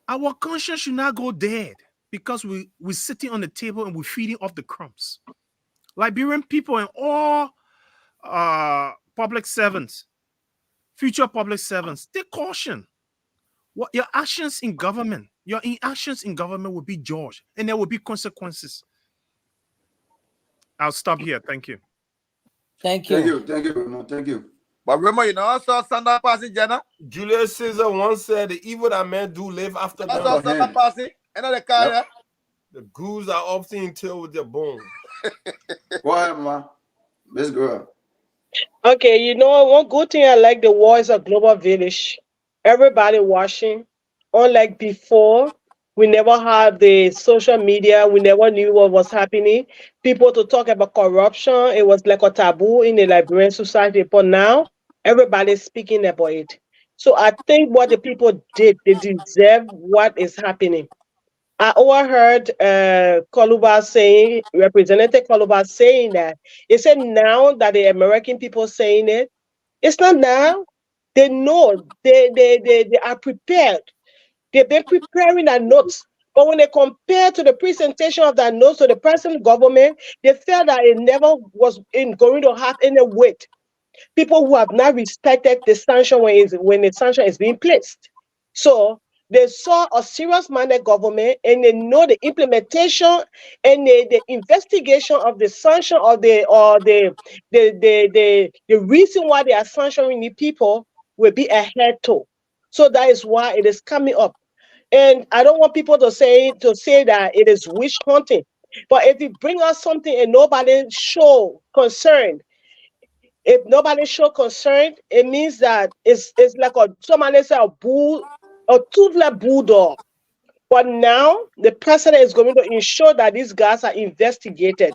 Our conscience should not go dead because we're sitting on the table and we're feeding off the crumbs. Liberian people and all public servants, future public servants, take caution. What your actions in government, your inactions in government will be judged, and there will be consequences. I'll stop here. Thank you. Thank you. Thank you. But remember, I saw Santa passing, Jenna. Julius Caesar once said, "The evil that men do live after them." I saw Santa passing. Another car. Yep. The ghouls are often in tail with their bones. What, man? This girl. Okay, you know, one good thing I like the war is a global village. Everybody watching. Unlike before, we never had the social media. We never knew what was happening. People to talk about corruption, it was like a taboo in the Liberian society. But now, everybody's speaking about it. So I think what the people did, they deserve what is happening. I overheard Koluba saying, Representative Koluba saying that. He said now that the American people saying it, it's not now. They know, they are prepared. They've been preparing their notes. But when they compare to the presentation of that notes to the present government, they felt that it never was going to have any weight. People who have not respected the sanction when the sanction is being placed. So they saw a serious-minded government and they know the implementation and the investigation of the sanction or the reason why they are sanctioning the people will be ahead to. So that is why it is coming up. And I don't want people to say that it is witch hunting. But if you bring us something and nobody show concern, if nobody show concern, it means that it's like somebody say a toothless bulldog. But now the president is going to ensure that these guys are investigated.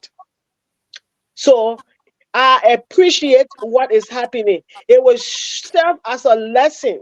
So I appreciate what is happening. It will serve as a lesson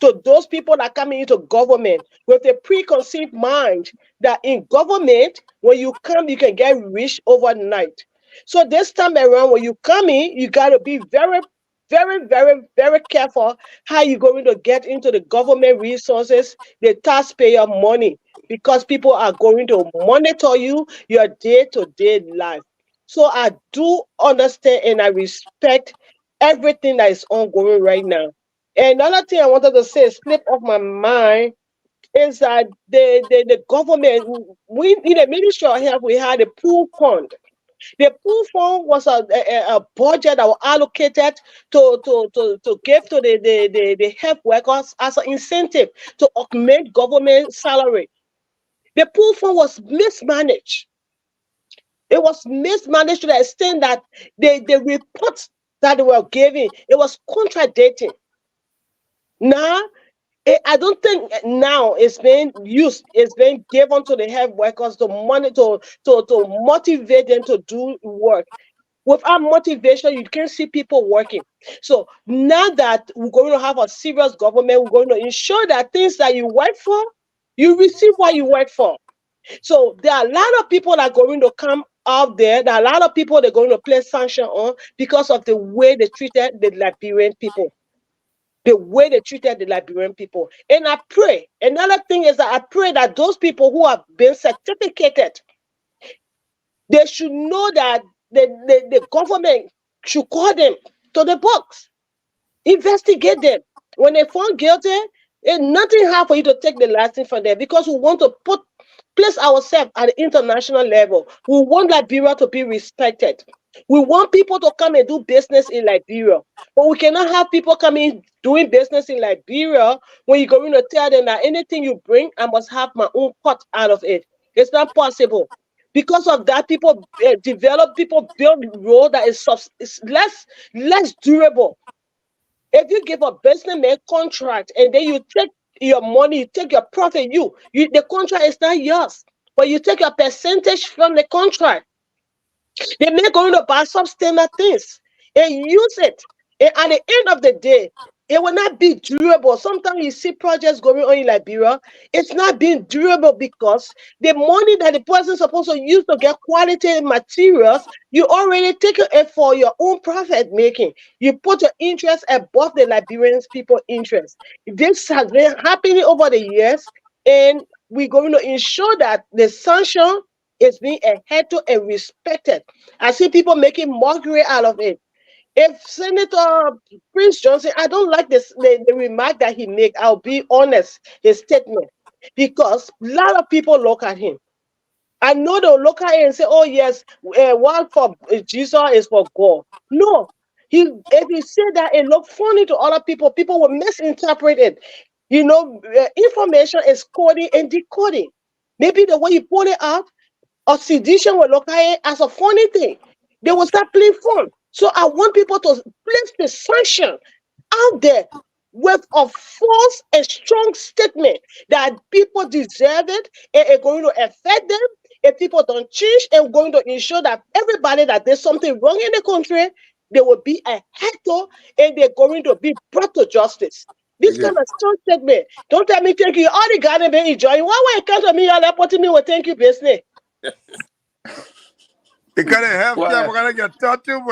to those people that come into government with a preconceived mind that in government, when you come, you can get rich overnight. So this time around, when you come in, you got to be very, very, very, very careful how you're going to get into the government resources, the taxpayer money, because people are going to monitor you, your day-to-day life. So I do understand and I respect everything that is ongoing right now. Another thing I wanted to say, slip off my mind, is that the government, we in the Ministry of Health, we had a pool fund. The pool fund was a budget that was allocated to give to the health workers as an incentive to augment government salary. The pool fund was mismanaged. It was mismanaged to the extent that the reports that they were giving, it was contradicting. Now, I don't think now it's being used, it's being given to the health workers to monitor, to motivate them to do work. Without motivation, you can't see people working. So now that we're going to have a serious government, we're going to ensure that things that you work for, you receive what you work for. So there are a lot of people that are going to come out there. There are a lot of people they're going to place sanction on because of the way they treated the Liberian people, the way they treated the Liberian people. And I pray, another thing is that I pray that those people who have been certificated, they should know that the government should call them to the box, investigate them. When they found guilty, it's nothing hard for you to take the license from them, because we want to place ourselves at the international level. We want Liberia to be respected. We want people to come and do business in Liberia. But we cannot have people coming doing business in Liberia when you're going to tell them that anything you bring, I must have my own cut out of it. It's not possible. Because of that, people build road that is less durable. If you give a businessman contract and then you take your money, you take your profit, the contract is not yours, but you take your percentage from the contract. They may go to buy substandard things and use it. And at the end of the day, it will not be durable. Sometimes you see projects going on in Liberia, it's not being durable because the money that the person is supposed to use to get quality materials, you already take it for your own profit making. You put your interest above the Liberian people's interest. This has been happening over the years, and we're going to ensure that the sanction is being adhered to and respected. I see people making mockery out of it. If Senator Prince Johnson, I don't like the remark that he made. I'll be honest, his statement, because a lot of people look at him. I know they'll look at him and say, "Oh yes, one for Jesus is for God." No, if he said that, it looked funny to other people. People will misinterpret it. Information is coding and decoding. Maybe the way you put it out, or sedition will look at it as a funny thing. They will start playing fun. So I want people to place the sanction out there with a false and strong statement that people deserve it and it's going to affect them. If people don't change, and going to ensure that everybody that there's something wrong in the country, there will be a heckle and they're going to be brought to justice. This kind of strong statement. Don't tell me thank you. All the Ghana been enjoying. Why would it come to me? You're putting me with thank you business. Because they have we're gonna get tattooed.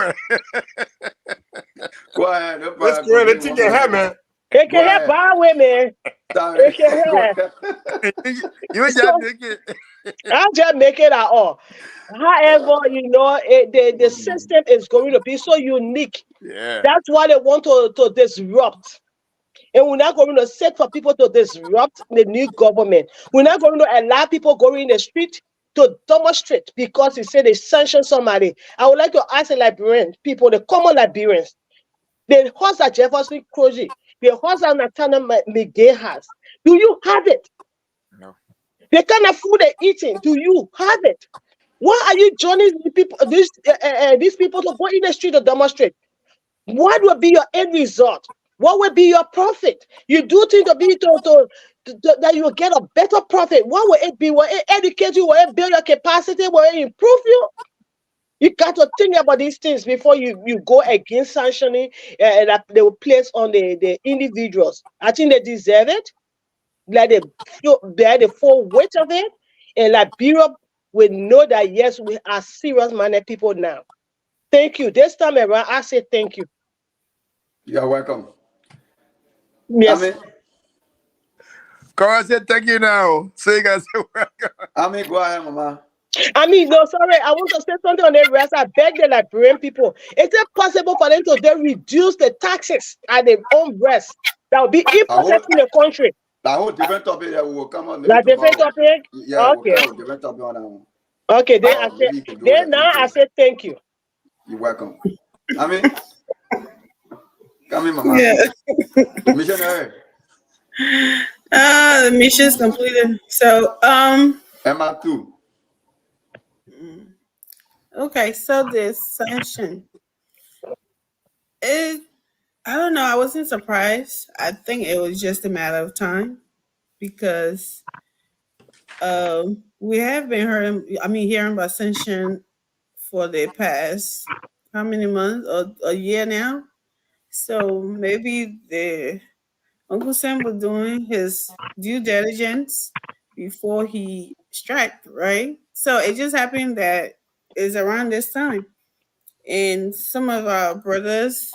Go ahead. Let's go ahead and take your hair, man. It can help by women. It can help. You just make it. I'll just make it at all. However, you know, the system is going to be so unique. Yeah. That's why they want to disrupt. And we're not going to set for people to disrupt the new government. We're not going to allow people going in the street to demonstrate because they say they sanction somebody. I would like to ask the Liberian people, the common Liberians, the horse that Jefferson Croce, the horse that Nathaniel McGay has, do you have it? No. The kind of food they're eating, do you have it? Why are you joining the people, these people to go in the street to demonstrate? What will be your end result? What will be your profit? You do things to be that you will get a better profit. What will it be? Will it educate you? Will it build your capacity? Will it improve you? You got to think about these things before you go against sanctioning that they will place on the individuals. I think they deserve it. Like they bear the full weight of it. And Liberia will know that yes, we are serious-minded people now. Thank you. This time around, I say thank you. You're welcome. Yes. Cora said thank you now. So you guys say welcome. Go ahead, Mama. No, sorry, I want to say something on the rest. I beg the Liberian people. Is it possible for them to then reduce the taxes at their own breast that will be imported in the country? That whole different topic that will come on. That different topic? Yeah, okay. We'll come on different topic on that one. Okay, then I say thank you. You're welcome. Come in, Mama. Yeah. Missionary. The mission's completed. So Emma too. Okay, so this sanction. I don't know. I wasn't surprised. I think it was just a matter of time because we have been hearing about sanction for the past how many months or a year now. So maybe the Uncle Sam was doing his due diligence before he struck, right? So it just happened that it's around this time. And some of our brothers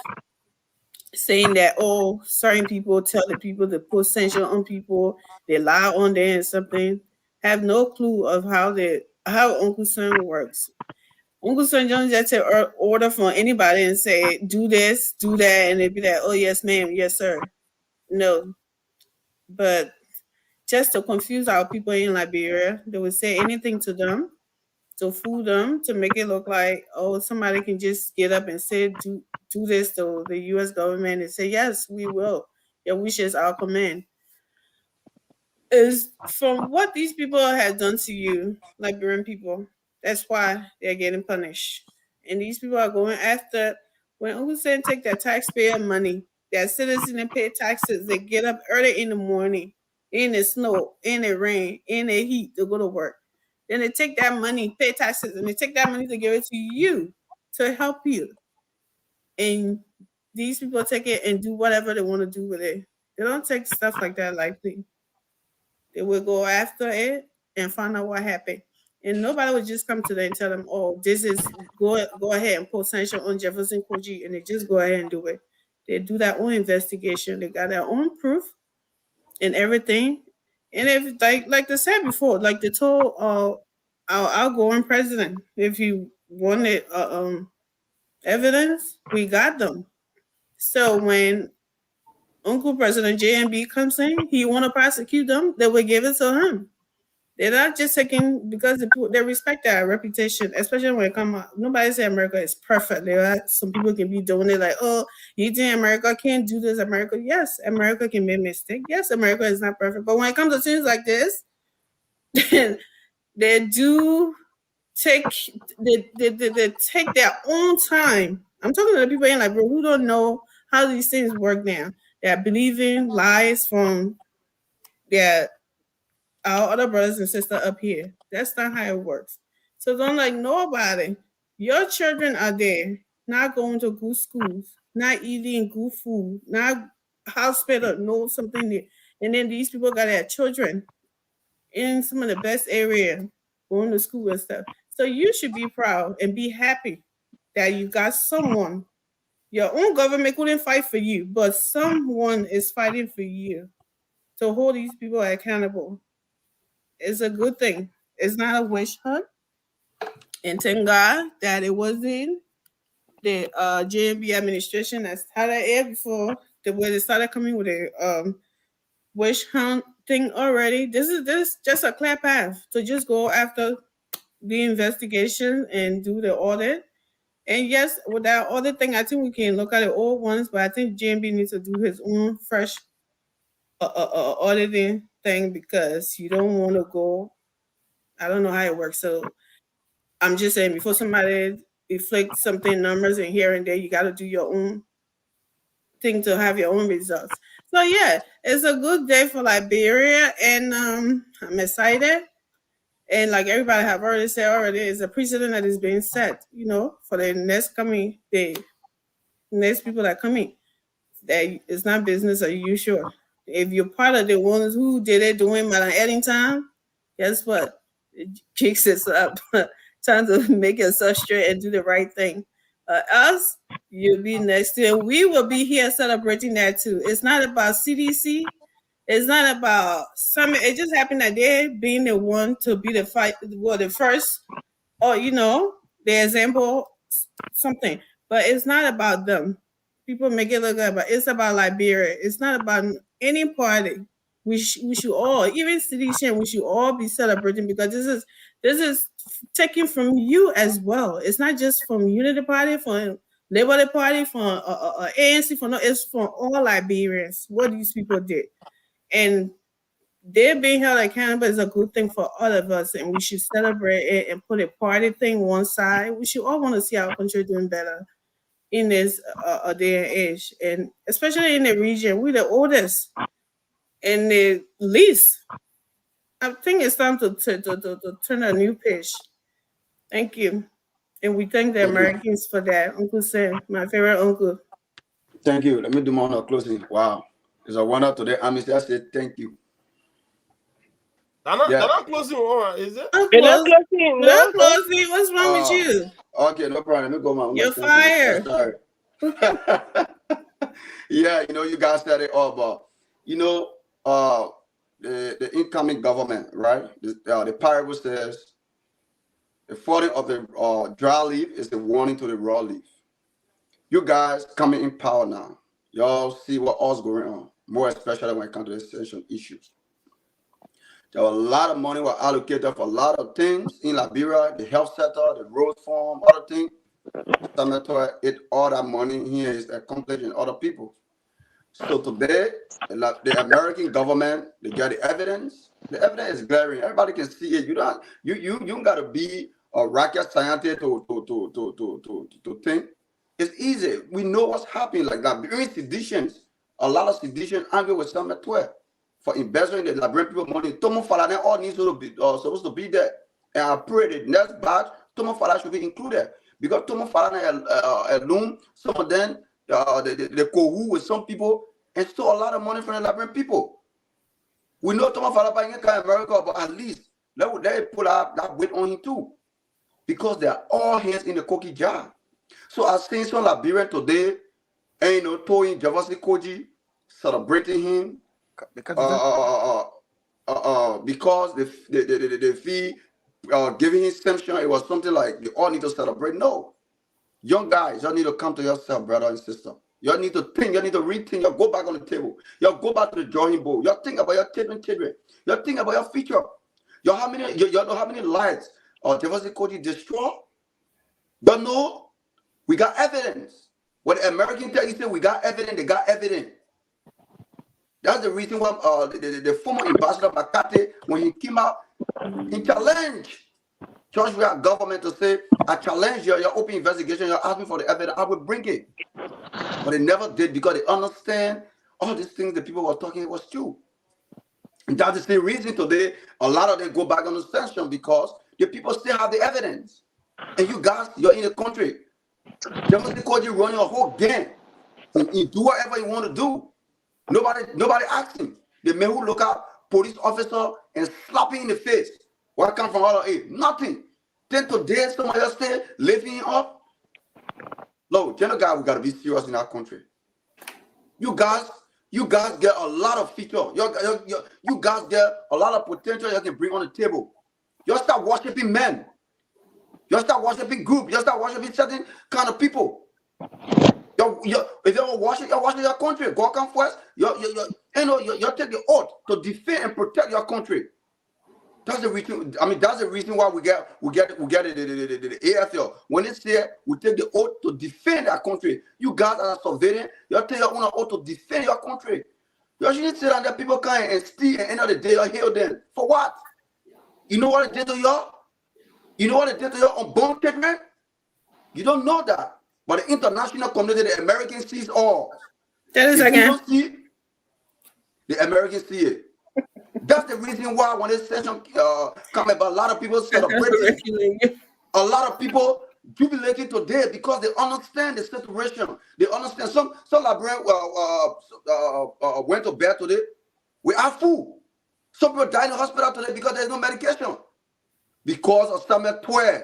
saying that, oh, certain people tell the people to put sanction on people, they lie on there and something, have no clue of how Uncle Sam works. Uncle Sam Jones just take order from anybody and say, do this, do that, and they'd be like, oh, yes, ma'am, yes, sir. No. But just to confuse our people in Liberia, they would say anything to them, to fool them, to make it look like, oh, somebody can just get up and say, do this to the U.S. government and say, yes, we will. Your wishes, our command. Is from what these people have done to you, Liberian people, that's why they're getting punished. And these people are going after, when Uncle Sam take their taxpayer money, their citizens and pay taxes, they get up early in the morning, in the snow, in the rain, in the heat to go to work. Then they take that money, pay taxes, and they take that money to give it to you to help you. And these people take it and do whatever they want to do with it. They don't take stuff like that lightly. They will go after it and find out what happened. And nobody would just come to them and tell them, oh, this is go ahead and put sanction on Jefferson Koji, and they just go ahead and do it. They do their own investigation. They got their own proof and everything. And if like they said before, like they told our outgoing president, if you wanted evidence, we got them. So when Uncle President JMB comes in, he want to prosecute them, they will give it to him. They're not just taking, because they respect their reputation, especially when it comes out. Nobody say America is perfect. There are some people can be doing it like, oh, you think America can't do this? America, yes, America can make mistakes. Yes, America is not perfect. But when it comes to things like this, they do take their own time I'm talking to the people in Liberia who don't know how these things work now. They're believing lies from their our other brothers and sisters up here. That's not how it works. So don't like nobody. Your children are there, not going to good schools, not eating good food, not hospital, no something there. And then these people got their children in some of the best area going to school and stuff. So you should be proud and be happy that you got someone. Your own government couldn't fight for you, but someone is fighting for you to hold these people accountable. It's a good thing. It's not a witch hunt. And thank God that it wasn't the JMB administration that started it before the way they started coming with a witch hunt thing already. This is just a clear path to just go after the investigation and do the audit. And yes, with that audit thing, I think we can look at the old ones, but I think JMB needs to do his own fresh auditing thing because you don't want to go. I don't know how it works. So I'm just saying before somebody inflict something numbers and here and there, you got to do your own thing to have your own results. So yeah, it's a good day for Liberia, and I'm excited. And like everybody have already said already, it's a precedent that is being set, for the next coming day, next people that come in. That it's not business as usual. If you're part of the ones who did it during my editing time, guess what? It kicks us up. Time to make yourself straight and do the right thing. Us, you'll be next to, and we will be here celebrating that too. It's not about CDC. It's not about summit. It just happened that they're being the one to be the first, or the example, something. But it's not about them. People make it look good, but it's about Liberia. It's not about any party. We should all, even CDC, we should all be celebrating because this is taken from you as well. It's not just from Unity Party, from Labour Party, from ANC, it's from all Liberians. What these people did, and they're being held accountable is a good thing for all of us, and we should celebrate it and put a party thing one side. We should all want to see our country doing better in this day and age, and especially in the region. We're the oldest and the least. I think it's time to turn a new page. Thank you. And we thank the Americans for that. Uncle Sam, my favorite uncle. Thank you. Let me do my honor closing. Wow. It's a wonder today. I say thank you. They're not closing, is it? They're not closing. No closing. What's wrong with you? Okay, no problem. Let me go. You're fired. Sorry. Yeah, you guys said it all about, the incoming government, right? The parable says the falling of the dry leaf is the warning to the raw leaf. You guys coming in power now. Y'all see what else going on, more especially when it comes to the essential issues. There was a lot of money was allocated for a lot of things in Liberia, the health sector, the road farm, other things. All that money here is accomplishing other people. So today, the American government, they got the evidence. The evidence is glaring. Everybody can see it. You don't gotta be a rocket scientist to think. It's easy. We know what's happening. Like Liberian seditions, a lot of sedition angry with some for embezzling the Liberian people money. Tomo Falana all needs to be supposed to be there. And I pray the next batch, Tomo Falana should be included. Because Tomo Falana alone, some of them, the cohu with some people and stole a lot of money from the Liberian people. We know Tomo Falana in America, but at least let put out that weight on him too. Because they are all hands in the cookie jar. So I seen some Liberian today, and throwing Javasi Koji, celebrating him. Because the fee giving him sanction, it was something like you all need to celebrate. No, young guys, y'all need to come to yourself, brother and sister. Y'all need to think, y'all need to rethink, y'all go back on the table, y'all go back to the drawing board, y'all think about your children, y'all think about your future. Y'all know how many lives Javasi Koji destroy? Don't know? We got evidence. When the American tell you say we got evidence, they got evidence. That's the reason why the former ambassador McCarthy, when he came out, he challenged Trust your government to say, I challenge your open investigation, you're asking for the evidence, I will bring it. But they never did because they understand all these things that people were talking was true. And that's the same reason today a lot of them go back on the sanction because the people still have the evidence. And you guys, you're in the country. They must call you running a whole gang. You do whatever you want to do. Nobody asks him. The man who look out police officer and slap him in the face. What come from all of it? Nothing. Then today somebody else stay lifting him up. No, general guy, we gotta be serious in our country. You guys get a lot of feature. You guys get a lot of potential you can bring on the table. You start worshiping men. You start worshiping groups. You start worshiping certain kind of people. If you're worshiping your country, God come first. You take the oath to defend and protect your country. That's the reason. I mean, that's the reason why we get the AFL. When it says we take the oath to defend our country, you guys are surveilling. You take your own oath to defend your country. You shouldn't sit down there, people come and steal, and end of the day, you heal them. For what? You know what it did to y'all? You know what it did to your unborn children? You don't know that. But the international community, the Americans sees all. Tell us again. The Americans see it. That's the reason why when this session come about, a lot of people celebrating. A lot of people jubilating today because they understand the situation. They understand. Some Liberians went to bed today. We are full. Some people died in the hospital today because there's no medication. Because of Samuel 12.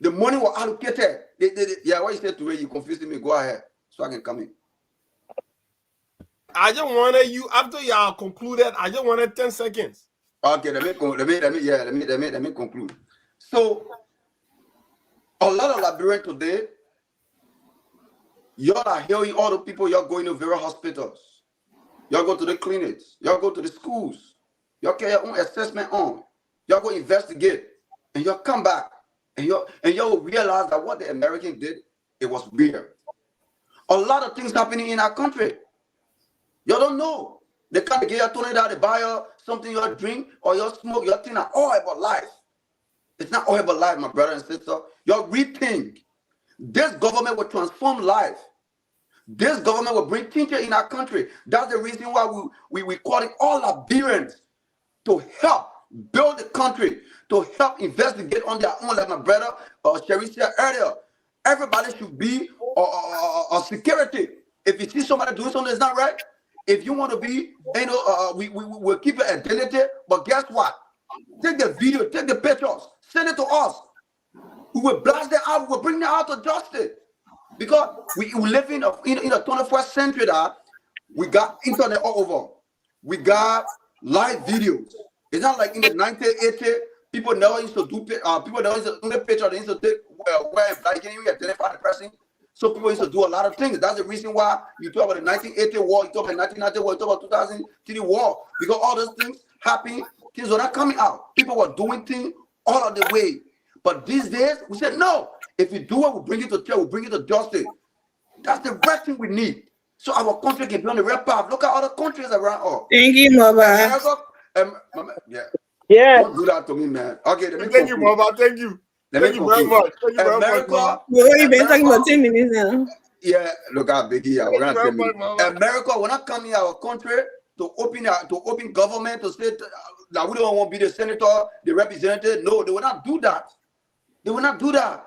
The money was allocated. Yeah, what you said today, you confusing me. Go ahead so I can come in. I just wanted you, after y'all concluded, I just wanted 10 seconds. Okay, let me conclude. So, a lot of Liberians today, y'all are hearing all the people, you're going to various hospitals. Y'all go to the clinics. Y'all go to the schools. Y'all get your own assessment on. Y'all go investigate. And y'all come back. And y'all realize that what the Americans did, it was weird. A lot of things happening in our country. You don't know. They can't get you $20 to buy something you drink or you smoke. You're thinking all about life. It's not all about life, my brother and sister. You rethink. This government will transform life. This government will bring change in our country. That's the reason why we calling all Liberians to help build the country, to help investigate on their own, like my brother Sherry said earlier. Everybody should be a security. If you see somebody doing something that's not right, if you want to be, we'll keep your identity. But guess what? Take the video, take the pictures, send it to us. We will blast them out. We will bring them out to justice. Because we live in the 21st century. That we got internet all over. We got live videos. It's not like in the 1980s. People never used to do. People never used to do the picture. They used to take where black can't even identify the person. So people used to do a lot of things. That's the reason why you talk about the 1980 war, you talk about 1990 war, you talk about 2003 war. Because all those things happening, things were not coming out. People were doing things all of the way. But these days, we said, no. If you do it, we'll bring it to church, we'll bring it to justice. That's the right thing we need. So our country can be on the right path. Look at other countries around us. Thank you, Mama. Yeah. Don't do that to me, man. Okay, thank you, Mama. Thank you. Thank you very much. Thank you very much. We've been talking about 10 minutes now. Yeah, look at Biggie. America, when I come in our country to open government, to say that we don't want to be the senator, the representative. No, they will not do that. They will not do that.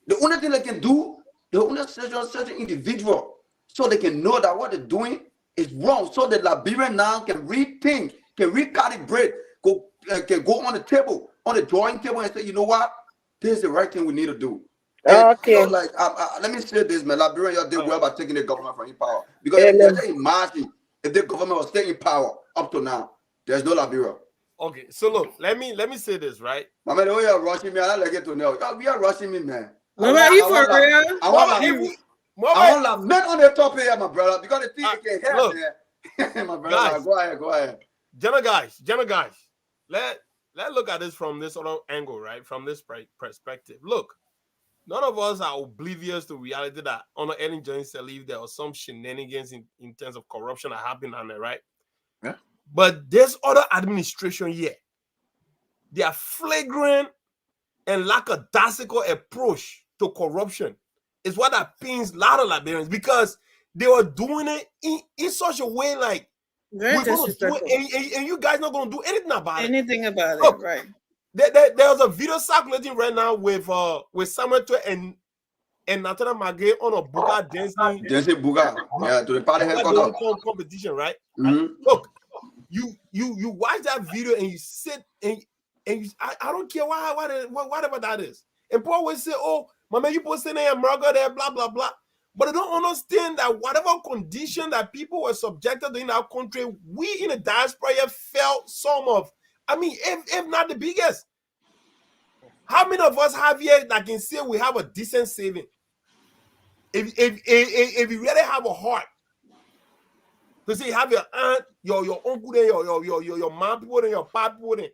The only thing they can do, they only certain individual, so they can know that what they're doing is wrong. So the Liberian now can rethink, can recalibrate, can go on the table, on the drawing table, and say, you know what, this is the right thing we need to do. Okay. So like, let me say this, man. Liberia did well by taking the government from in power. Because just imagine if the government was staying in power up to now, there's no Liberia. Okay, so look, let me say this, right? I mean, we are rushing me. I don't like it to know. We are rushing me, man. Mama, you for real? I want to men on the top here, my brother, because the thing can help, man. My brother, guys, go ahead. General guys, let's look at this from this other angle, right? From this perspective. Look, none of us are oblivious to reality that under any joint leave there was some shenanigans in terms of corruption that happened on there, right? Yeah. But this other administration here, they are flagrant and lackadaisical approach to corruption is what that pains a lot of Liberians, because they were doing it in such a way like Very we're going to do disrespectful. it, and you guys not going to do anything about it. Anything about Look, it, right? There's a video circulating right now with Samuel and Natana Magay on a Buga dancing. Dancing Buga, yeah, to the party headquarters. Competition, right? Mm-hmm. Look, you watch that video and you sit and you, I don't care whatever that is. And Paul will say, oh, my man, you posting there, America there, blah, blah, blah. But they don't understand that whatever condition that people were subjected to in our country, we in the diaspora felt some of, I mean, if not the biggest. How many of us have here that can say we have a decent saving? If you really have a heart, to say you have your aunt, your uncle there, your mom people there, your pop people there,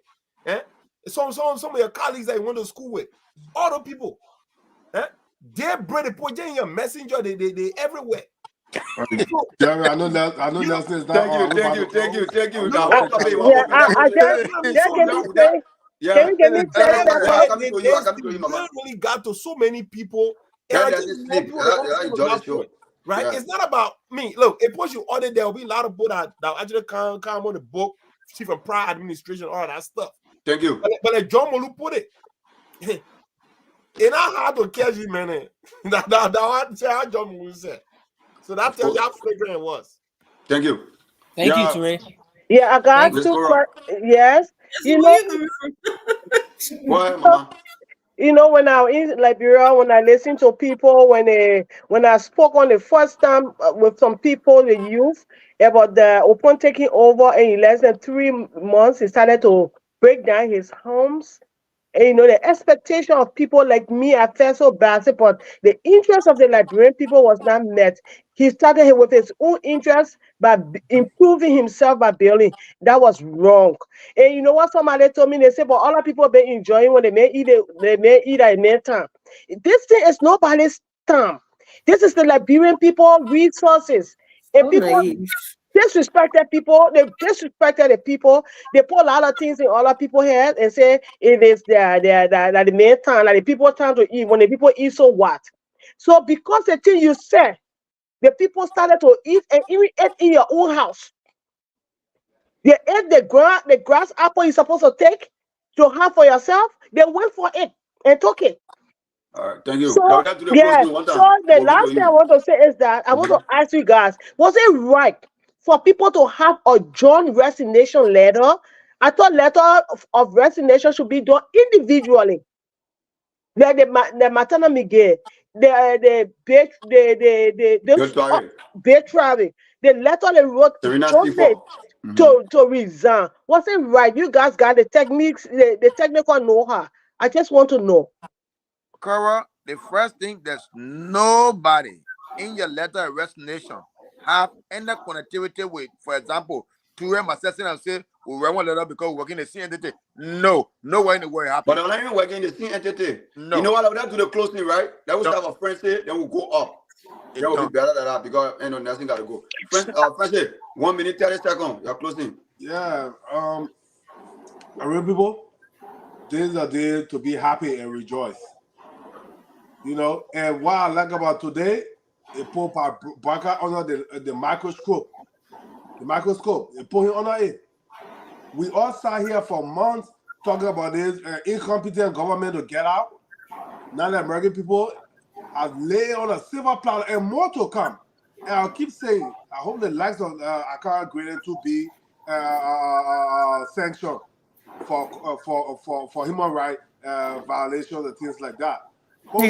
some of your colleagues that you went to school with, all the people, they bring the project in your messenger, they everywhere. Jerry, I know Nelson is not. Thank you. They really got to so many people. And right? It's not about me. Look, if once you order, there will be a lot of people that actually come on the book, see from prior administration, all that stuff. Thank you. But like John Molu put it, it's not hard to catch you, man. That how John Molu said. So that tells you how flagrant it was. Thank you. Thank you, Ture. Yeah, I got yes. You know, Go ahead, Mama. You know, when I was in Liberia, when I listened to people, when I spoke on the first time with some people, the youth, about the upon taking over, and in less than 3 months, he started to break down his homes. And, you know, the expectation of people like me, I felt so bad, but the interest of the Liberian people was not met. He started with his own interest by improving himself by building. That was wrong. And you know what somebody told me? They said, but other people been enjoying when they may eat at their time. This thing is nobody's time. This is the Liberian people resources. And people disrespected people. They disrespected the people. They put a lot of things in other people's heads and say it is the main time, like the people time to eat. When the people eat, so what? So because the thing you said, the people started to eat and even ate in your own house. They ate the grass apple you're supposed to take to have for yourself. They went for it and took it. All right, thank you. So, the last thing I want to say is that I want to ask you guys, was it right for people to have a joint resignation letter? I thought letter of resignation should be done individually. The maternal miguel, the letter they wrote to resign. Was it right? You guys got the techniques, the technical know-how. I just want to know. Cora, the first thing, there's nobody in your letter of resignation have any connectivity with, for example, to him assessing and say, we run one letter because we're working the same entity. No, nowhere in the world happens. But I'm not even working the same entity. No. You know what? I would have to do the closing, right? That will start a friend say, then we'll go up. That will be better than that because nothing got to go. Friend say, 1 minute, 30 seconds, you're closing. Yeah. Real people, this is a day to be happy and rejoice. You know, and what I like about today, they put Barker under the microscope. The microscope, they put him under it. We all sat here for months talking about this incompetent government to get out. Now the American people have laid on a silver platter and more to come. And I'll keep saying, I hope the likes of Accra Gradient to be sanctioned for human rights violations and things like that. But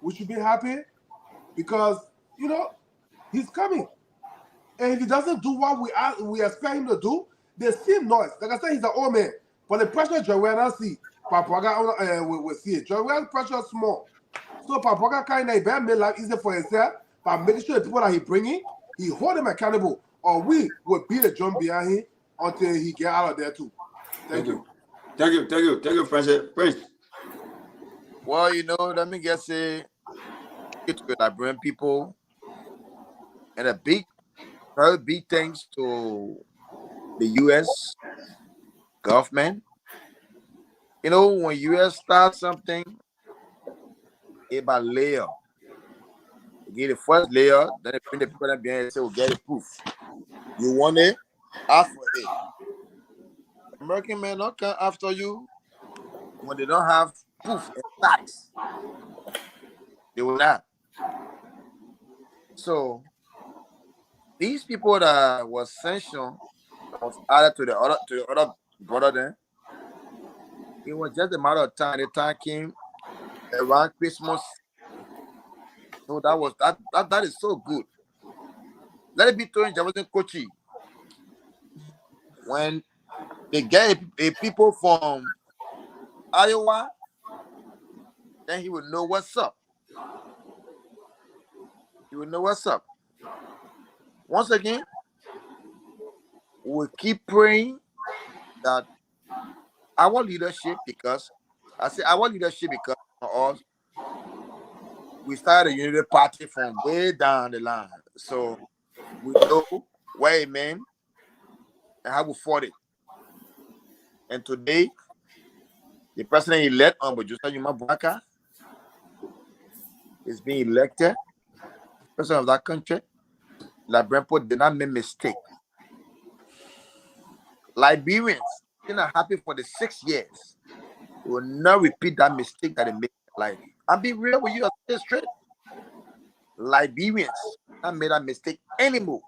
we should be happy because, you know, he's coming. And if he doesn't do what we expect him to do, the same noise. Like I said, he's an old man. But the pressure Joanna see, Papaga will see it. Joanna's pressure is small. So Papaga kind of make life easier for himself by making sure the people that he bringing, he hold him accountable. Or we will be the drum behind him until he get out of there too. Thank you. Thank you, Prince. Well, you know, let me just say to the Liberian people and very big thanks to the U.S. government You know, when US starts something, it's by layer. You get the first layer, then they bring the people that behind and say, we'll get the proof. You want it? Ask for it. American men not come after you when they don't have proof and facts. They will not. So these people that was sanctioned, that was added to the other brother then, it was just a matter of time. The time came around Christmas. So that is so good. Let it be told in Jefferson Kochi. When they get a people from Iowa, then he will know what's up. He will know what's up. Once again, we keep praying that our leadership, because I say our leadership because of us, we started a unity party from way down the line. So we know where it meant and how we fought it. And today, the president-elect, Judicial Yuma is being elected. President of that country, Liberian did not make mistake. Liberians, they're not happy for the 6 years. They will not repeat that mistake that they made in life. I'll be real with you, I'll say straight. Liberians not made that mistake anymore.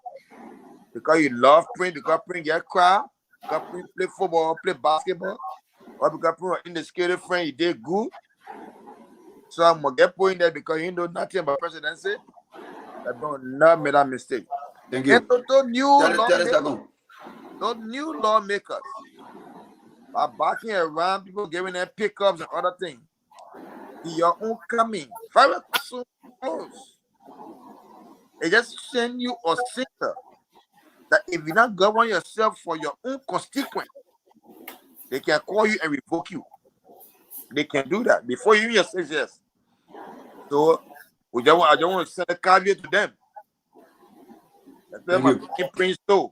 Because you love praying, because praying get crowd, because praying play football, play basketball, or because praying in the skater friend, you did good. So I'm gonna get point there because you know nothing about presidency. I don't not make that mistake. Thank you. And those new lawmakers are backing around people giving them pickups and other things. Your own coming very soon close. It just send you a signal that if you not govern yourself for your own constituent, they can call you and revoke you. They can do that before you even say yes. So I don't want to send a caveat to them. That's my Prince too.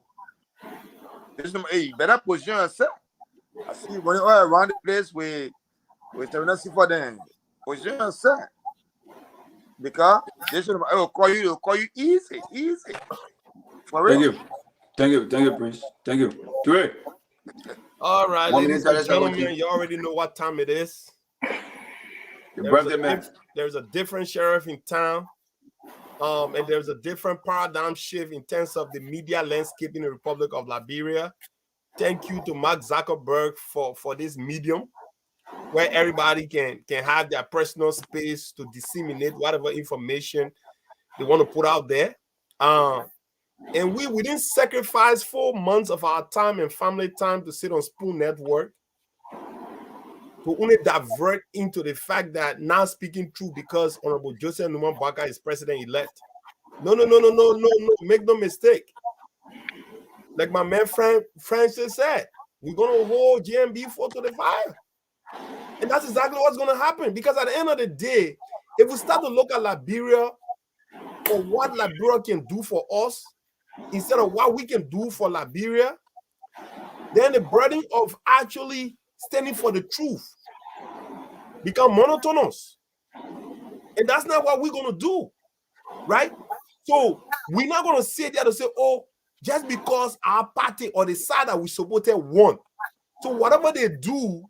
Hey, better position yourself. I see you running all around the place with termination for them. Position yourself. Because they should call you easy. For real. Thank you, Prince. Thank you. Great. All right, ladies and gentlemen, you already know what time it is. There's a different sheriff in town. And there's a different paradigm shift in terms of the media landscape in the Republic of Liberia. Thank you to Mark Zuckerberg for this medium where everybody can have their personal space to disseminate whatever information they want to put out there. And we didn't sacrifice 4 months of our time and family time to sit on Spoon Network to only divert into the fact that now speaking true because Honorable Joseph Numa Baka is president-elect. No. Make no mistake. Like my man Francis said, we're going to hold GMB4 to the fire. And that's exactly what's going to happen. Because at the end of the day, if we start to look at Liberia for what Liberia can do for us, instead of what we can do for Liberia, then the burden of actually standing for the truth become monotonous. And that's not what we're going to do, right? So we're not going to sit there to say, oh, just because our party or the side that we supported won. So whatever they do,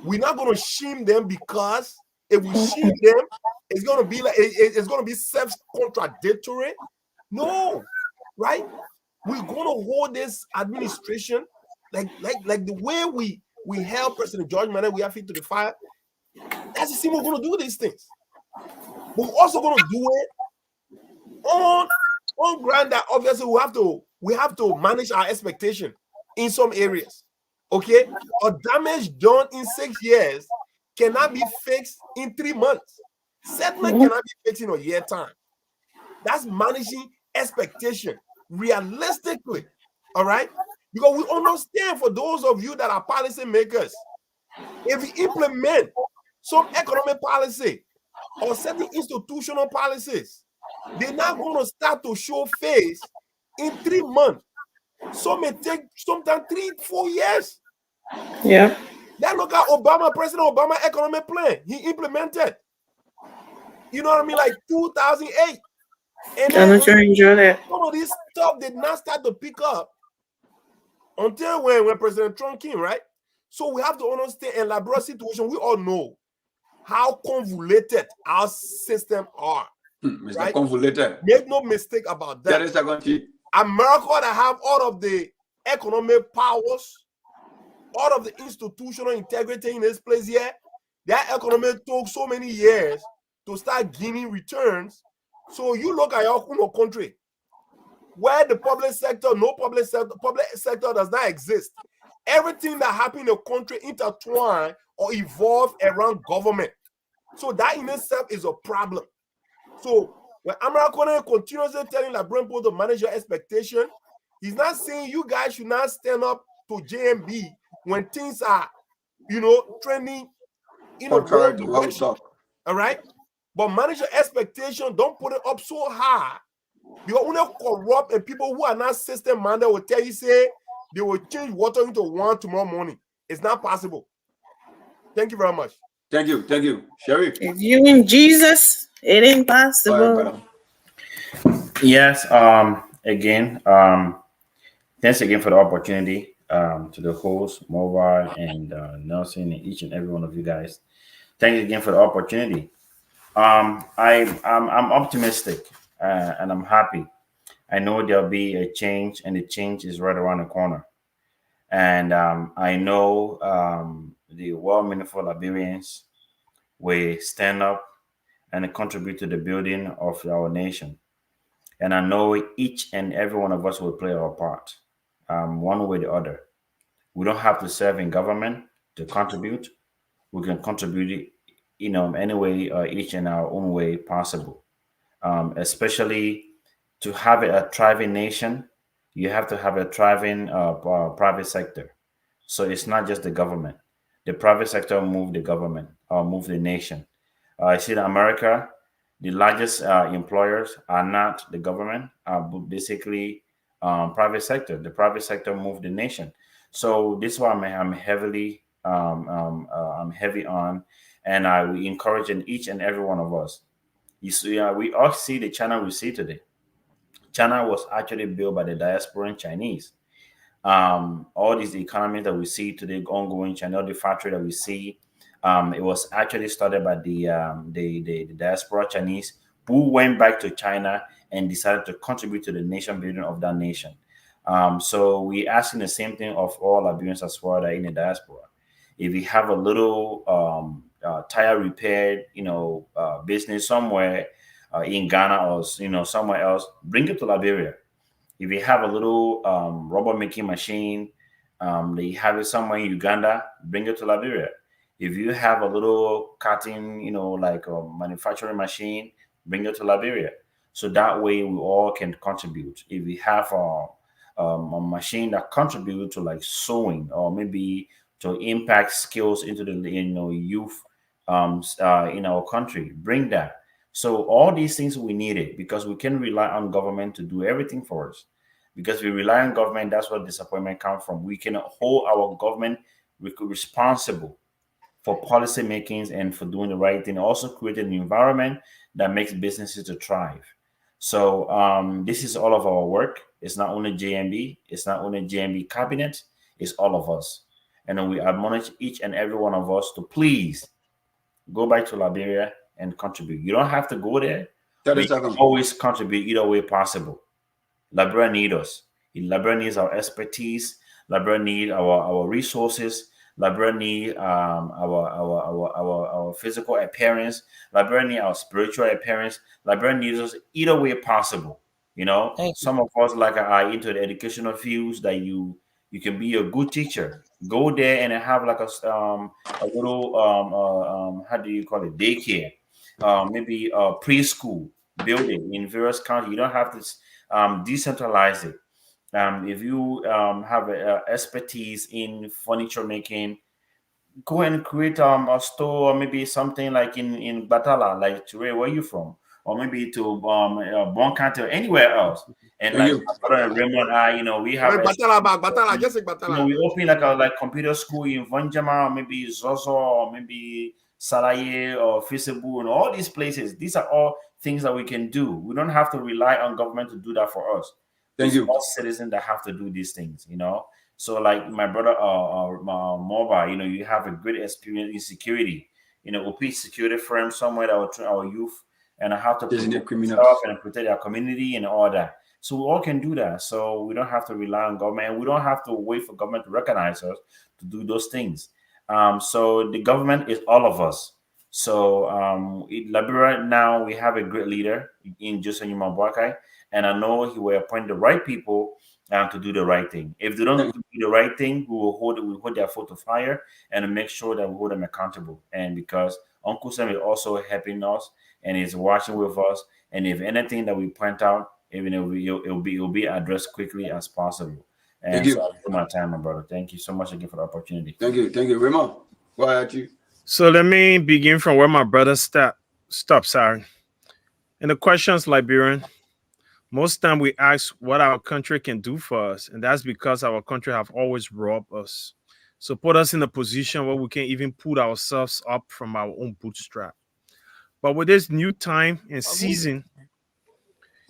we're not going to shame them, because if we shame them, it's going to be like it's going to be self-contradictory. No, right? We're going to hold this administration like the way we held President George Manel, we have feet to the fire. That's the same we're going to do these things. But we're also going to do it on ground that obviously we have to manage our expectation in some areas. Okay, a damage done in 6 years cannot be fixed in 3 months. Settlement cannot be fixed in a year time. That's managing expectation realistically. All right, because we understand, for those of you that are policy makers, if we implement some economic policy or certain institutional policies, they're not going to start to show face in 3 months. Some may take sometimes 3-4 years. Yeah. That's not look at Obama, President Obama economic plan. He implemented. You know what I mean? Like 2008. And then some of this stuff did not start to pick up until when President Trump came, right? So we have to understand in Liberia situation, we all know how convoluted our system are. Mr. Right? Convoluted. Make no mistake about that. That is a country. America that have all of the economic powers, all of the institutional integrity in this place here, that economy took so many years to start gaining returns. So you look at your own country, where the public sector does not exist. Everything that happens in the country intertwine or evolve around government. So that in itself is a problem. So when America continuously telling Liberian people to manage your expectation, he's not saying you guys should not stand up to JMB when things are, trending in a wrong direction. All right? But manage your expectation. Don't put it up so high. Because when you corrupt and people who are not system-minded will tell you, say, they will change water into wine tomorrow morning. It's not possible. Thank you very much. Thank you. Sheriff. If you in Jesus, it ain't possible. Yes, again, thanks again for the opportunity to the host, Mobile, and Nelson, and each and every one of you guys. Thank you again for the opportunity. I'm optimistic and I'm happy. I know there'll be a change, and the change is right around the corner. And I know the well-meaningful Liberians will stand up and contribute to the building of our nation. And I know each and every one of us will play our part, one way or the other. We don't have to serve in government to contribute. We can contribute, any way, each in our own way possible. Especially to have a thriving nation, you have to have a thriving private sector. So it's not just the government. The private sector move the government or move the nation. I see in America, the largest employers are not the government, but basically private sector. The private sector move the nation. So this is why I'm heavily I'm heavy on, and I will encourage in each and every one of us. You see, we all see the China we see today. China was actually built by the diasporan Chinese. All these economies that we see today, ongoing China, all the factory that we see, it was actually started by the diaspora Chinese who went back to China and decided to contribute to the nation building of that nation. So we're asking the same thing of all Liberians as well that are in the diaspora. If you have a little tire repair, business somewhere in Ghana or somewhere else, bring it to Liberia. If you have a little rubber making machine, that you have it somewhere in Uganda, bring it to Liberia. If you have a little cutting, like a manufacturing machine, bring it to Liberia. So that way we all can contribute. If we have a machine that contributes to like sewing or maybe to impact skills into the youth in our country, bring that. So all these things we need it because we can rely on government to do everything for us. Because we rely on government, that's where disappointment comes from. We can hold our government responsible for policy makings and for doing the right thing. Also create an environment that makes businesses to thrive. So this is all of our work. It's not only JMB, it's not only JMB cabinet, it's all of us. And we admonish each and every one of us to please go back to Liberia and contribute. You don't have to go there, but you can always contribute either way possible. Liberia needs us. Liberia needs our expertise. Liberia needs our resources. Liberia needs our physical appearance. Liberia needs our spiritual appearance. Liberia needs us either way possible. Some of us are into the educational fields that you can be a good teacher. Go there and have like a little how do you call it, daycare, maybe a preschool building in various counties. You don't have to decentralize it. If you have expertise in furniture making, go and create a store or maybe something like in Batala, like Ture, where you from? or maybe to Bon County or anywhere else. And like my brother Raymond and I, you know, we have we open like computer school in Vanjama, or maybe Zozo, or maybe Salaye or Fisebu, and all these places. These are all things that we can do. We don't have to rely on government to do that for us. It's us citizens that have to do these things, you know. So like my brother Moba, you know, you have a great experience in security. You know, OP security firm somewhere that will train our youth and how to protect themselves and protect our community and all that. So we all can do that. So we don't have to rely on government. We don't have to wait for government to recognize us to do those things. So the government is all of us. So in Liberia now we have a great leader in Joseph Nyumabwakai, and I know he will appoint the right people to do the right thing. If they don't do the right thing, we will hold their foot to fire and make sure that we hold them accountable. And because Uncle Sam is also helping us and is watching with us, and if anything that we point out, even it'll be addressed quickly as possible. And Thank you. so I'll do my time, my brother. Thank you so much again for the opportunity. Thank you, Raymond. Why are you? So let me begin from where my brother stopped. Sorry. In the questions, Liberian, most time we ask what our country can do for us, and that's because our country have always robbed us. So put us in a position where we can't even put ourselves up from our own bootstrap. But with this new time and season,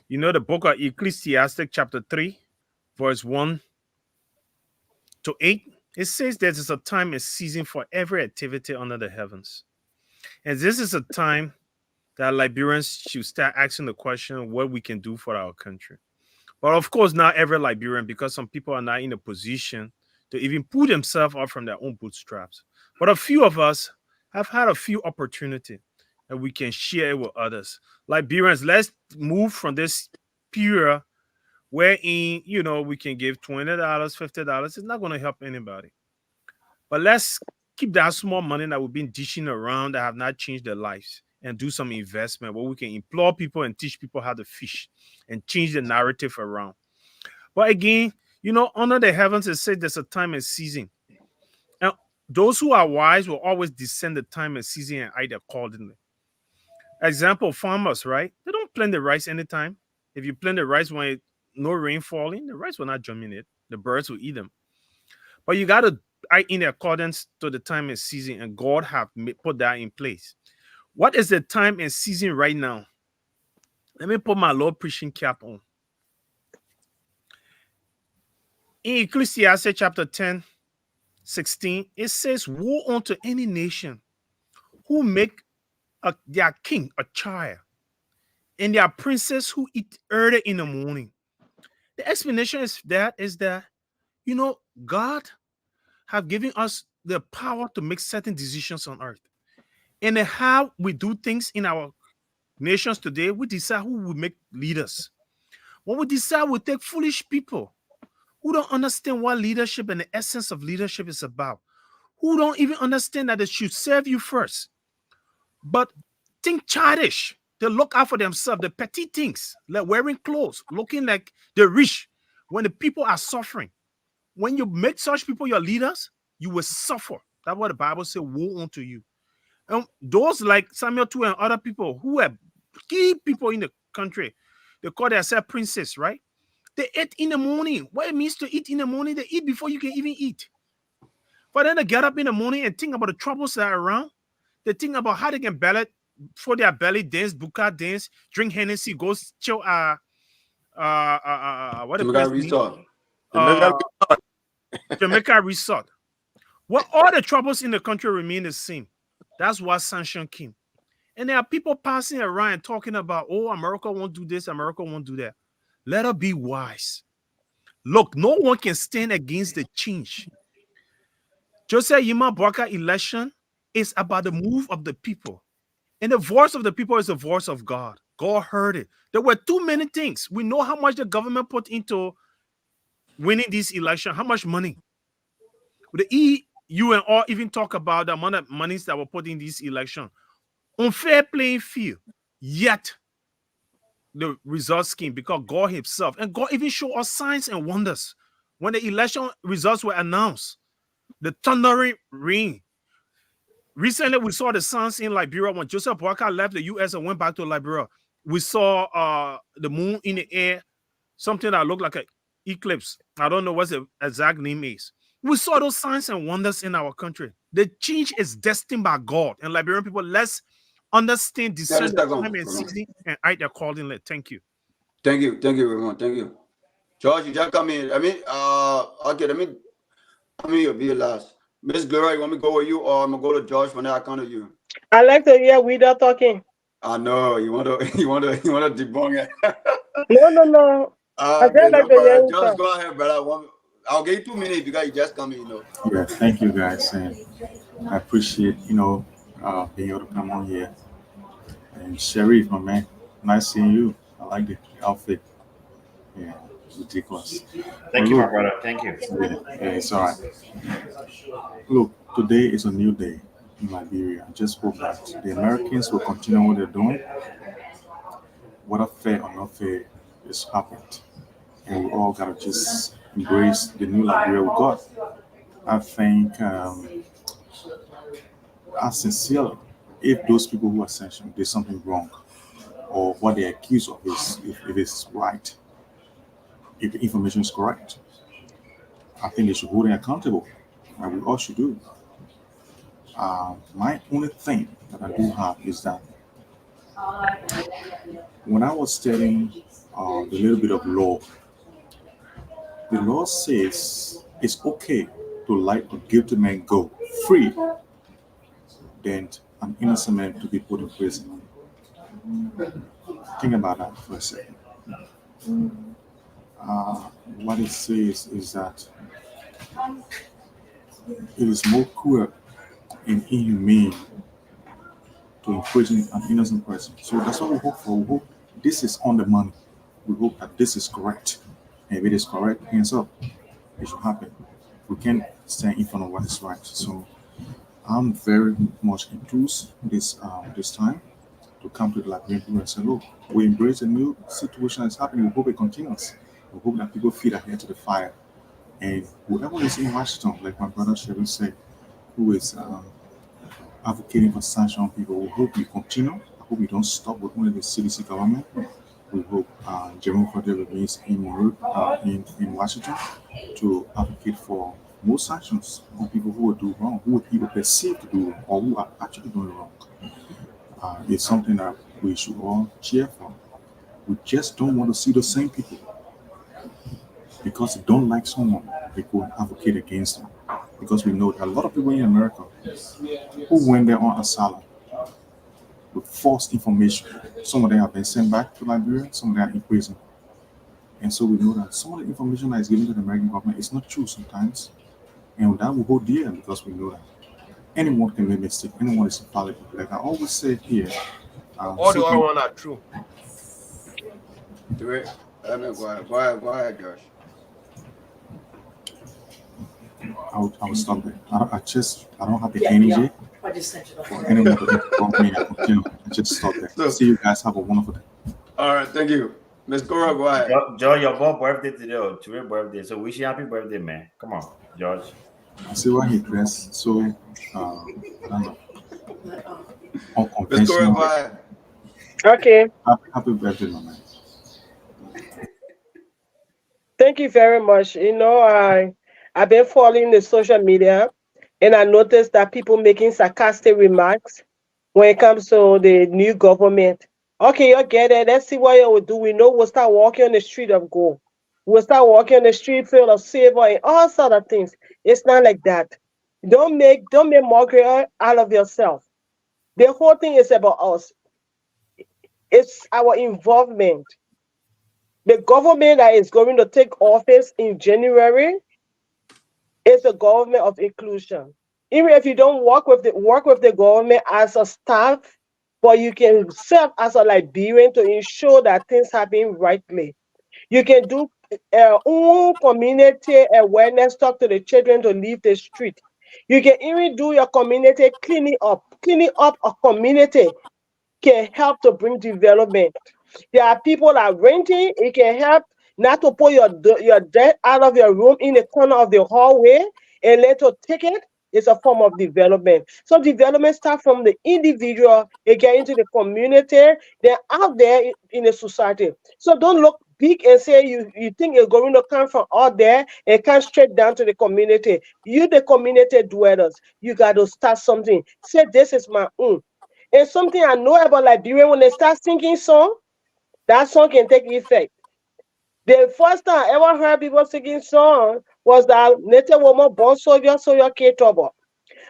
you know, the book of Ecclesiastes chapter 3, verse 1 to 8, it says there is a time and season for every activity under the heavens. And this is a time that Liberians should start asking the question what we can do for our country. But of course, not every Liberian, because some people are not in a position to even pull themselves up from their own bootstraps. But a few of us have had a few opportunities that we can share with others. Liberians, let's move from this period wherein, you know, we can give $20, $50. It's not going to help anybody. But let's keep that small money that we've been dishing around that have not changed their lives and do some investment where we can employ people and teach people how to fish and change the narrative around. But again, you know, under the heavens, it said there's a time and season. And those who are wise will always discern the time and season and act accordingly. Example, farmers, right? They don't plant the rice anytime. If you plant the rice when no rain falling, the rice will not germinate. The birds will eat them. But you got to act in accordance to the time and season, and God have put that in place. What is the time and season right now? Let me put my Lord preaching cap on. In Ecclesiastes chapter 10, 16, it says, woe unto any nation who make their king a child and their princess who eat early in the morning. The explanation is that, you know, God have given us the power to make certain decisions on earth. And how we do things in our nations today, we decide who will make leaders. When we decide, we take foolish people who don't understand what leadership and the essence of leadership is about, who don't even understand that they should serve you first, but think childish. They look out for themselves, the petty things, like wearing clothes, looking like they're rich when the people are suffering. When you make such people your leaders, you will suffer. That's what the Bible says, woe unto you. And those like Samuel 2 and other people who are key people in the country, they call themselves princes, right? They ate in the morning. What it means to eat in the morning, they eat before you can even eat. For them to get up in the morning and think about the troubles that are around, they think about how they can for their belly dance, buka dance, drink Hennessy, go chill what the place Resort. Jamaica Resort. Well, all the troubles in the country remain the same. That's why sanction came. And there are people passing around and talking about, oh, America won't do this, America won't do that. Let us be wise. Look, no one can stand against the change. Joseph Nyumabwakai election is about the move of the people. And the voice of the people is the voice of God. God heard it. There were too many things. We know how much the government put into winning this election, how much money. The EU and all even talk about the amount of monies that were put in this election. Unfair playing field. Yet, the results came because God himself, and God even showed us signs and wonders. When the election results were announced, the thundering rain. Recently, we saw the signs in Liberia when Joseph Boakai left the U.S. and went back to Liberia. We saw the moon in the air, something that looked like an eclipse. I don't know what the exact name is. We saw those signs and wonders in our country. The change is destined by God. And Liberian people, let's understand, discern the time and season, and act accordingly. Thank you. Thank you very much. Thank you. George, you just come in. Okay, let me be last. Miss Gloria, you want me to go with you, or I'm gonna go to George for now? I come to you. I like to hear Wida talking. I know you want to debunk it. No. Okay, no problem. George, go ahead, brother. I'll give you 2 minutes because you just come in, Yeah, thank you guys, and I appreciate being able to come on here. And Sharif, my man, nice seeing you. I like the outfit. Yeah, ridiculous. Thank you, my brother. Thank you. Yeah, it's all right. Look, today is a new day in Liberia. I just hope that the Americans will continue what they're doing. Whether fair or not fair, it's happened. And we all gotta just embrace the new Liberia we got. I think I sincerely, if those people who are sanctioned did something wrong, or what they're accused of is, if it's right, if the information is correct, I think they should hold them accountable, and we all should do. My only thing that I do have is that when I was studying the little bit of law, the law says it's okay to let a guilty man go free than an innocent man to be put in prison. Think about that for a second. What it says is that it is more cruel and inhumane to imprison an innocent person. So that's what we hope for. We hope this is on the money. We hope that this is correct. And if it is correct, hands up. It should happen. We can't stand in front of what is right. So I'm very much enthused this time to come to the Liberian people and say, look, we embrace a new situation that's happening. We hope it continues. We hope that people feed ahead to the fire. And whoever is in Washington, like my brother Sherry said, who is advocating for sanction on people, we hope we continue. I hope we don't stop with only the CDC government. We hope Jerome Fodder remains in Washington to advocate for more sanctions on people who will do wrong, who people perceive to do wrong, or who are actually doing wrong. It's something that we should all cheer for. We just don't want to see the same people because they don't like someone, they go and advocate against them. Because we know that a lot of people in America who went there on asylum with false information. Some of them have been sent back to Liberia, some of them are in prison. And so we know that some of the information that is given to the American government is not true sometimes. And that will hold dear because we know that anyone can make a mistake, anyone is infallible. Like I always say here, all the other ones are true. Go ahead, Josh. I will stop there. I don't have the energy for anyone to interrupt me. I just stop there. So, see you guys. Have a wonderful day. All right, thank you. Miss Cora, go ahead. George, your birthday today, or today's birthday. So wish you happy birthday, man. Come on, George. I see why he dressed so I don't know. Miss Cora, go ahead. Okay. Happy birthday, my man. Thank you very much. I've been following the social media, and I noticed that people making sarcastic remarks when it comes to the new government. Okay, you get it. Let's see what you will do. We know we'll start walking on the street of gold. We'll start walking on the street filled of silver and all sort of things. It's not like that. Don't make mockery out of yourself. The whole thing is about us. It's our involvement. The government that is going to take office in January is a government of inclusion. Even if you don't work with the government as a staff, but you can serve as a Liberian to ensure that things happen rightly. You can do community awareness, talk to the children to leave the street. You can even do your community cleaning up. Cleaning up a community can help to bring development. There are people that are renting. It can help not to put your debt out of your room in the corner of the hallway and let to take it is a form of development. So development starts from the individual, it get into the community, then out there in the society. So don't look big and say you think you're going to come from out there and come straight down to the community. You, the community dwellers, you got to start something. Say, this is my own. And something I know about Liberia, when they start singing song, that song can take effect. The first time I ever heard people singing song was that native woman born soldier, so your kid trouble.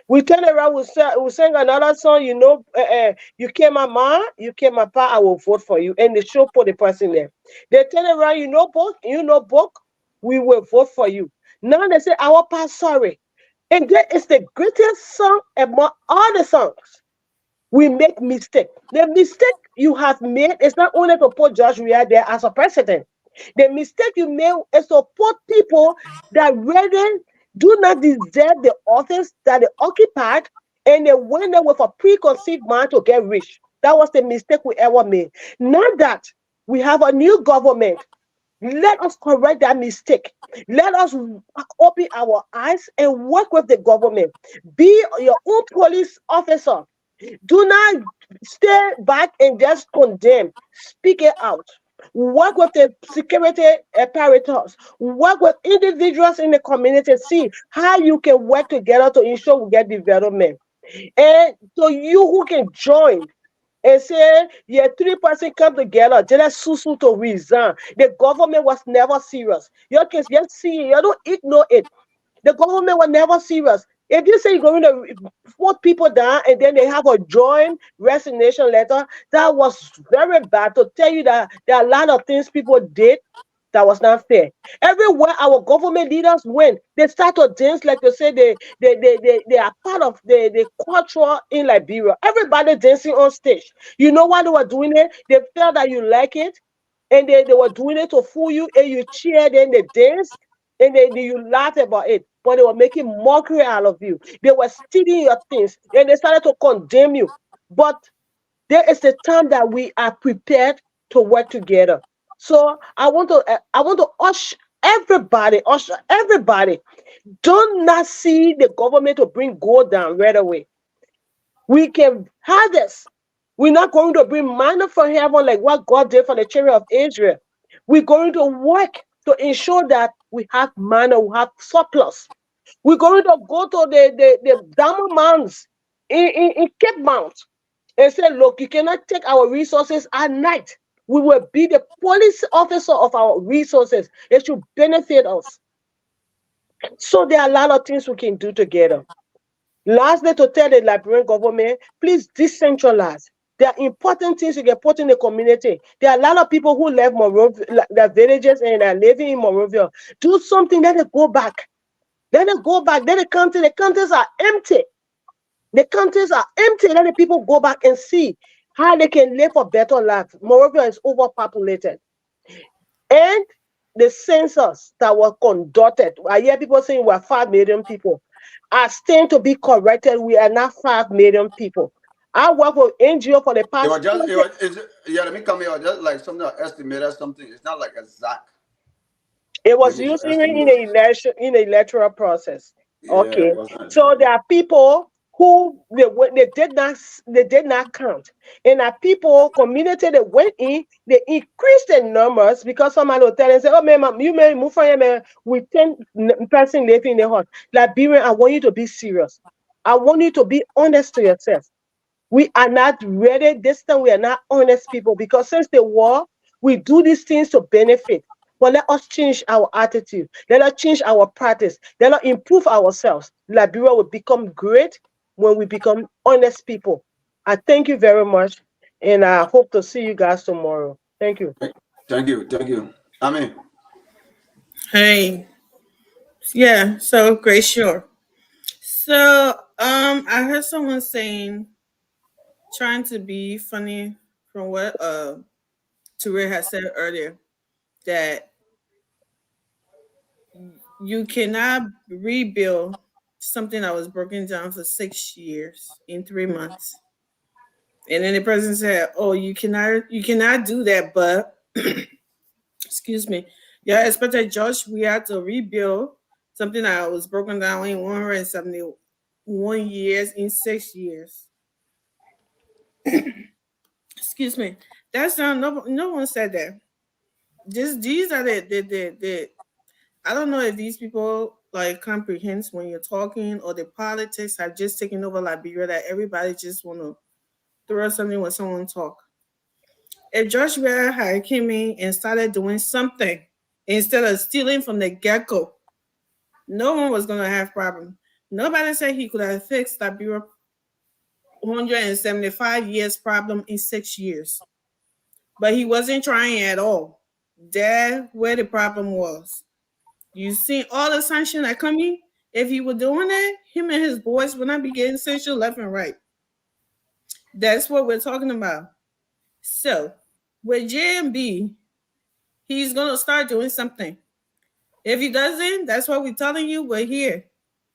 We turn around, we sing another song, you came my ma, you came my pa, I will vote for you. And they show put the person there. They turn around, book, we will vote for you. Now they say, our pa sorry. And that is the greatest song among all the songs. We make mistake. The mistake you have made is not only to put George Weah there as a president. The mistake you made is to put people that really do not deserve the office that they occupied, and they went there with a preconceived mind to get rich. That was the mistake we ever made. Now that we have a new government, let us correct that mistake. Let us open our eyes and work with the government. Be your own police officer. Do not stay back and just condemn. Speak it out. Work with the security apparatus. Work with individuals in the community. See how you can work together to ensure we get development. And so you who can join and say, yeah, 3 person come together, just susu to resign. The government was never serious. You can just see, you don't ignore it. The government was never serious. If you say you're going to put people down and then they have a joint resignation letter, that was very bad to tell you that there are a lot of things people did that was not fair. Everywhere our government leaders went, they start to dance like they say they are part of the culture in Liberia. Everybody dancing on stage. You know why they were doing it? They felt that you like it, and they were doing it to fool you, and you cheered and they danced, and you laugh about it. But they were making mockery out of you. They were stealing your things, and they started to condemn you. But there is a time that we are prepared to work together. So I want to usher everybody. Do not see the government to bring gold down right away. We can have this. We're not going to bring manna from heaven like what God did for the children of Israel. We're going to work to ensure that we have manna, we have surplus. We're going to go to the diamond mounds in Cape Mount and say, look, you cannot take our resources at night. We will be the police officer of our resources. It should benefit us. So there are a lot of things we can do together. Lastly, to tell the Liberian government, please decentralize. There are important things you can put in the community. There are a lot of people who left Monrovia, their villages, and are living in Monrovia. Do something, let it go back. Let it go back. Let it come to the counties are empty. The counties are empty. Let the people go back and see how they can live a better life. Monrovia is overpopulated. And the census that was conducted, I hear people saying we're 5 million people. I stand to be corrected. We are not 5 million people. I work with NGO for the past. Let me come here. Just like something estimated something. It's not like exact. It was using in the election, in the electoral process. Okay, so there are people who they did not count, and are people community that went in, they increased the numbers because somebody will tell and say, oh man, you may move from here man, with 10 person living in the house. Liberian, I want you to be serious. I want you to be honest to yourself. We are not ready this time. We are not honest people because since the war, we do these things to benefit. But let us change our attitude. Let us change our practice. Let us improve ourselves. Liberia will become great when we become honest people. I thank you very much, and I hope to see you guys tomorrow. Thank you. Thank you. Thank you. Amen. Hey. Yeah, so great, sure. So I heard someone saying, trying to be funny from what Ture had said earlier, that you cannot rebuild something that was broken down for 6 years in 3 months. And then the president said, oh, you cannot do that, but excuse me, yeah, expected Josh, we had to rebuild something that was broken down in 170 1 year in 6 years. Excuse me. That's not no one said that. These are the I don't know if these people like comprehend when you're talking, or the politics have just taken over Liberia, that everybody just want to throw something when someone talk. If Joshua had came in and started doing something instead of stealing from the get-go, no one was gonna have problem. Nobody said he could have fixed Liberia 175 years problem in 6 years. But he wasn't trying at all. That's where the problem was. You see all the sanctions that coming. If he were doing that, him and his boys would not be getting sanctioned left and right. That's what we're talking about. So with JMB, he's gonna start doing something. If he doesn't, that's what we're telling you. We're here.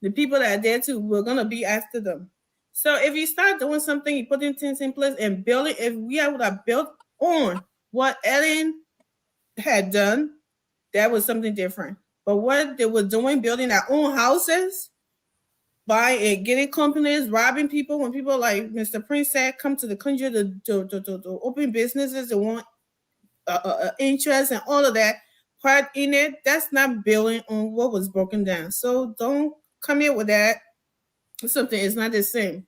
The people that are there too, we're gonna be after them. So if you start doing something, you putting things in place and building, if we would have built on what Ellen had done, that was something different. But what they were doing, building their own houses, buying and getting companies, robbing people, when people like Mr. Prince said come to the country to open businesses, they want interest and all of that part in it, that's not building on what was broken down. So don't come here with that. Something is not the same.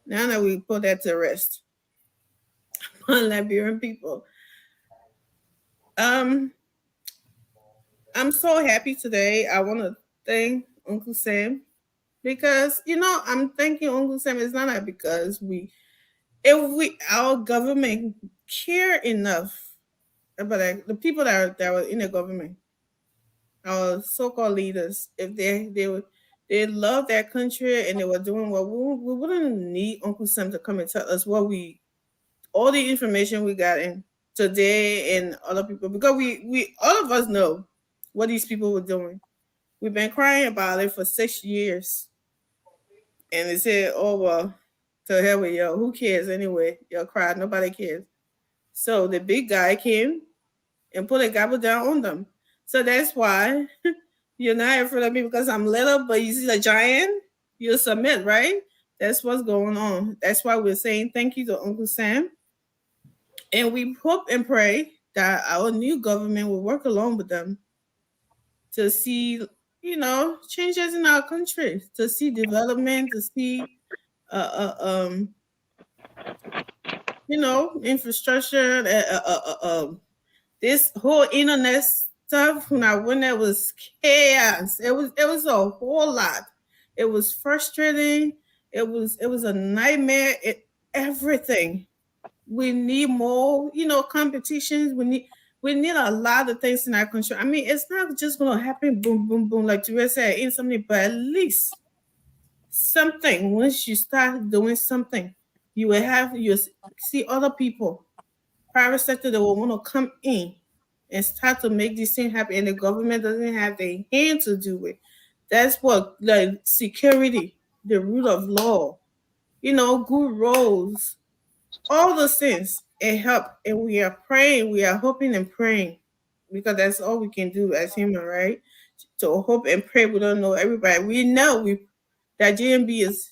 Now that we put that to rest on Liberian people. I'm so happy today. I want to thank Uncle Sam because I'm thanking Uncle Sam. It's not like because our government care enough about the people that were in the government, our so-called leaders, if they love their country and they were doing what we wouldn't need Uncle Sam to come and tell us all the information we got in today and other people, because we all of us know what these people were doing. We've been crying about it for 6 years. And they said, oh, well, to hell with y'all. Who cares anyway? Y'all cried. Nobody cares. So the big guy came and put a gobble down on them. So that's why you're not afraid of me because I'm little, but you see the giant, you submit, right? That's what's going on. That's why we're saying thank you to Uncle Sam. And we hope and pray that our new government will work along with them to see, changes in our country, to see development, to see, infrastructure. This whole internet stuff when it was chaos. It was a whole lot. It was frustrating. It was a nightmare. Everything. We need more, competitions. We need a lot of things in our country. I mean, it's not just gonna happen boom, boom, boom, like Teresa said, in something, but at least something. Once you start doing something, you see other people, private sector, that will want to come in and start to make this thing happen, and the government doesn't have the hand to do it. That's what, like, security, the rule of law, good roads, all those things, it help. And we are praying, we are hoping and praying, because that's all we can do as human, right? To hope and pray. We don't know everybody. We know that JMB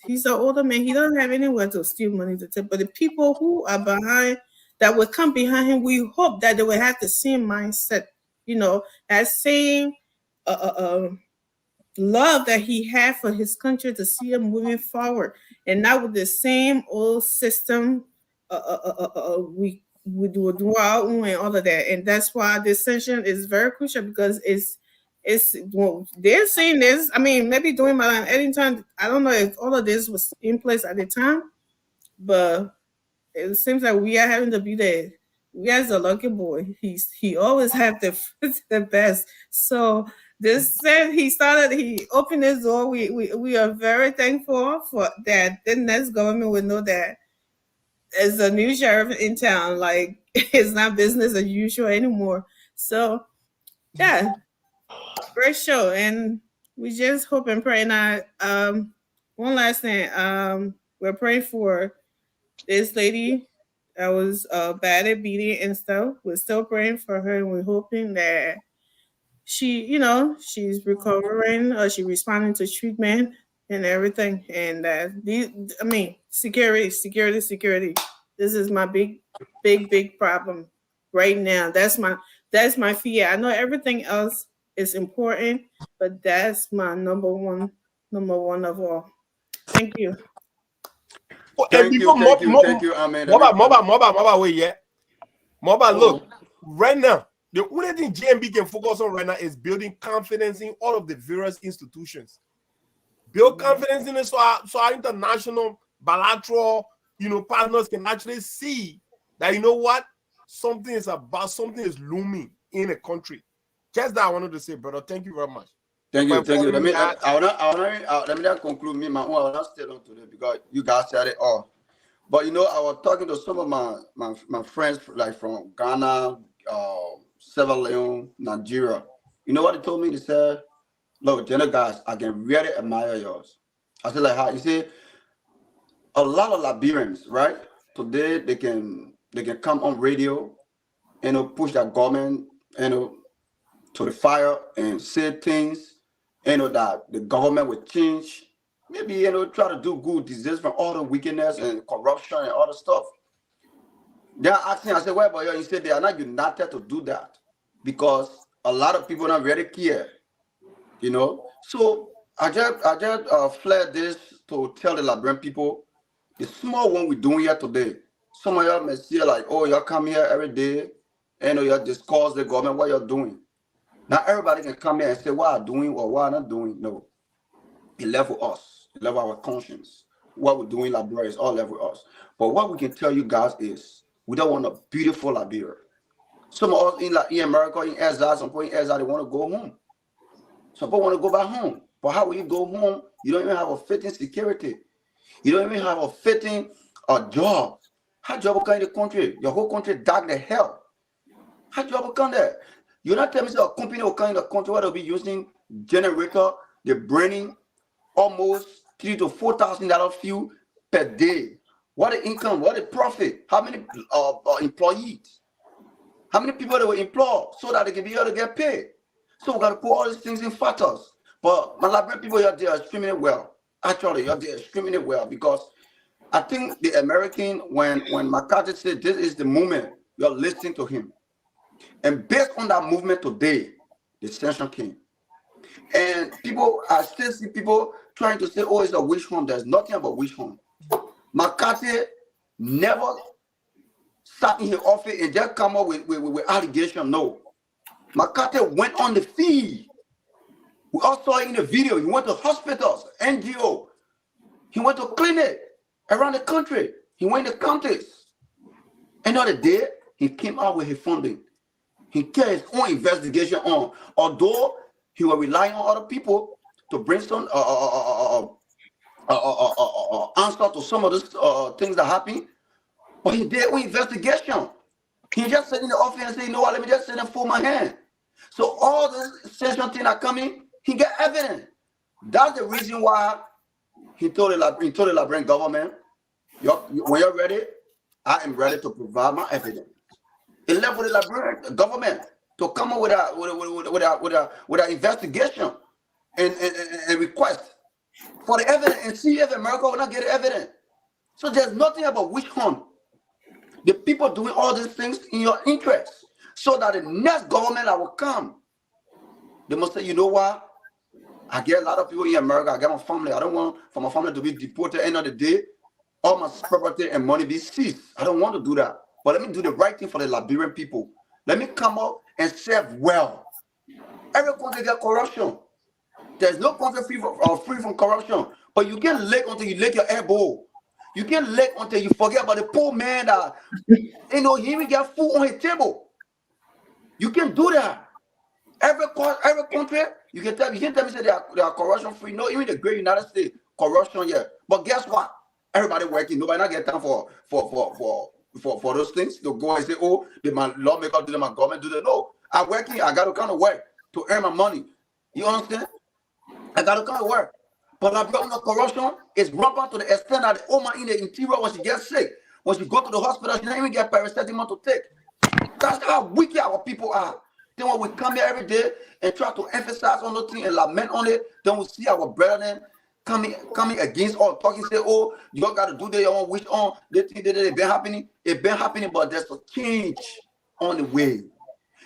he's an older man. He doesn't have anywhere to steal money to take. But the people who are behind, that will come behind him, we hope that they will have the same mindset, that same love that he had for his country, to see him moving forward, and not with the same old system. We do our own and all of that, and that's why this session is very crucial, because they're saying this. I mean, maybe during my editing time, I don't know if all of this was in place at the time, but it seems like we are having to be there. We as a lucky boy, he always have the best. So this said he opened this door. We are very thankful for that. The next government will know that as a new sheriff in town, like, it's not business as usual anymore. So yeah, great show, and we just hope and pray. Now, one last thing, we're praying for this lady that was bad at beating and stuff. We're still praying for her, and we're hoping that she's recovering, or she responding to treatment. and everything. And security. This is my big problem right now. That's my fear. I know everything else is important, but that's my number one of all. Thank you. And before Moba, wait, yeah. Moba, look, right now, the only thing GMB can focus on right now is building confidence in all of the various institutions. Build confidence in it so our international bilateral, partners can actually see that, you know what, something is looming in a country. Just that I wanted to say, brother. Thank you very much. Thank you. Let me not conclude me. I will not stay on today because you guys said it all. But I was talking to some of my friends like from Ghana, Sierra Leone, Nigeria. You know what they told me? They said, "Look, Jenna guys, I can really admire yours." I said, like how? You see, a lot of Liberians, right? Today they can come on radio, push their government, to the fire and say things, that the government will change. Maybe, try to do good, disease from all the wickedness and corruption and all the stuff. They're asking, I said, well, but you said they are not united to do that because a lot of people are not very care, So I just flared this to tell the Liberian people, the small one we're doing here today. Some of y'all may see like, oh, y'all come here every day, y'all discuss the government, what you're doing. Not everybody can come here and say what I'm doing or what I'm not doing. No. It left with us. It left with our conscience. What we're doing in Liberia is all left with us. But what we can tell you guys is we don't want a beautiful Liberia. Some of us in America, in exile, some people in exile, they want to go home. Some people want to go back home. But how will you go home? You don't even have a fitting security. You don't even have a fitting job. How job will come in the country? Your whole country dark the hell. How job will come there? You're not telling me a company will come in the country where they'll be using generator, they're burning almost $3,000 to $4,000 fuel per day. What the income? What the profit? How many employees? How many people they will employ so that they can be able to get paid? So we got to put all these things in factors. But my Liberian people, you're there extremely well. Actually, you're there extremely well because I think the American, when McCarthy said this is the movement, you're listening to him. And based on that movement today, the sanction came. And I still see people trying to say, oh, it's a witch hunt. There's nothing about witch hunt. McCarthy never sat in his office and just come up with allegations. No. McCarthy went on the field. We all saw it in the video. He went to hospitals, NGO. He went to clinic around the country. He went to counties. Another day, he came out with his funding. He carried his own investigation on. Although he was relying on other people to bring some answer to some of these things that happened, but he did own investigation. He just sat in the office and said, you know what, let me just sit and fold my hand. So all the sanction things are coming, he get evidence. That's the reason why he told the Liberian government, when you're ready, I am ready to provide my evidence. It left with the Liberian government to come up with an investigation and request for the evidence and see if America will not get the evidence. So there's nothing about witch hunt. The people doing all these things in your interest, so that the next government that will come, they must say, you know what? I get a lot of people in America. I get my family. I don't want for my family to be deported at the end of the day. All my property and money be seized. I don't want to do that. But let me do the right thing for the Liberian people. Let me come up and serve well. Every country got corruption. There's no country free from corruption. But you can't lick until you lick your elbow. You can't lick until you forget about the poor man that, he even got food on his table. You can't do that. Every country, you can't tell me say they are corruption free. No, even the great United States, corruption, yeah. But guess what? Everybody working. Nobody not get time for those things to go and say, oh, my lawmaker do that, my government do that. No, I'm working. I got to kind of work to earn my money. You understand? I got to kind of work. But like the corruption is rampant to the extent that the woman in the interior, when she gets sick, when she go to the hospital, she don't even get paracetamol to take. That's how wicked our people are. Then when we come here every day and try to emphasize on the thing and lament on it, then we see our brethren coming against or talking, say, oh, you all got to do their own wish on. They think that it been happening. It been happening, but there's a change on the way.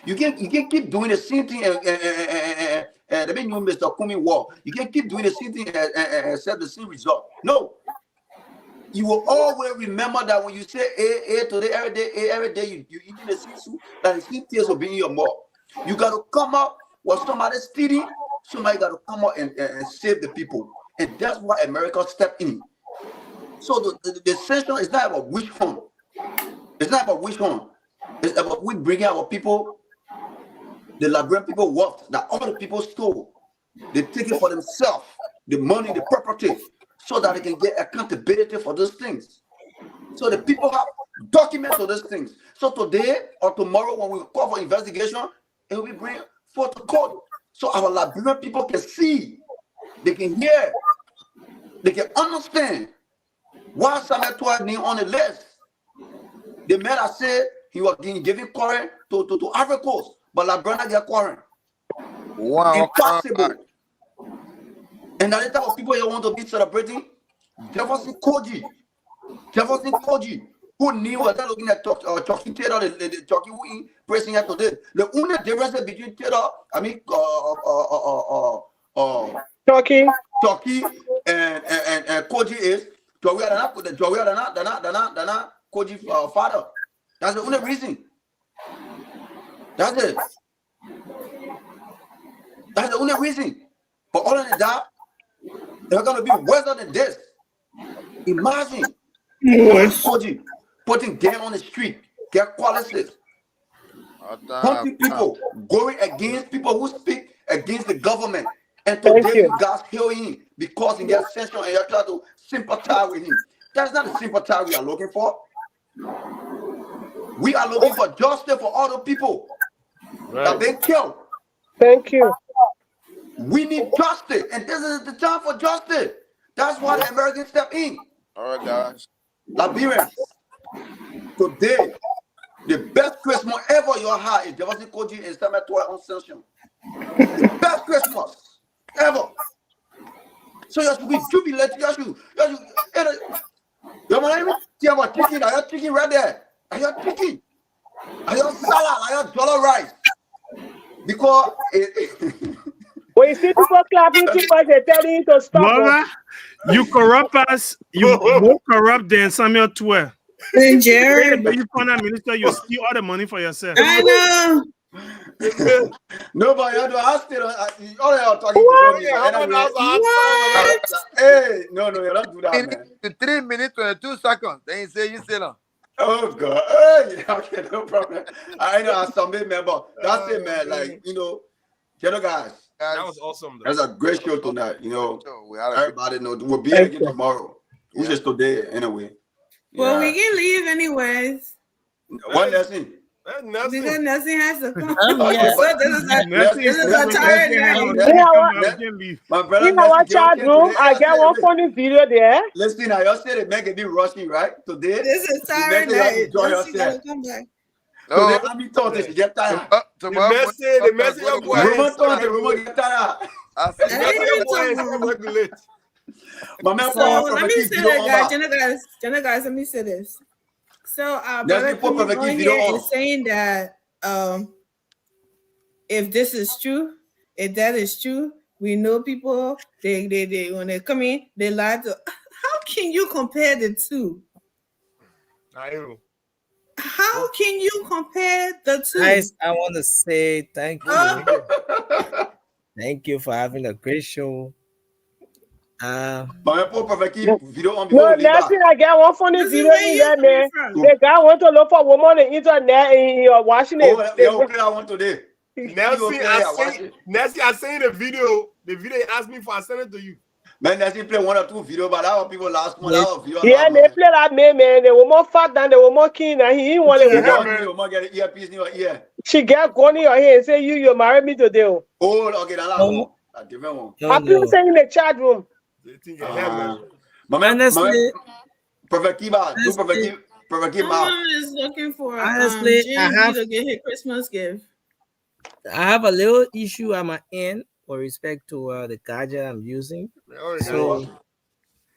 You can't keep doing the same thing and then you Mr. Kumi war. You can't keep doing the same thing and accept the same result. No. You will always remember that when you say today, every day you eating the same soup, that the same tears will be in your mouth. You got to come up when somebody's stealing, somebody got to come up and save the people. And that's why America stepped in. So the sanction is not about which one. It's not about which one. It's about we bringing our people, the Liberian people, wealth that other people stole. They take it for themselves, the money, the property, so that they can get accountability for those things. So the people have documents of those things. So today or tomorrow, when we call for investigation, it will be bring forth to court. So our Liberian people can see, they can hear, they can understand why Samuel Toa name on the list. The man that said he was giving quarrel to Ivory Coast, but Liberia get quarrel. Wow. Impossible. And the type of people you want to be celebrating, Jefferson Koji, who knew what they're looking at Chucky Taylor, the Chucky who pressing at today. The only difference between Taylor, Chucky and Koji is Joey are not Koji father. That's the only reason. That's it. That's the only reason. But other than that, they're gonna be worse than this. Imagine Koji putting gang on the street, get qualities, hunting people, going against people who speak against the government. And today you guys hear him because he gets censored and you try to sympathize with him. That's not the sympathy we are looking for. We are looking for justice for all the people that have been killed. Thank you. We need justice, and this is the time for justice. That's why the Americans step in. All right, guys. Liberians, today, the best Christmas ever you had is Jefferson Koji and Samuel Toa on sanction. The best Christmas ever. So you should be jubilated. You should chicken. I have chicken right there. I have chicken. I have salad. I have jollof rice. Because when you see people clapping too much, they're telling you to stop. Mama, you corrupt us. You more corrupt than Samuel Toa. Jerry, you finance minister, you steal all the money for yourself. I know. Nobody had to ask it. All y'all talking to me. Hey, no, you don't do that, man. 3 minutes, 22 seconds. Then you say you say no. Oh God. Hey, okay, no problem. I know as some member. That's it, man. Like, guys. That was awesome. That's a great show tonight. Everybody know we'll be here again tomorrow. We just today anyway. Well, we can leave anyways. One lesson. Because nothing has to come. This is a tired night. My brother, in our chat room, I get one funny video there. Listen, I just said it make a bit rushing, right? Today, this is tired night. Enjoy yourself. Today, I'm in thought that you get tired. The message of Roman thought the Roman get tired. So let me say that, guys, let me say this. So brother on here is saying that if this is true, if that is true, we know people they when they come in, they lie to. How can you compare the two? How can you compare the two? Guys, I want to say thank you. Thank you for having a great show. No, nothing. I get one funny video in there, man. The guy want to look for a woman on the internet and you're watching it. I want today. Nelson, I seen the video. The video asked me for I sent it to you. Man, Nelson play 1 or 2 videos, but that people last one. Yeah, they play that man. They were more fat than they were more keen, and he wanted to get an earpiece in your ear. She get gun in your head and say, you married me today. Oh, okay, that's one. A different one. I'm saying in the chat room. Perfect Kiba. Someone is looking for honestly, to get his Christmas gift. I have a little issue at my end with respect to the gadget I'm using. Oh, So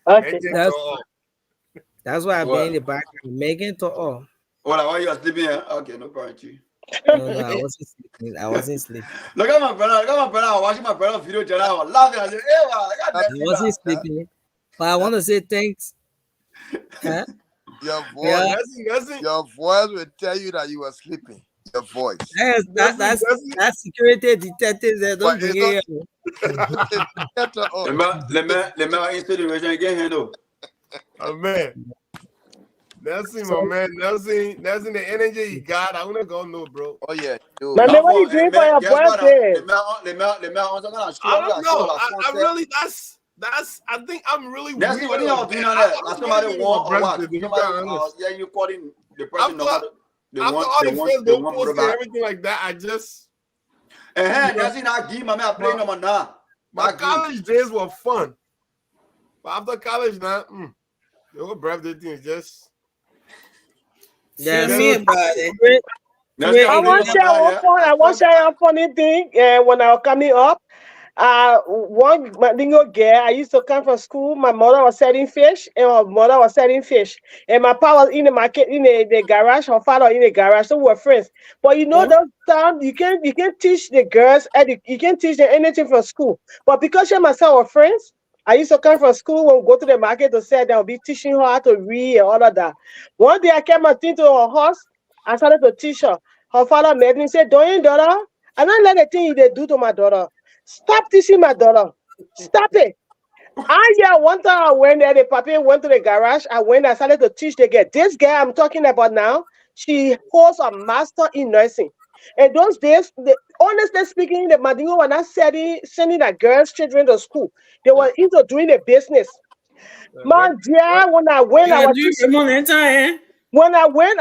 Okay. that's why I've What? been in the background making to all. What? Why you are sleeping here? Okay, no problem. Chief. No, I wasn't sleeping. I wasn't sleeping. Look at my brother. Look at my brother. I was watching my brother video channel. I was laughing. I said, "Hey, wow, look at I that." wasn't sleeping. But I want to say thanks. Huh? Your voice, Yeah. your voice will tell you that you were sleeping. Your voice. Yes, that's security detectives that don't bring it here. Let me inspiration again, handle. Oh man. Nelson, my man, Nelson, the energy he got. I wanna go know, bro. Oh yeah. Man, what are you doing for your birthday? I don't know. I really that's I think I'm really That's weird. what y'all doing on that. Like somebody want or what? Yeah, you calling the person after all the Facebook posts and everything like that, I just that's in our game, I'm playing number 9. My college days were fun. But after college now, the whole birthday thing is just Yeah, me about it. I want to share a funny thing. When I was coming up, one Mandingo girl, I used to come from school. My mother was selling fish, and my mother was selling fish. And my father was in the market, in the garage. Her father in the garage, so we were friends. But you know, those times you can't teach the girls, you can't teach them anything from school. But because she and myself were friends, I used to come from school when we go to the market to sell. I'll be teaching her how to read and all of that. One day I came and into her house. I started to teach her. Her father met me and said, "Don't daughter, I don't let the thing they do to my daughter. Stop teaching my daughter. Stop it." One time I went there, the papi went to the garage. I started to teach the girl. This girl I'm talking about now, she holds a master in nursing. In those days, honestly speaking, the Madingo were not sending the girls' children to school. They were into doing the business. Man, dear, when I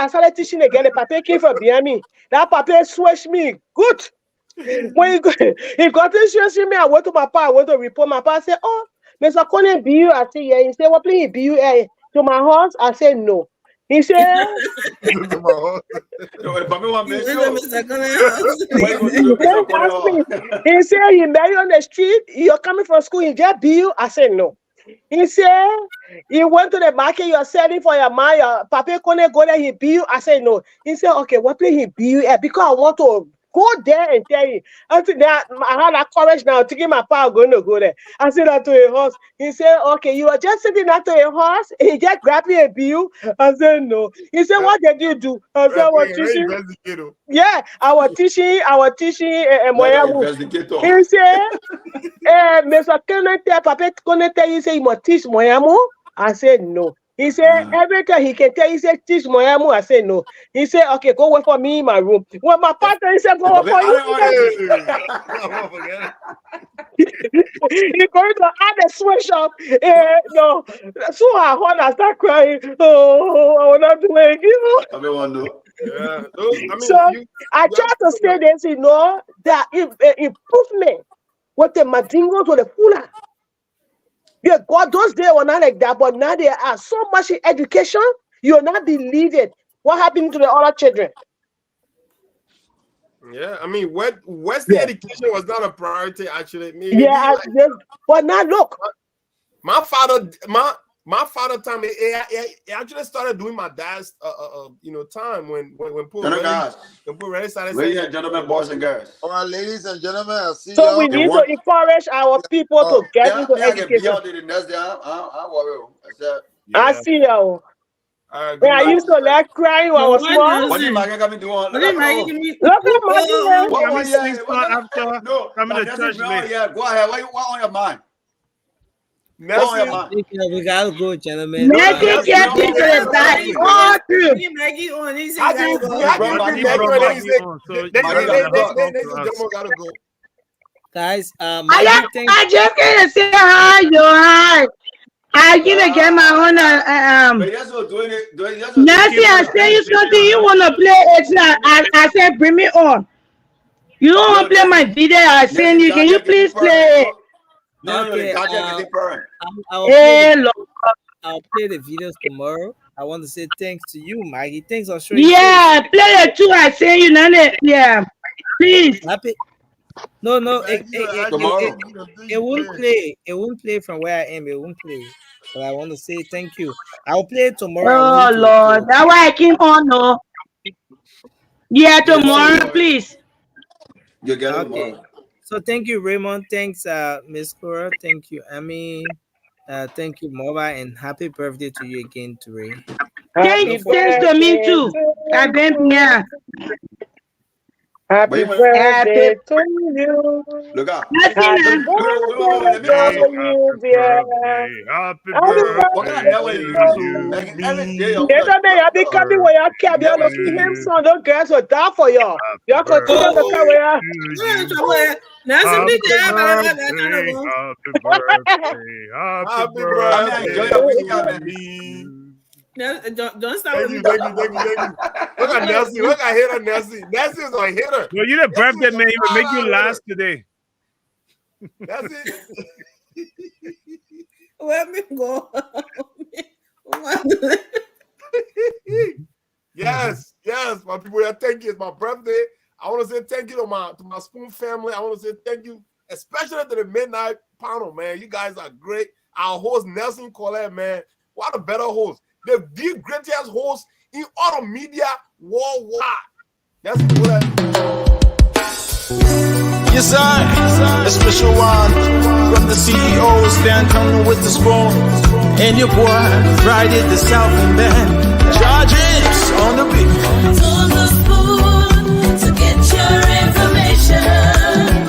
started teaching again, the papi came from behind me. That papi switched me good. When he got to me, I went to my pa. I went to report my pa. I said, "Oh, Mr. Conan BU." I said, "Yeah." He said, "What please BU to my house?" I said, "No." He said, To my house. he said, "You married on the street. You're coming from school. You just BU." I said, "No." He said, "You went to the market, you're selling for your man, your papa couldn't go there, he BU." I said, "No." He said, "Okay, what place he BU at? Because I want to go there and tell you." I said, I had that courage now, thinking my power going to go there. I said that to a horse. He said, "Okay, you are just sitting that to a horse, and he just grabbed me a BU." I said, "No." He said, "What did you do?" I said, "I was teaching." Yeah, I was teaching He said, Mr. Kenneth, Papa Kenneth, you say you must teach Moyamu? I said, "No." He said, "Every time he can tell you, say, teach Moyamu." I said, "No." He said, "Okay, go wait for me in my room." When my partner, he said, "Go wait for you." He going to add a sweatshop. No. So I heard I start crying. Oh, I will not do it again. Yeah, I try to say this, that improvement with the Madingos with the Fula. Yeah, God, those days were not like that, but now there are so much in education, you'll not believe it. What happened to the other children? Yeah, I mean, Western education was not a priority actually. But now look, my father time he actually started doing my dad's time when Paul really started. Ladies and gentlemen, boys and girls. All right, ladies and gentlemen, I see so we need to encourage our people to get into education. I see you. I used to like crying when I was small. What did Maggie do? Look at Maggie. No, coming to church late. Yeah, go ahead. What on your mind? We gotta go, gentlemen. Maggie get into the back. Maggie on. He said, gotta go. Guys, I just gonna say hi. I gonna get my own. Nancy, I say you something. You wanna play it? I said bring me on. You don't wanna play my video? I send you. Can you please play it? Okay. I'll play the videos tomorrow. I want to say thanks to you, Maggie. Thanks for showing. Yeah, play it too. I send you. Yeah, please. No, Tomorrow. it won't play. It won't play from where I am. It won't play. But I want to say thank you. I'll play it tomorrow. Oh Lord, that's why I came on. No, yeah, tomorrow, please. You get it Okay. tomorrow. So thank you, Raymond. Thanks, Miss Cora. Thank you, Amy. Thank you, Mova, and happy birthday to you again, Ray. Thanks to me too. I've been here. Happy birthday to you. Look out. Happy birthday to you, dear. Happy What kind of hell are birthday you? to Every day I There's a man be coming where you can't be able to see him, son. Those girls will die for you. You continue to come where Happy birthday. No, don't stop. Thank you. Look at Nelsie. Look at hitter Nelsie. Nelsie is a hitter. Well, you're the birthday man. It will make you last today. That's it. Let me go. Yes, my people. Thank you. It's my birthday. I want to say thank you to my Spoon family. I want to say thank you, especially to the Midnight Panel, man. You guys are great. Our host Nelson Colette, man. What a better host. The greatest host in all media worldwide. That's what. Yes, sir. A special one from the CEOs, Stanton with the spoon. And your boy, Friday the Southern Band. Charges on the beat.